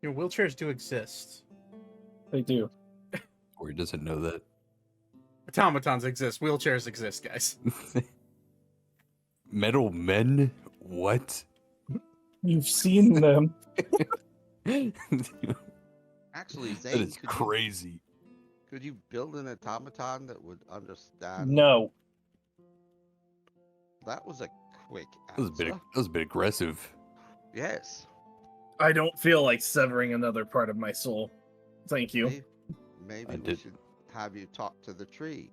You know, wheelchairs do exist.
They do.
Or he doesn't know that.
Automatons exist. Wheelchairs exist, guys.
Metal men? What?
You've seen them.
Actually,
That
Zane,
is crazy.
could you build an automaton that would understand?
No.
That was a quick
That was
answer.
that was a bit aggressive.
Yes.
I don't feel like severing another part of my soul. Thank you.
Maybe
I
we
did.
should have you talk to the tree.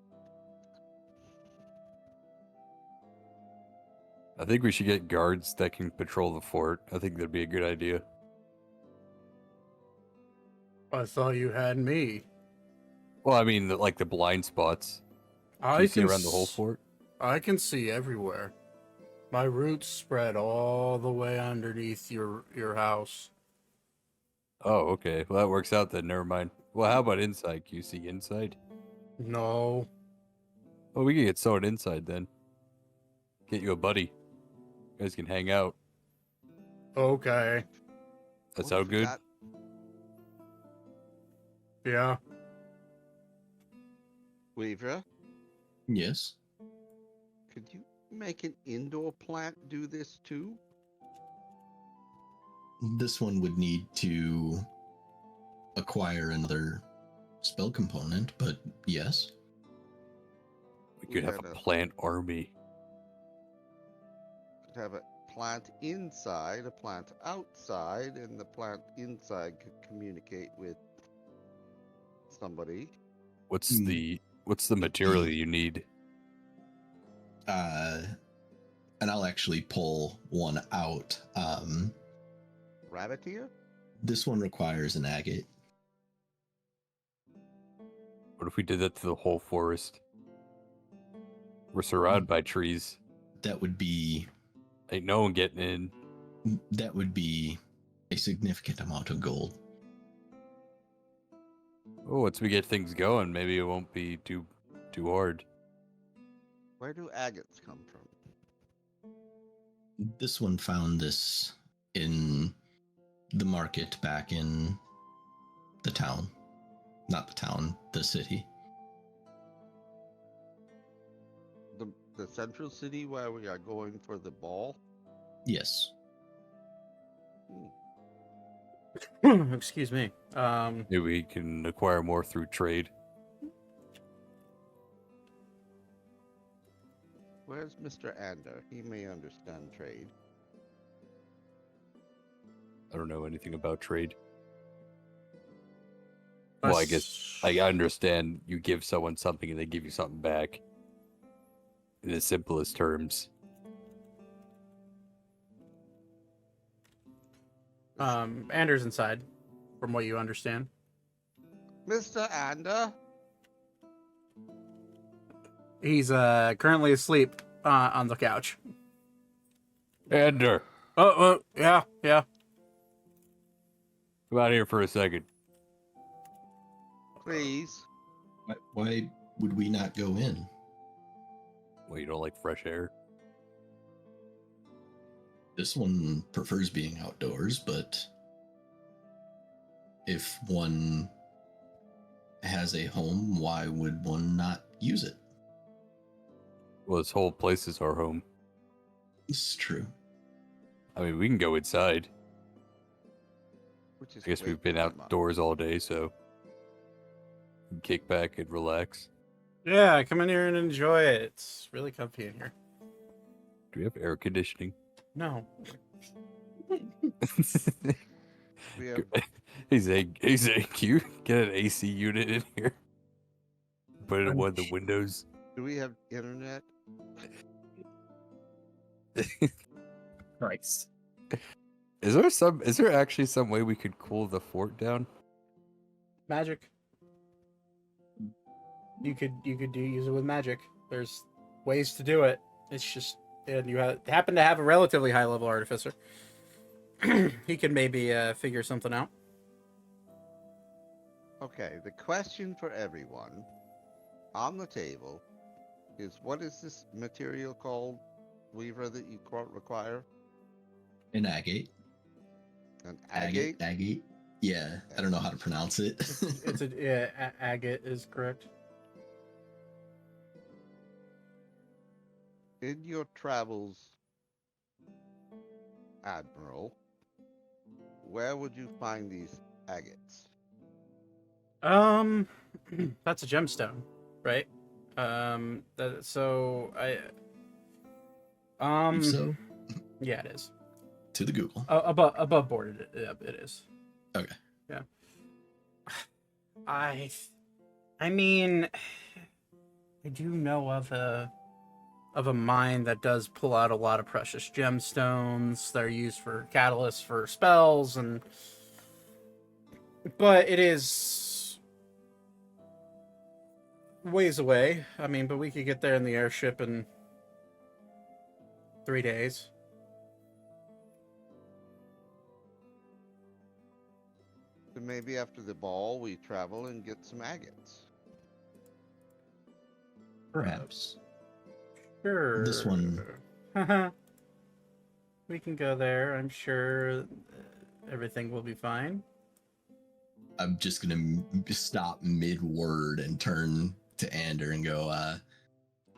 I think we should get guards that can patrol the fort. I think that'd be a good idea.
I thought you had me.
Well, I mean, like the blind spots. Do
I
you see
can
around the whole fort?
I can see everywhere. My roots spread all the way underneath your house.
Oh, okay. Well, that works out then. Never mind. Well, how about inside? Can you see inside?
No.
Well, we can get someone inside then. Get you a buddy. You guys can hang out.
Okay.
That
What
sound
if we
good?
got-
Yeah.
Weaver,
Yes.
could you make an indoor plant do this too?
This one would need to acquire another spell component, but yes.
We could have a
gotta
plant army.
have a plant inside, a plant outside, and the plant inside could communicate with somebody.
What's
Hmm.
the material you need?
And I'll actually pull one out.
Rabbit ear?
This one requires an agate.
What if we did that to the whole forest? We're surrounded by trees.
That would be
Ain't no one getting in.
a significant amount of gold.
Oh, once we get things going, maybe it won't be too hard.
Where do agates come from?
This one found this in the market back in the town. Not the town, the city.
The central city where we are going for the ball?
Yes.
Excuse me.
Maybe we can acquire more through trade.
Where's Mr. Ander? He may understand trade.
I don't know anything about trade. Well, I guess I understand you give someone something and they give you something back. In the simplest terms.
Anders inside, from what you understand.
Mr. Ander?
He's currently asleep on the couch.
Ander!
Yeah.
Come out here for a second.
Please.
Why would we not go in?
Well, you don't like fresh air?
This one prefers being outdoors, but if one has a home, why would one not use it?
Well, this whole place is our home.
This is true.
I mean, we can go inside.
Which is
I guess
way
we've been
too much.
outdoors all day, so kick back and relax.
Yeah, come in here and enjoy it. It's really comfy in here.
Do we have air conditioning?
No.
We have,
Hey, Zane, can you get an AC unit in here? Put it in one of the windows.
do we have internet?
Christ.
Is there actually some way we could cool the fort down?
Magic. You could use it with magic. There's ways to do it. It's just, and you happen to have a relatively high level artificer. He can maybe figure something out.
Okay, the question for everyone on the table is, what is this material called, Weaver, that you require?
An agate.
An agate?
Agate. Yeah, I don't know how to pronounce it.
Agate is correct.
In your travels, Admiral, where would you find these agates?
That's a gemstone, right? So
So,
yeah, it is.
to the Google.
Above board, it is.
Okay.
Yeah. I mean, I do know of a mine that does pull out a lot of precious gemstones. They're used for catalysts for spells, but it is ways away. I mean, but we could get there in the airship in 3 days.
So maybe after the ball, we travel and get some agates.
Perhaps.
Sure.
This one.
We can go there. I'm sure everything will be fine.
I'm just gonna stop mid-word and turn to Ander and go,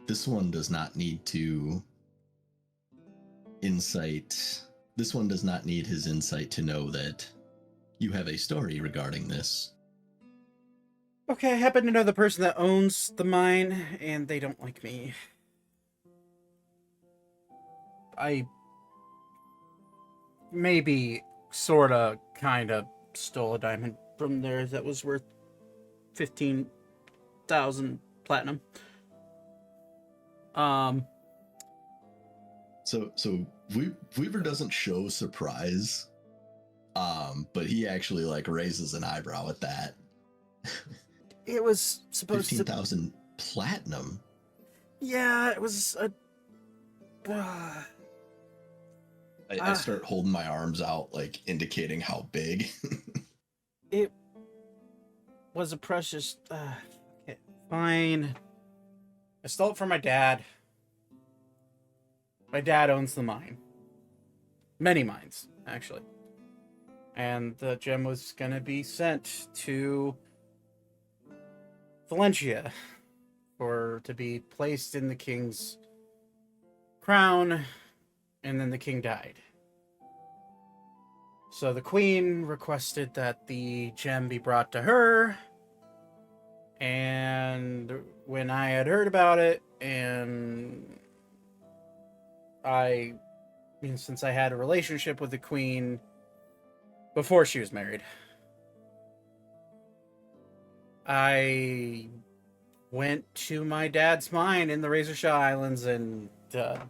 this one does not need to insight. This one does not need his insight to know that you have a story regarding this.
Okay, I happen to know the person that owns the mine, and they don't like me. I maybe, sorta, kinda stole a diamond from there that was worth 15,000 platinum.
So Weaver doesn't show surprise, but he actually like raises an eyebrow at that.
It was supposed
15,000 platinum.
Yeah, it was a.
I start holding my arms out, like indicating how big.
It was a precious. Okay, fine. I stole it from my dad. My dad owns the mine. Many mines, actually. And the gem was gonna be sent to Valencia to be placed in the king's crown, and then the king died. So the queen requested that the gem be brought to her, and when I had heard about it, and since I had a relationship with the queen before she was married, I went to my dad's mine in the Razor Islands and to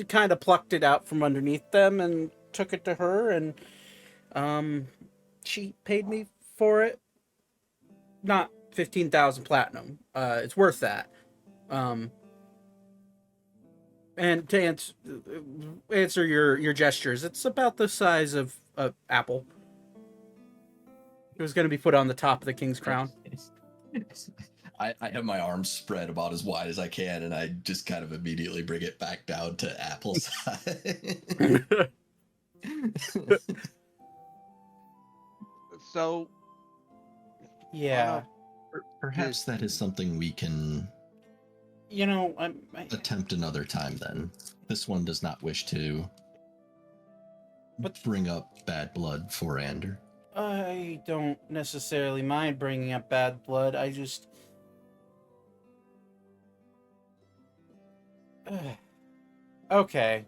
kind of plucked it out from underneath them and took it to her, and she paid me for it. Not 15,000 platinum. It's worth that. And to answer your gestures, it's about the size of an apple. It was going to be put on the top of the king's crown.
I have my arms spread about as wide as I can, and I just kind of immediately bring it back down to apple size.
So,
Yeah.
Perhaps that is something we can
You know,
attempt another time then. This one does not wish to bring up bad blood for Ander.
I don't necessarily mind bringing up bad blood. I just... Okay.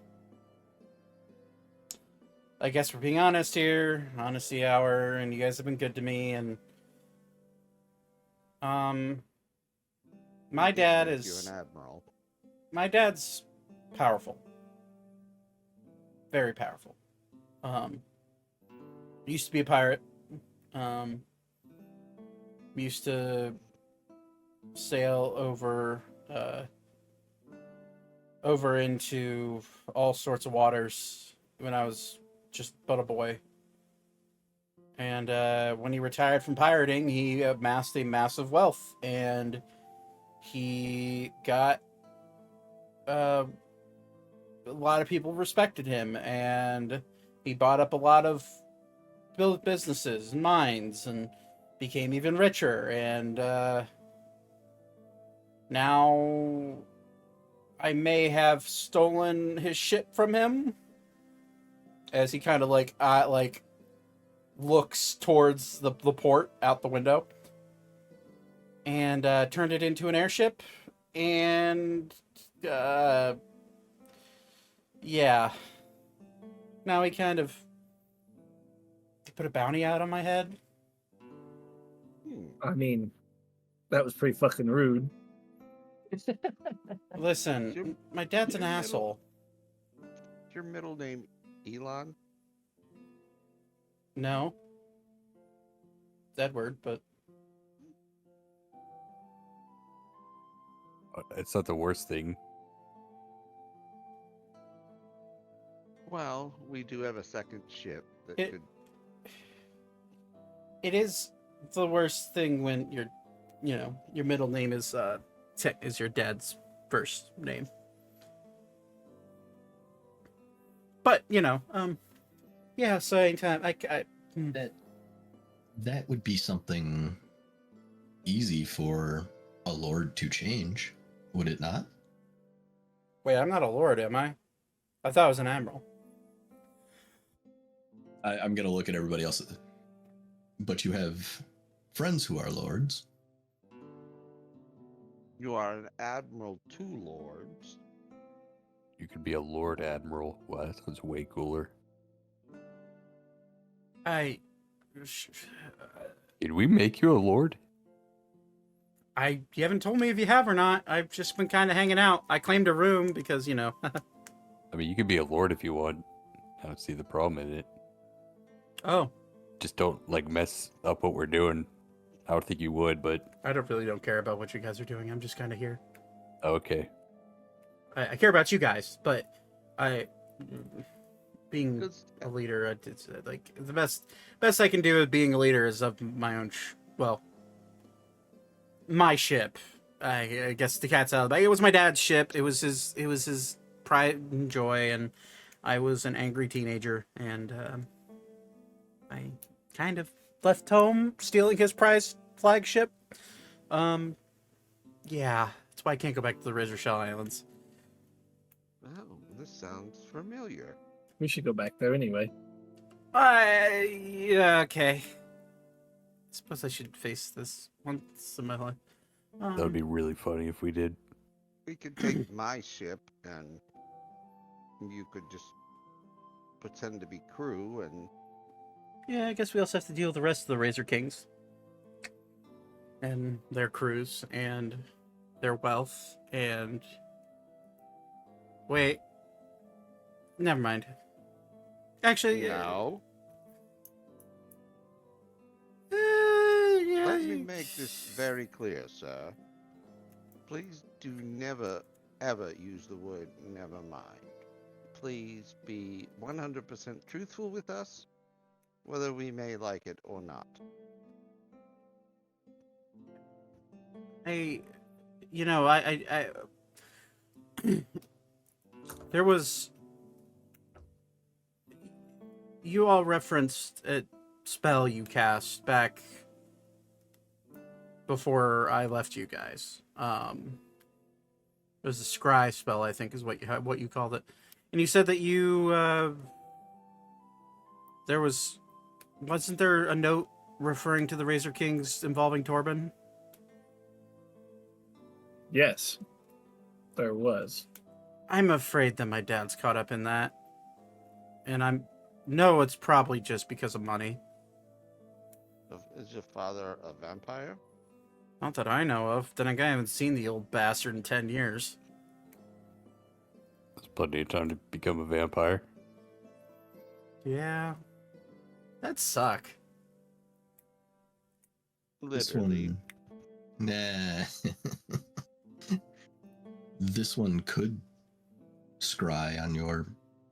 I guess we're being honest here. Honesty hour, and you guys have been good to me, and... My dad
you're
is...
an admiral.
My dad's powerful. Very powerful. Used to be a pirate. Used to sail over into all sorts of waters when I was just but a boy. And when he retired from pirating, he amassed a massive wealth, and he got a lot of people respected him, and he bought up a lot of businesses and mines and became even richer. And now I may have stolen his ship from him, as he kind of like looks towards the port out the window, and turned it into an airship. And yeah, now he kind of put a bounty out on my head.
I mean, that was pretty fucking rude.
Listen, my dad's an asshole.
Is your middle name Elon?
No. Edward, but...
It's not the worst thing.
Well, we do have a second ship that could...
It is the worst thing when your middle name is your dad's first name. But, yeah, so anytime
That would be something easy for a lord to change, would it not?
Wait, I'm not a lord, am I? I thought I was an admiral.
I'm gonna look at everybody else. But you have friends who are lords.
You are an admiral to lords.
You could be a Lord Admiral. Well, that sounds way cooler. Did we make you a lord?
You haven't told me if you have or not. I've just been kind of hanging out. I claimed a room because,
I mean, you could be a lord if you want. I don't see the problem in it.
Oh.
Just don't, mess up what we're doing. I don't think you would, but...
I don't care about what you guys are doing. I'm just kind of here.
Okay.
I care about you guys, but being a leader, it's the best I can do with being a leader is of my own, my ship. I guess the cat's out of the bag. It was my dad's ship. It was his pride and joy, and I was an angry teenager, and I kind of left home stealing his prized flagship. Yeah, that's why I can't go back to the Razor Shell Islands.
Oh, this sounds familiar.
We should go back there anyway.
Yeah, okay. I suppose I should face this once in my life.
That would be really funny if we did.
We could take my ship, and you could just pretend to be crew, and...
Yeah, I guess we also have to deal with the rest of the Razor Kings. And their crews, and their wealth, and... Wait. Never mind. Actually...
No.
Yeah,
Let me make this very clear, sir. Please do never, ever use the word never mind. Please be 100% truthful with us, whether we may like it or not.
I you know, I there was you all referenced a spell you cast back before I left you guys. It was a scry spell, I think, is what you called it. And you said that there wasn't there a note referring to the Razor Kings involving Torbin?
Yes, there was.
I'm afraid that my dad's caught up in that. And it's probably just because of money.
Is your father a vampire?
Not that I know of. Then again, I haven't seen the old bastard in 10 years.
There's plenty of time to become a vampire.
Yeah. That'd suck.
This
Literally.
one, nah. This one could scry on your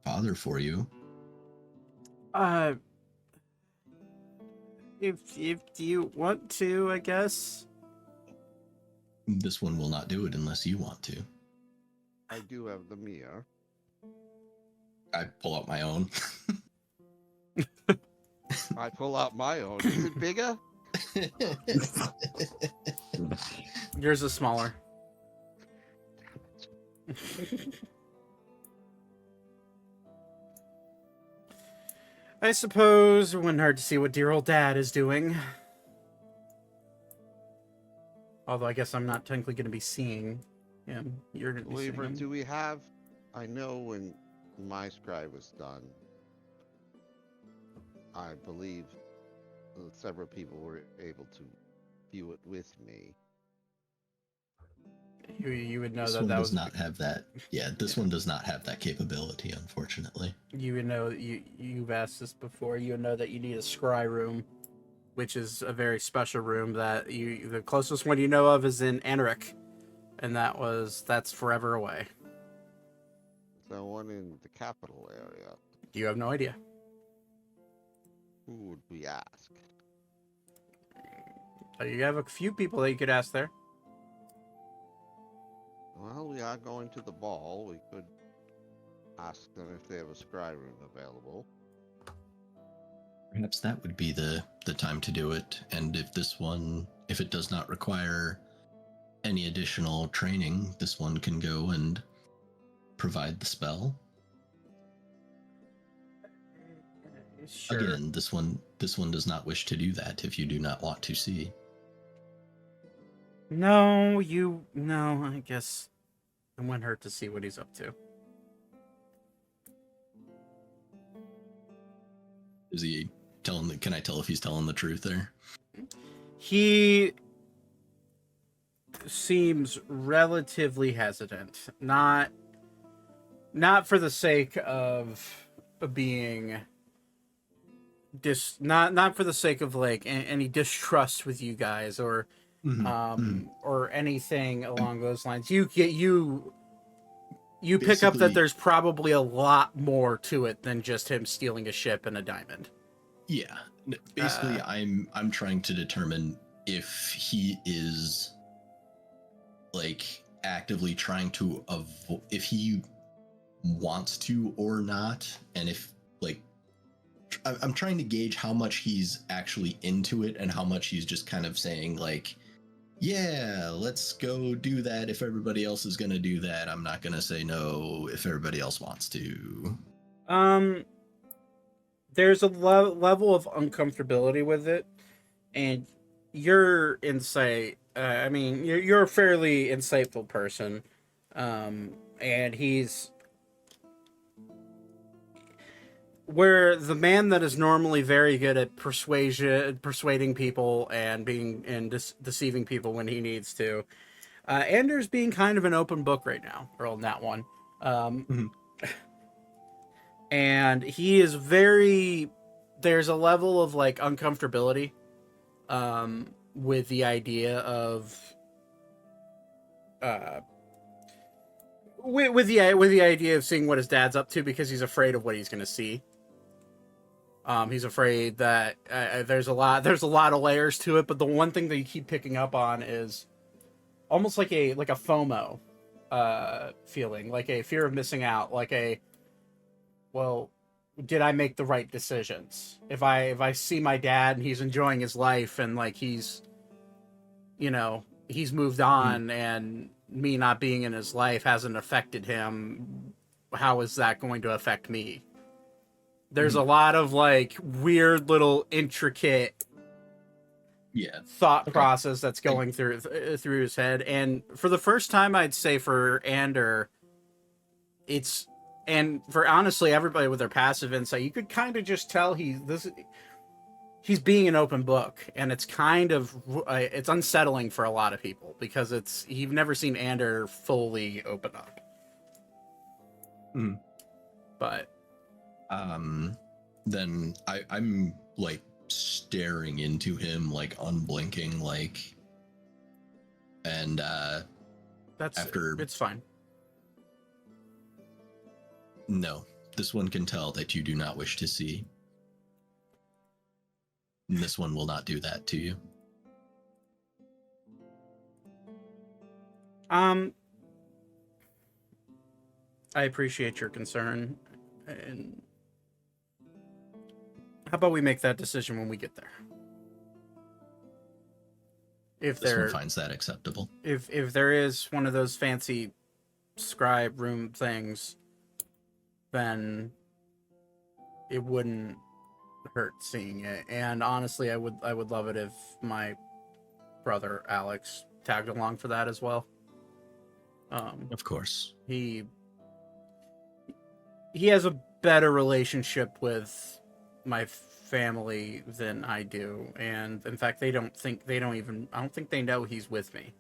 father for you.
If you want to, I guess.
This one will not do it unless you want to.
I do have the mirror.
I pull out my own.
I pull out my own. Is it bigger?
Yours is smaller. I suppose it wouldn't hurt to see what dear old dad is doing. Although I guess I'm not technically going to be seeing him. You're going to be seeing
Weaver,
him.
do we have... I know when my scry was done, I believe several people were able to view it with me.
You would know
This
that
one
that
does
was...
not have that. Yeah, this one does not have that capability, unfortunately.
You would know, you've asked this before, you would know that you need a scry room, which is a very special room that the closest one you know of is in Ammriel, and that's forever away.
The one in the capital area.
You have no idea.
Who would we ask?
You have a few people that you could ask there.
Well, we are going to the ball. We could ask them if they have a scry room available.
Perhaps that would be the time to do it. And if it does not require any additional training, this one can go and provide the spell.
Sure.
Again, this one does not wish to do that if you do not want to see.
No, I guess it wouldn't hurt to see what he's up to.
Is he telling? Can I tell if he's telling the truth there?
He seems relatively hesitant. Not for the sake of being not for the sake of like any distrust with you guys or or anything along those lines. You pick up that there's probably a lot more to it than just him stealing a ship and a diamond.
Yeah. Basically, I'm trying to determine if he is like actively trying to if he wants to or not, and if like I'm trying to gauge how much he's actually into it and how much he's just kind of saying like, yeah, let's go do that. If everybody else is going to do that, I'm not going to say no if everybody else wants to.
There's a level of uncomfortability with it, and your insight, I mean, you're a fairly insightful person, and he's where the man that is normally very good at persuading people and deceiving people when he needs to. Anders being kind of an open book right now, or on that one. And he is there's a level of like uncomfortability with the idea of with the idea of seeing what his dad's up to, because he's afraid of what he's going to see. He's afraid that there's a lot of layers to it, but the one thing that you keep picking up on is almost like a FOMO feeling, like a fear of missing out, like a, well, did I make the right decisions? If I see my dad and he's enjoying his life and like he's, you know, he's moved on and me not being in his life hasn't affected him, how is that going to affect me? There's a lot of like weird little intricate thought process that's going through his head. And for the first time, I'd say for Ander, and for honestly everybody with their passive insight, you could kind of just tell he's being an open book, and it's kind of it's unsettling for a lot of people because you've never seen Ander fully open up. But
then I'm like staring into him, like unblinking, like, and it's
fine.
No, this one can tell that you do not wish to see. And this one will not do that to you.
I appreciate your concern, and how about we make that decision when we get there? If
this one finds that acceptable.
If there is one of those fancy scribe room things, then it wouldn't hurt seeing it. And honestly, I would love it if my brother Alex tagged along for that as well.
Of course.
He has a better relationship with my family than I do, and in fact I don't think they know he's with me.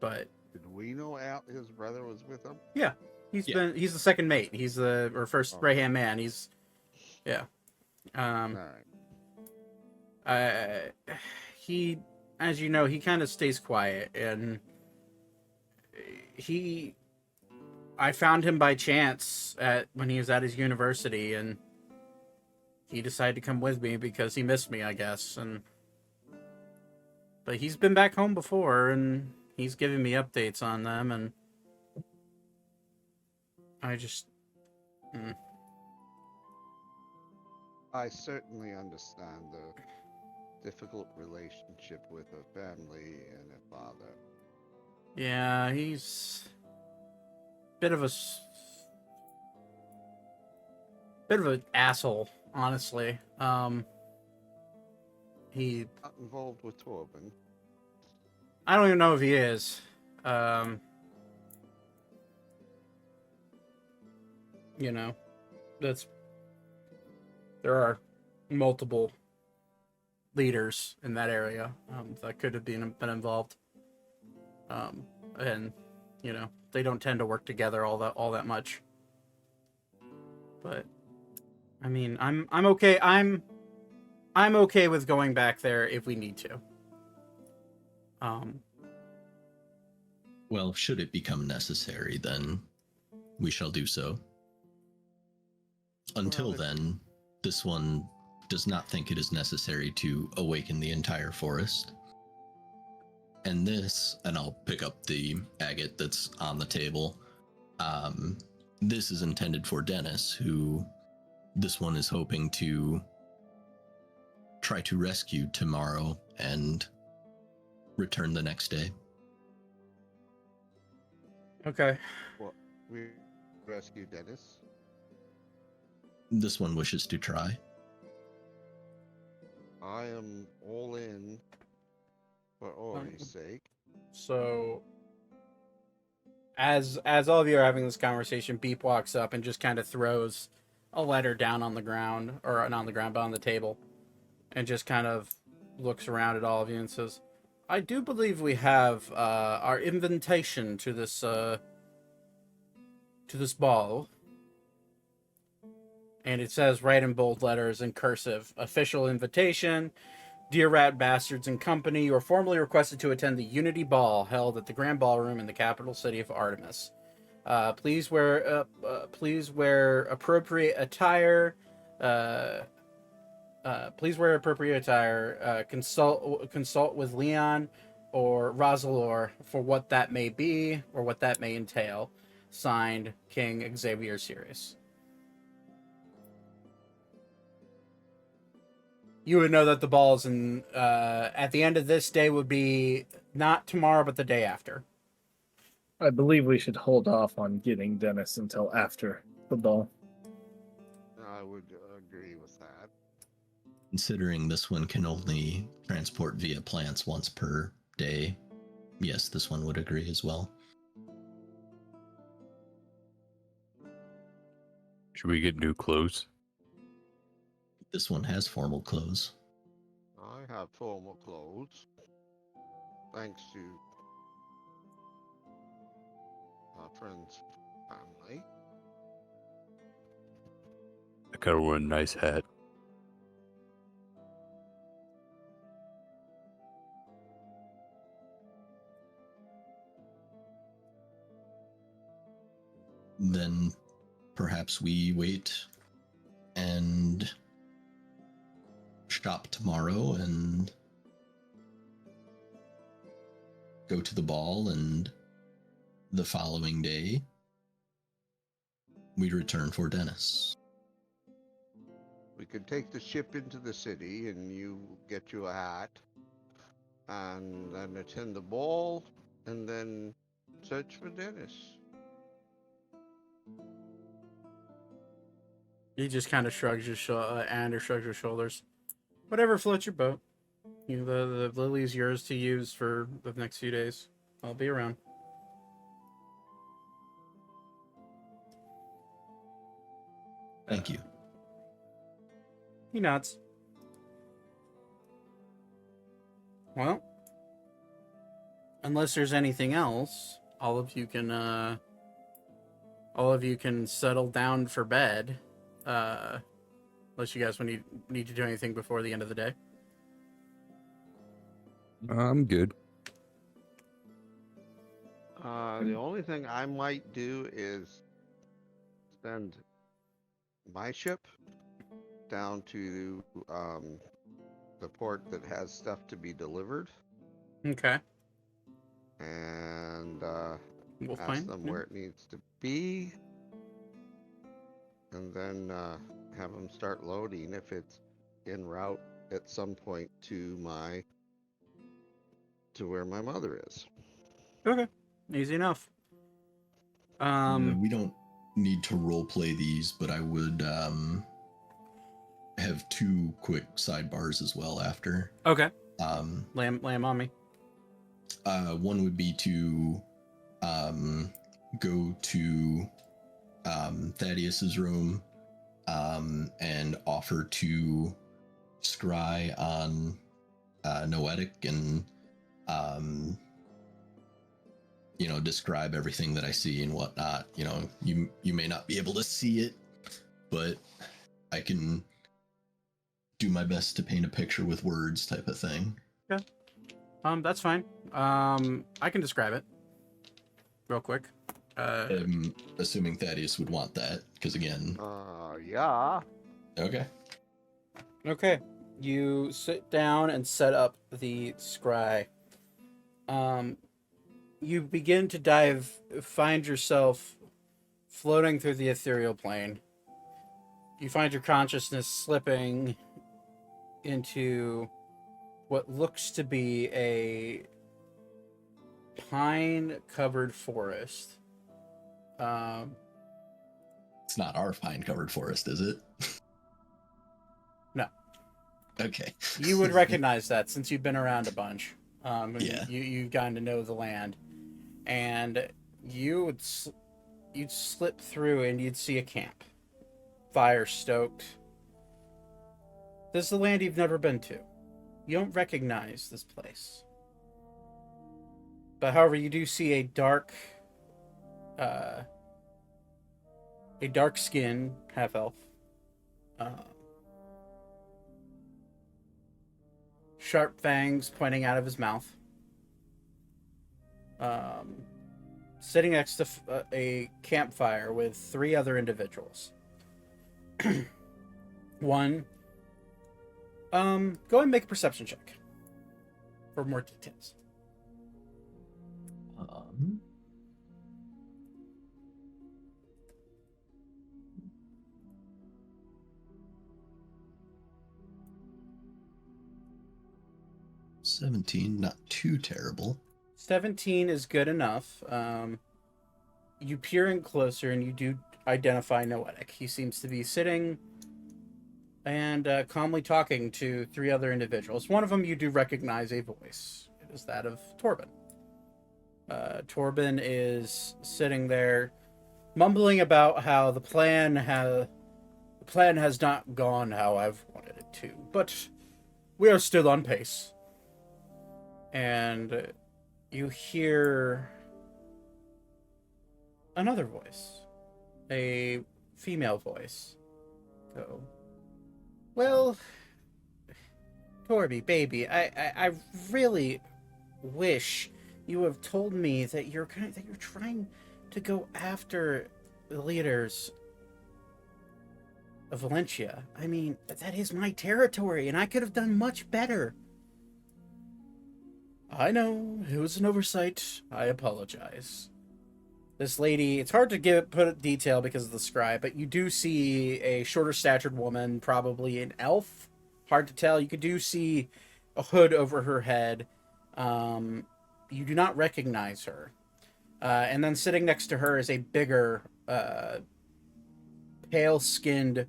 But
did we know his brother was with him?
Yeah. He's the second mate. He's the first right hand man. He's he, as you know, he kind of stays quiet, and I found him by chance when he was at his university, and he decided to come with me because he missed me, I guess. But he's been back home before, and he's giving me updates on them, and I just...
I certainly understand the difficult relationship with a family and a father.
Yeah, he's bit of an asshole, honestly. He
not involved with Torbin.
I don't even know if he is. You know, there are multiple leaders in that area that could have been involved. And you know, they don't tend to work together all that much. But I mean, I'm okay. I'm okay with going back there if we need to.
Well, should it become necessary, then we shall do so. Until then, this one does not think it is necessary to awaken the entire forest. And I'll pick up the agate that's on the table. This is intended for Dennis, who this one is hoping to try to rescue tomorrow and return the next day.
Okay.
What? We rescue Dennis?
This one wishes to try.
I am all in for Ori's sake.
So, as all of you are having this conversation, Beep walks up and just kind of throws a letter down on the ground, or not on the ground, but on the table, and just kind of looks around at all of you and says, "I do believe we have our invitation to this ball." And it says right in bold letters in cursive, "Official invitation. Dear Rat Bastards and Company, you are formally requested to attend the Unity Ball held at the Grand Ballroom in the capital city of Artemis. Please wear appropriate attire. please wear appropriate attire. Consult with Leon or Rosalor for what that may be or what that may entail. Signed, King Xavier Sirius. You would know that the balls in at the end of this day would be not tomorrow, but the day after.
I believe we should hold off on getting Dennis until after the ball.
I would agree with that.
Considering this one can only transport via plants once per day, yes, this one would agree as well.
Should we get new clothes?
This one has formal clothes.
I have formal clothes, thanks to my friend's family.
I gotta wear a nice hat.
Then perhaps we wait and shop tomorrow and go to the ball, and the following day we return for Dennis.
We could take the ship into the city and you get you a hat and then attend the ball and then search for Dennis.
He just kind of shrugs his shrugs his shoulders. Whatever floats your boat. You know, the lily is yours to use for the next few days. I'll be around.
Thank you.
He nods. Well, unless there's anything else, all of you can settle down for bed. Unless you guys need to do anything before the end of the day.
I'm good.
The only thing I might do is send my ship down to the port that has stuff to be delivered.
Okay.
And
We'll
ask
find
them
yeah.
where it needs to be. And then have them start loading if it's en route at some point to where my mother is.
Okay. Easy enough.
We don't need to role play these, but I would have two quick sidebars as well after.
Okay.
Lay
'em on me.
One would be to go to Thaddeus's room and offer to scry on Noetic and describe everything that I see and whatnot. You may not be able to see it, but I can do my best to paint a picture with words, type of thing.
Yeah. That's fine. I can describe it real quick.
I'm assuming Thaddeus would want that, because again.
Yeah.
Okay.
Okay. You sit down and set up the scry. You begin to find yourself floating through the ethereal plane. You find your consciousness slipping into what looks to be a pine-covered forest.
It's not our pine-covered forest, is it?
No.
Okay.
You would recognize that since you've been around a bunch.
Yeah.
You've gotten to know the land. And you'd slip through and you'd see a camp. Fire stoked. This is the land you've never been to. You don't recognize this place. But however, you do see a dark skin half-elf. Sharp fangs pointing out of his mouth. Sitting next to a campfire with 3 other individuals. One Go and make a perception check for more details.
17, not too terrible.
17 is good enough. You peer in closer and you do identify Noetic. He seems to be sitting and calmly talking to 3 other individuals. One of them you do recognize a voice. It is that of Torbin. Torbin is sitting there mumbling about how the plan has not gone how I've wanted it to, but we are still on pace. And you hear another voice, a female voice, go, well, Torby, baby, I really wish you have told me that you're trying to go after the leaders of Valencia. I mean, that is my territory, and I could have done much better. I know, it was an oversight. I apologize. This lady, it's hard to put detail because of the scribe, but you do see a shorter statured woman, probably an elf. Hard to tell. You do see a hood over her head. You do not recognize her. And then sitting next to her is a bigger, pale-skinned,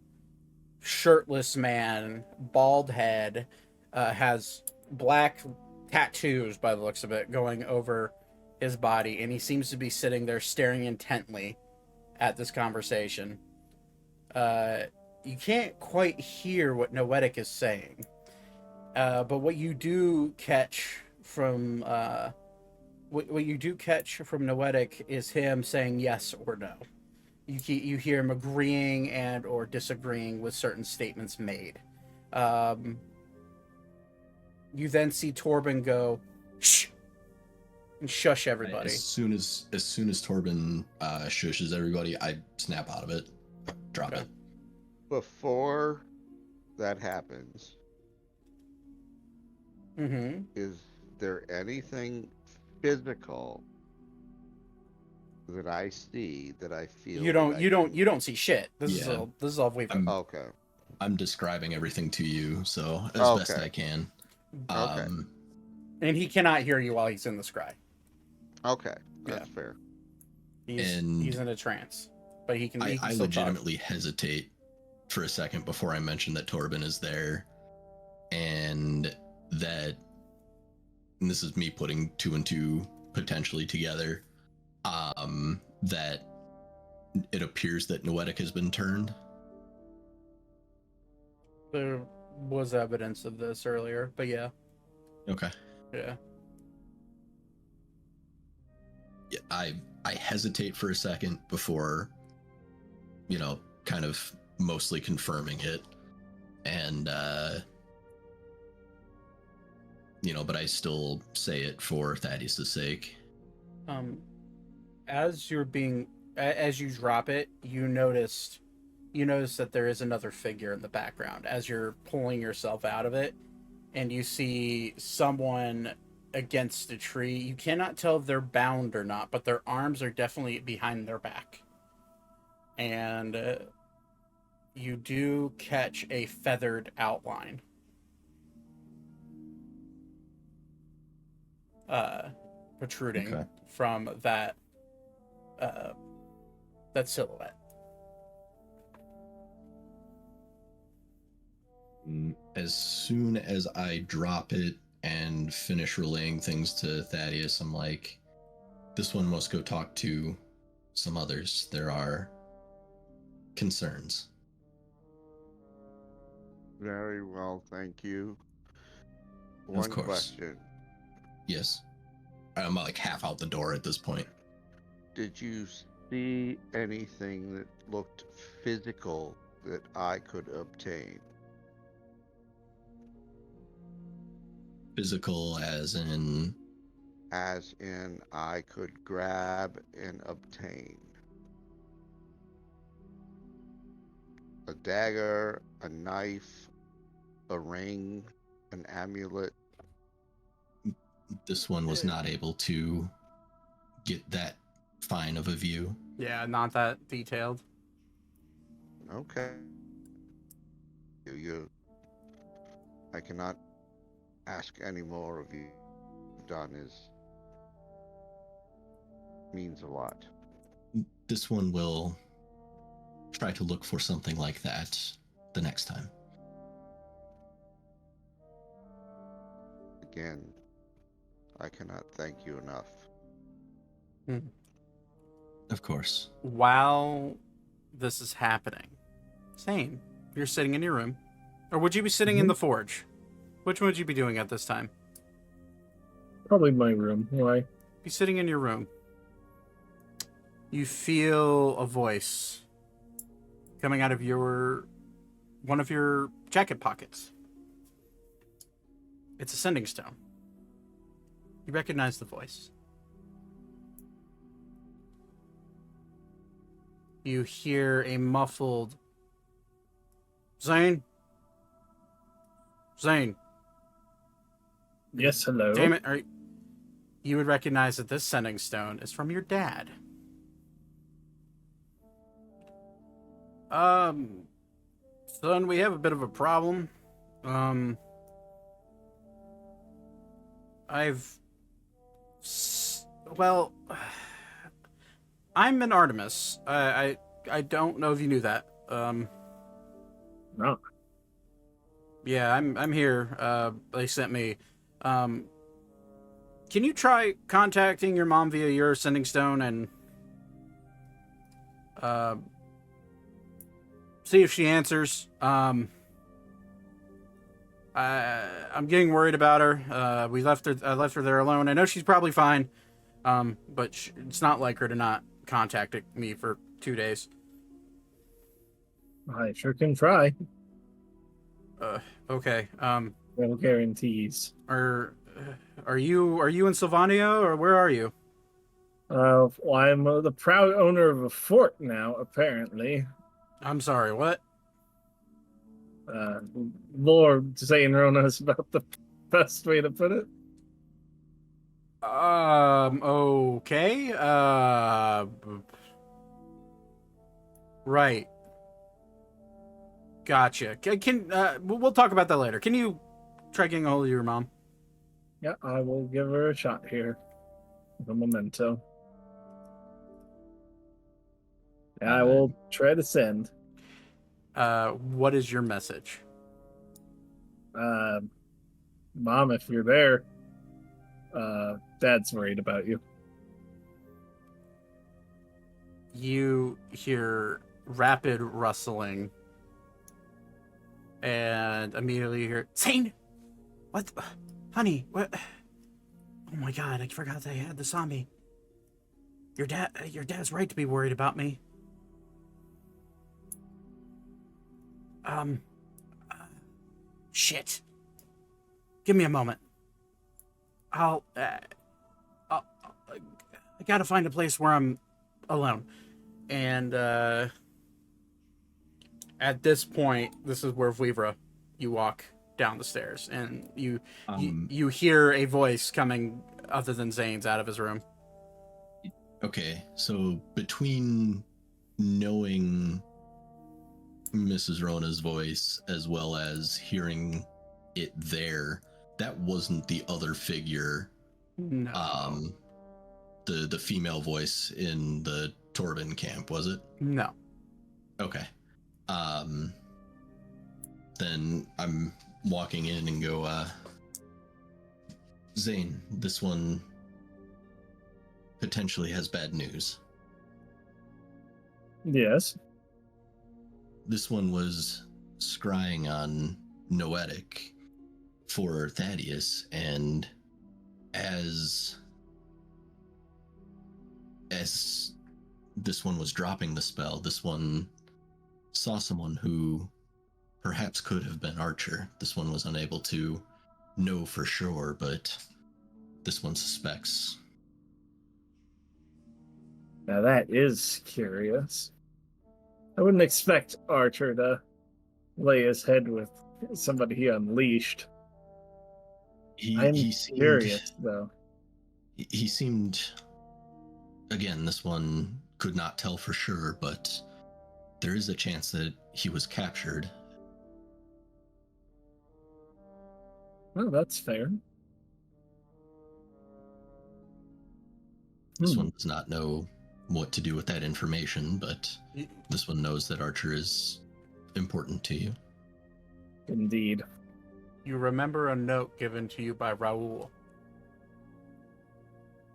shirtless man, bald head, has black tattoos by the looks of it going over his body, and he seems to be sitting there staring intently at this conversation. You can't quite hear what Noetic is saying, but what you do catch from what you do catch from Noetic is him saying yes or no. You hear him agreeing and or disagreeing with certain statements made. You then see Torbin go, shh, and shush everybody.
As soon as Torbin shushes everybody, I snap out of it, drop it.
Before that happens, is there anything physical that I see that I feel?
You don't see shit. This is all we've.
Okay.
I'm describing everything to you, so as best I can.
Okay.
And he cannot hear you while he's in the scry.
Okay, that's fair.
He's in a trance, but he can.
I legitimately hesitate for a second before I mention that Torbin is there, and this is me putting 2 and 2 potentially together. That it appears that Noetic has been turned.
There was evidence of this earlier, but yeah.
Okay.
Yeah.
Yeah, I hesitate for a second before, kind of mostly confirming it, and but I still say it for Thaddeus' sake.
As you drop it, you notice that there is another figure in the background as you're pulling yourself out of it, and you see someone against a tree. You cannot tell if they're bound or not, but their arms are definitely behind their back. And you do catch a feathered outline. Protruding from that silhouette.
As soon as I drop it and finish relaying things to Thaddeus, I'm like, this one must go talk to some others. There are concerns.
Very well, thank you. One question.
Yes. I'm like half out the door at this point.
Did you see anything that looked physical that I could obtain?
Physical as in?
As in I could grab and obtain. A dagger, a knife, a ring, an amulet?
This one was not able to get that fine of a view.
Yeah, not that detailed.
Okay. I cannot ask any more of you. Done is means a lot.
This one will try to look for something like that the next time.
Again, I cannot thank you enough.
Of course.
While this is happening, Zane, you're sitting in your room. Or would you be sitting in the forge? Which one would you be doing at this time?
Probably my room. Why?
Be sitting in your room. You feel a voice coming out of one of your jacket pockets. It's a sending stone. You recognize the voice. You hear a muffled Zane? Zane.
Yes, hello.
Damn it. You would recognize that this sending stone is from your dad. Son, we have a bit of a problem. Well, I'm an Artemis. I don't know if you knew that.
No.
Yeah, I'm here. They sent me. Can you try contacting your mom via your sending stone and see if she answers? I'm getting worried about her. I left her there alone. I know she's probably fine. But it's not like her to not contact me for 2 days.
I sure can try.
Okay.
No guarantees.
Are you in Sylvania, or where are you?
Well, I'm the proud owner of a fort now, apparently.
I'm sorry, what?
Lord Zane knows about the best way to put it.
Okay. Right. Gotcha. We'll talk about that later. Can you try getting a hold of your mom?
Yeah, I will give her a shot here. The memento. Yeah, I will try to send.
What is your message?
Mom, if you're there, Dad's worried about you.
You hear rapid rustling and immediately hear, Zane! What? Honey, what? Oh my god, I forgot they had this on me. Your dad's right to be worried about me. Shit. Give me a moment. I gotta find a place where I'm alone. And, at this point, this is where Vivra, you walk down the stairs, and you hear a voice coming other than Zane's out of his room.
Okay, so between knowing Mrs. Rona's voice as well as hearing it there, that wasn't the other figure.
No.
The female voice in the Torbin camp, was it?
No.
Okay. Then I'm walking in and go, Zane, this one potentially has bad news.
Yes.
This one was scrying on Noetic for Thaddeus, and as this one was dropping the spell, this one saw someone who perhaps could have been Archer. This one was unable to know for sure, but this one suspects.
Now that is curious. I wouldn't expect Archer to lay his head with somebody he unleashed.
He
I'm
seemed
curious, though.
he seemed, again, this one could not tell for sure, but there is a chance that he was captured.
Well, that's fair.
This one does not know what to do with that information, but
Y-
this one knows that Archer is important to you.
Indeed.
You remember a note given to you by Raoul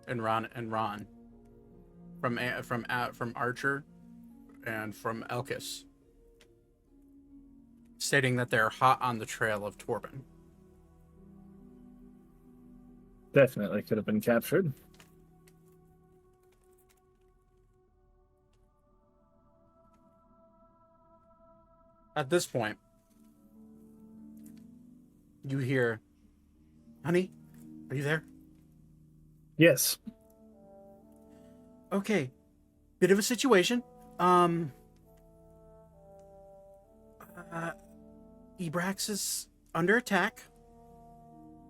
and Ron from Archer and from Elkis, stating that they're hot on the trail of Torbin.
Definitely could have been captured.
At this point, you hear, "Honey, are you there?"
Yes.
Okay, bit of a situation. Ebrax is under attack.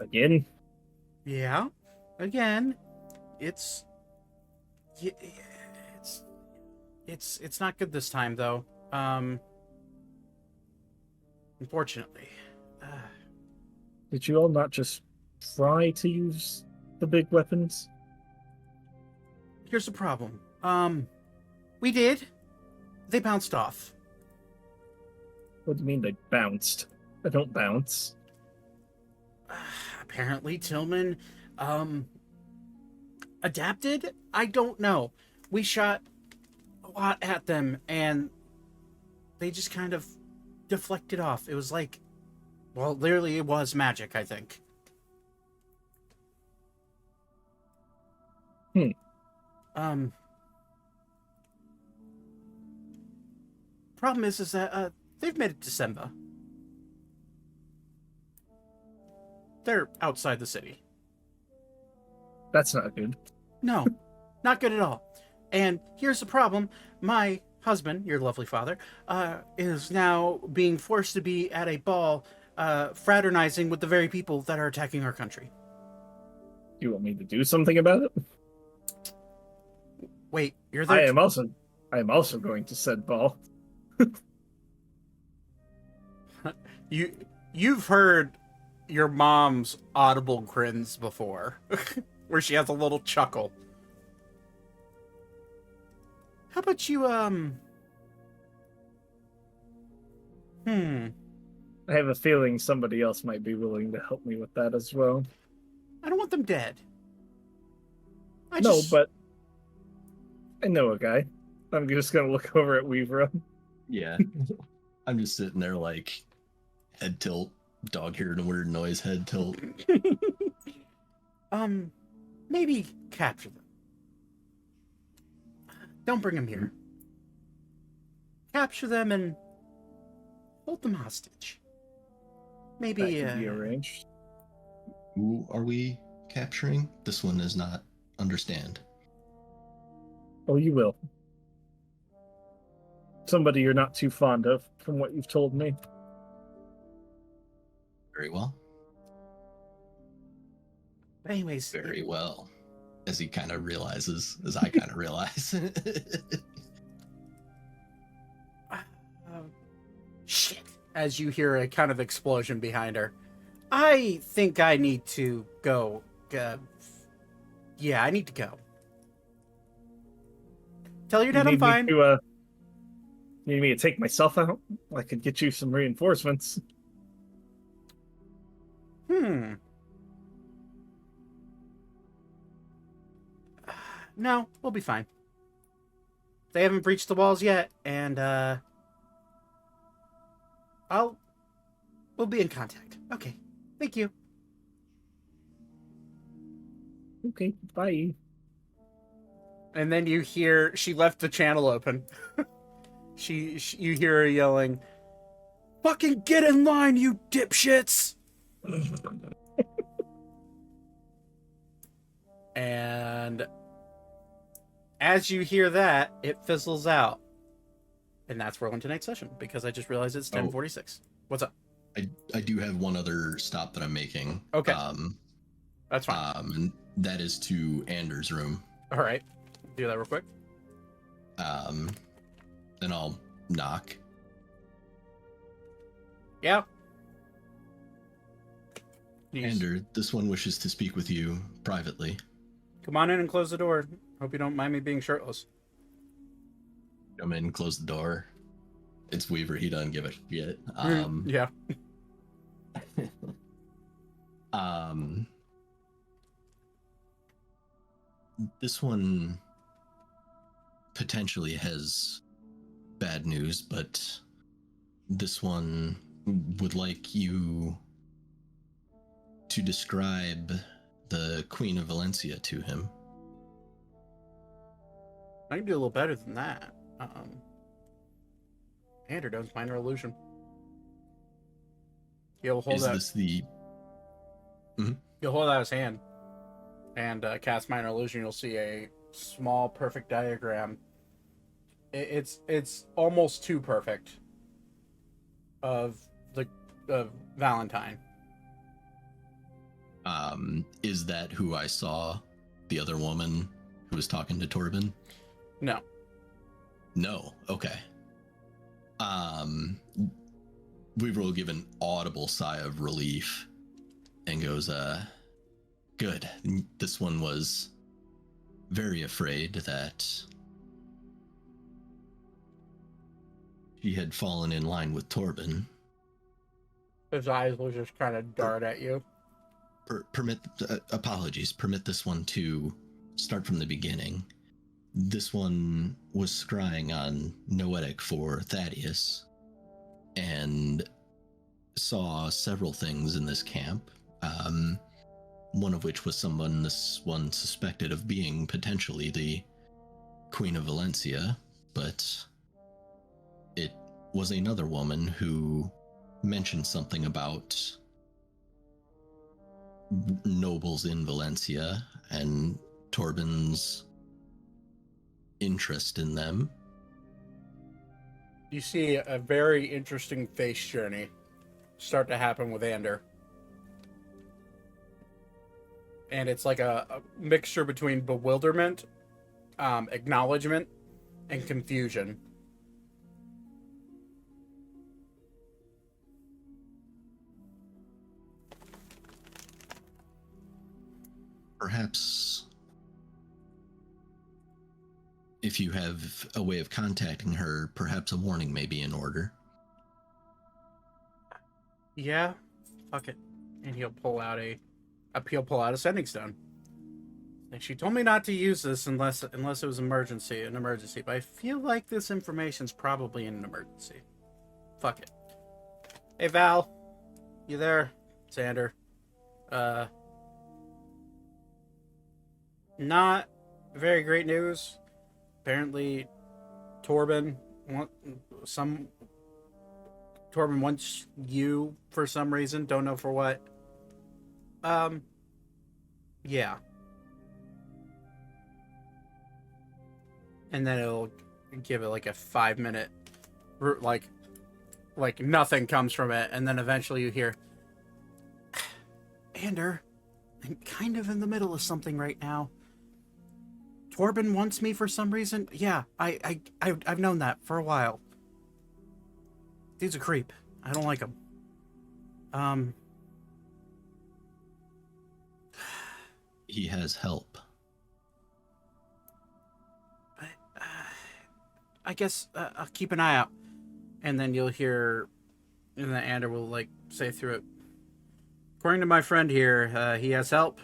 Again?
Yeah, again. It's not good this time though. Unfortunately.
Did you all not just try to use the big weapons?
Here's the problem. We did. They bounced off.
What do you mean they bounced? They don't bounce.
Apparently Tillman adapted. I don't know. We shot a lot at them and they just kind of deflected off. It was like, well, literally it was magic, I think. Problem is that they've made it December. They're outside the city.
That's not good.
No, not good at all. And here's the problem. My husband, your lovely father, is now being forced to be at a ball fraternizing with the very people that are attacking our country.
You want me to do something about it?
Wait, you're there?
I am also going to set ball.
You've heard your mom's audible grins before, where she has a little chuckle. How about you,
I have a feeling somebody else might be willing to help me with that as well.
I don't want them dead.
But I know a guy. I'm just gonna look over at Weaver.
Yeah. I'm just sitting there like head tilt, dog hearing a weird noise, head tilt.
Maybe capture them. Don't bring them here. Capture them and hold them hostage. Maybe
That can be arranged.
Who are we capturing? This one does not understand.
Oh, you will. Somebody you're not too fond of, from what you've told me.
Very well.
Anyways.
Very well. As he kind of realizes, as I kind of realize.
Shit. As you hear a kind of explosion behind her. I think I need to go. Yeah, I need to go. Tell your dad I'm fine.
You need me to take myself out? I could get you some reinforcements.
No, we'll be fine. They haven't breached the walls yet, and we'll be in contact. Okay. Thank you.
Okay, bye.
And then you hear she left the channel open. You hear her yelling, "Fucking get in line, you dipshits!" And as you hear that, it fizzles out. And that's where we're going to tonight's session, because I just realized it's 10:46. What's up?
I do have one other stop that I'm making.
Okay. That's fine.
And that is to Anders' room.
All right. Do that real quick.
Then I'll knock.
Yeah.
Ander, this one wishes to speak with you privately.
Come on in and close the door. Hope you don't mind me being shirtless.
Come in, close the door. It's Weaver. He doesn't give a shit.
Yeah.
This one potentially has bad news, but this one would like you to describe the Queen of Valencia to him.
I can do a little better than that. Ander does minor illusion. He'll hold
Is
out.
this the...
He'll hold out his hand and cast minor illusion. You'll see a small, perfect diagram. It's almost too perfect of Valentine.
Is that who I saw? The other woman who was talking to Torbin?
No.
No. Okay. Weaver will give an audible sigh of relief and goes, good. This one was very afraid that she had fallen in line with Torbin.
His eyes will just kind of dart at you.
Apologies. Permit this one to start from the beginning. This one was scrying on Noetic for Thaddeus and saw several things in this camp. One of which was this one suspected of being potentially the Queen of Valencia, but it was another woman who mentioned something about nobles in Valencia and Torbin's interest in them.
You see a very interesting face journey start to happen with Ander. And it's like a mixture between bewilderment, acknowledgement, and confusion.
Perhaps if you have a way of contacting her, perhaps a warning may be in order.
Yeah, fuck it. And he'll pull out a sending stone. And she told me not to use this unless it was an emergency. But I feel like this information's probably in an emergency. Fuck it. Hey Val, you there? Xander. Not very great news. Apparently, Torbin wants you for some reason. Don't know for what. Yeah. And then it'll give it like a 5-minute, like nothing comes from it, and then eventually you hear, Ander, I'm kind of in the middle of something right now. Torbin wants me for some reason. Yeah, I've known that for a while. Dude's a creep. I don't like him.
He has help.
I guess I'll keep an eye out. And then you'll hear, and then Ander will like say through it, according to my friend here, he has help.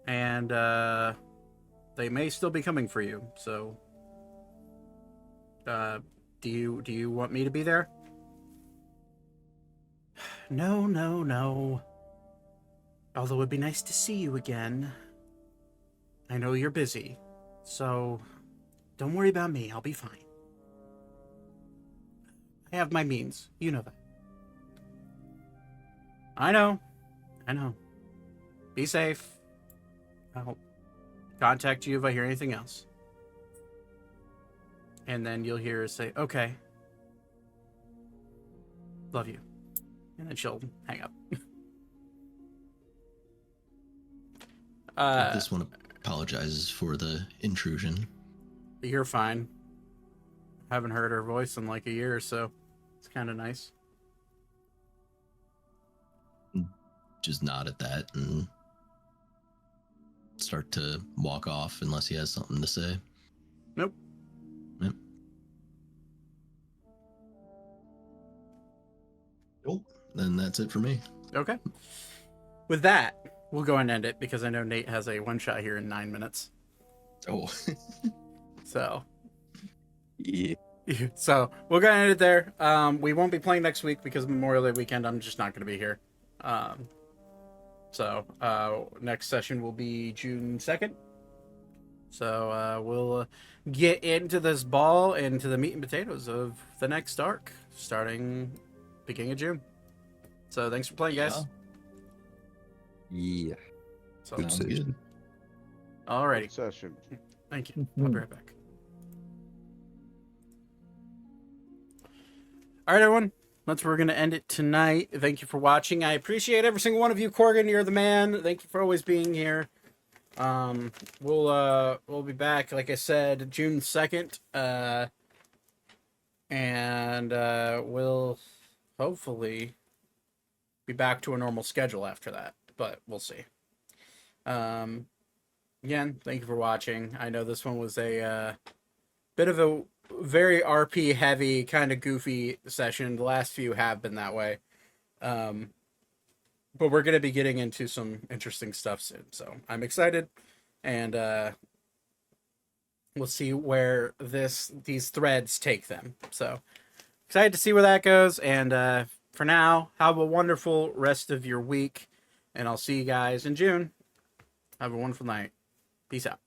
And they may still be coming for you. So, do you want me to be there? No. Although it'd be nice to see you again. I know you're busy, so don't worry about me. I'll be fine. I have my means. You know that. I know. Be safe. I'll contact you if I hear anything else. And then you'll hear her say, okay. Love you. And then she'll hang up.
This one apologizes for the intrusion.
You're fine. Haven't heard her voice in like a year or so. It's kind of nice.
Just nod at that and start to walk off unless he has something to say.
Nope.
Yep. Cool. Then that's it for me.
Okay. With that, we'll go and end it because I know Nate has a one shot here in 9 minutes.
Oh.
So.
Yeah.
So we'll go and end it there. We won't be playing next week because Memorial Day weekend. I'm just not going to be here. So next session will be June 2nd. So we'll get into this ball, into the meat and potatoes of the next arc, starting beginning of June. So thanks for playing, guys.
Yeah.
So,
Good session.
alrighty.
Session.
Thank you. I'll be right back. All right, everyone. That's where we're going to end it tonight. Thank you for watching. I appreciate every single one of you. Corgan, you're the man. Thank you for always being here. We'll be back, like I said, June 2nd. And we'll hopefully be back to a normal schedule after that, but we'll see. Again, thank you for watching. I know this one was a bit of a very RP heavy, kind of goofy session. The last few have been that way. But we're going to be getting into some interesting stuff soon. So I'm excited, and we'll see where these threads take them. So excited to see where that goes. And for now, have a wonderful rest of your week, and I'll see you guys in June. Have a wonderful night. Peace out.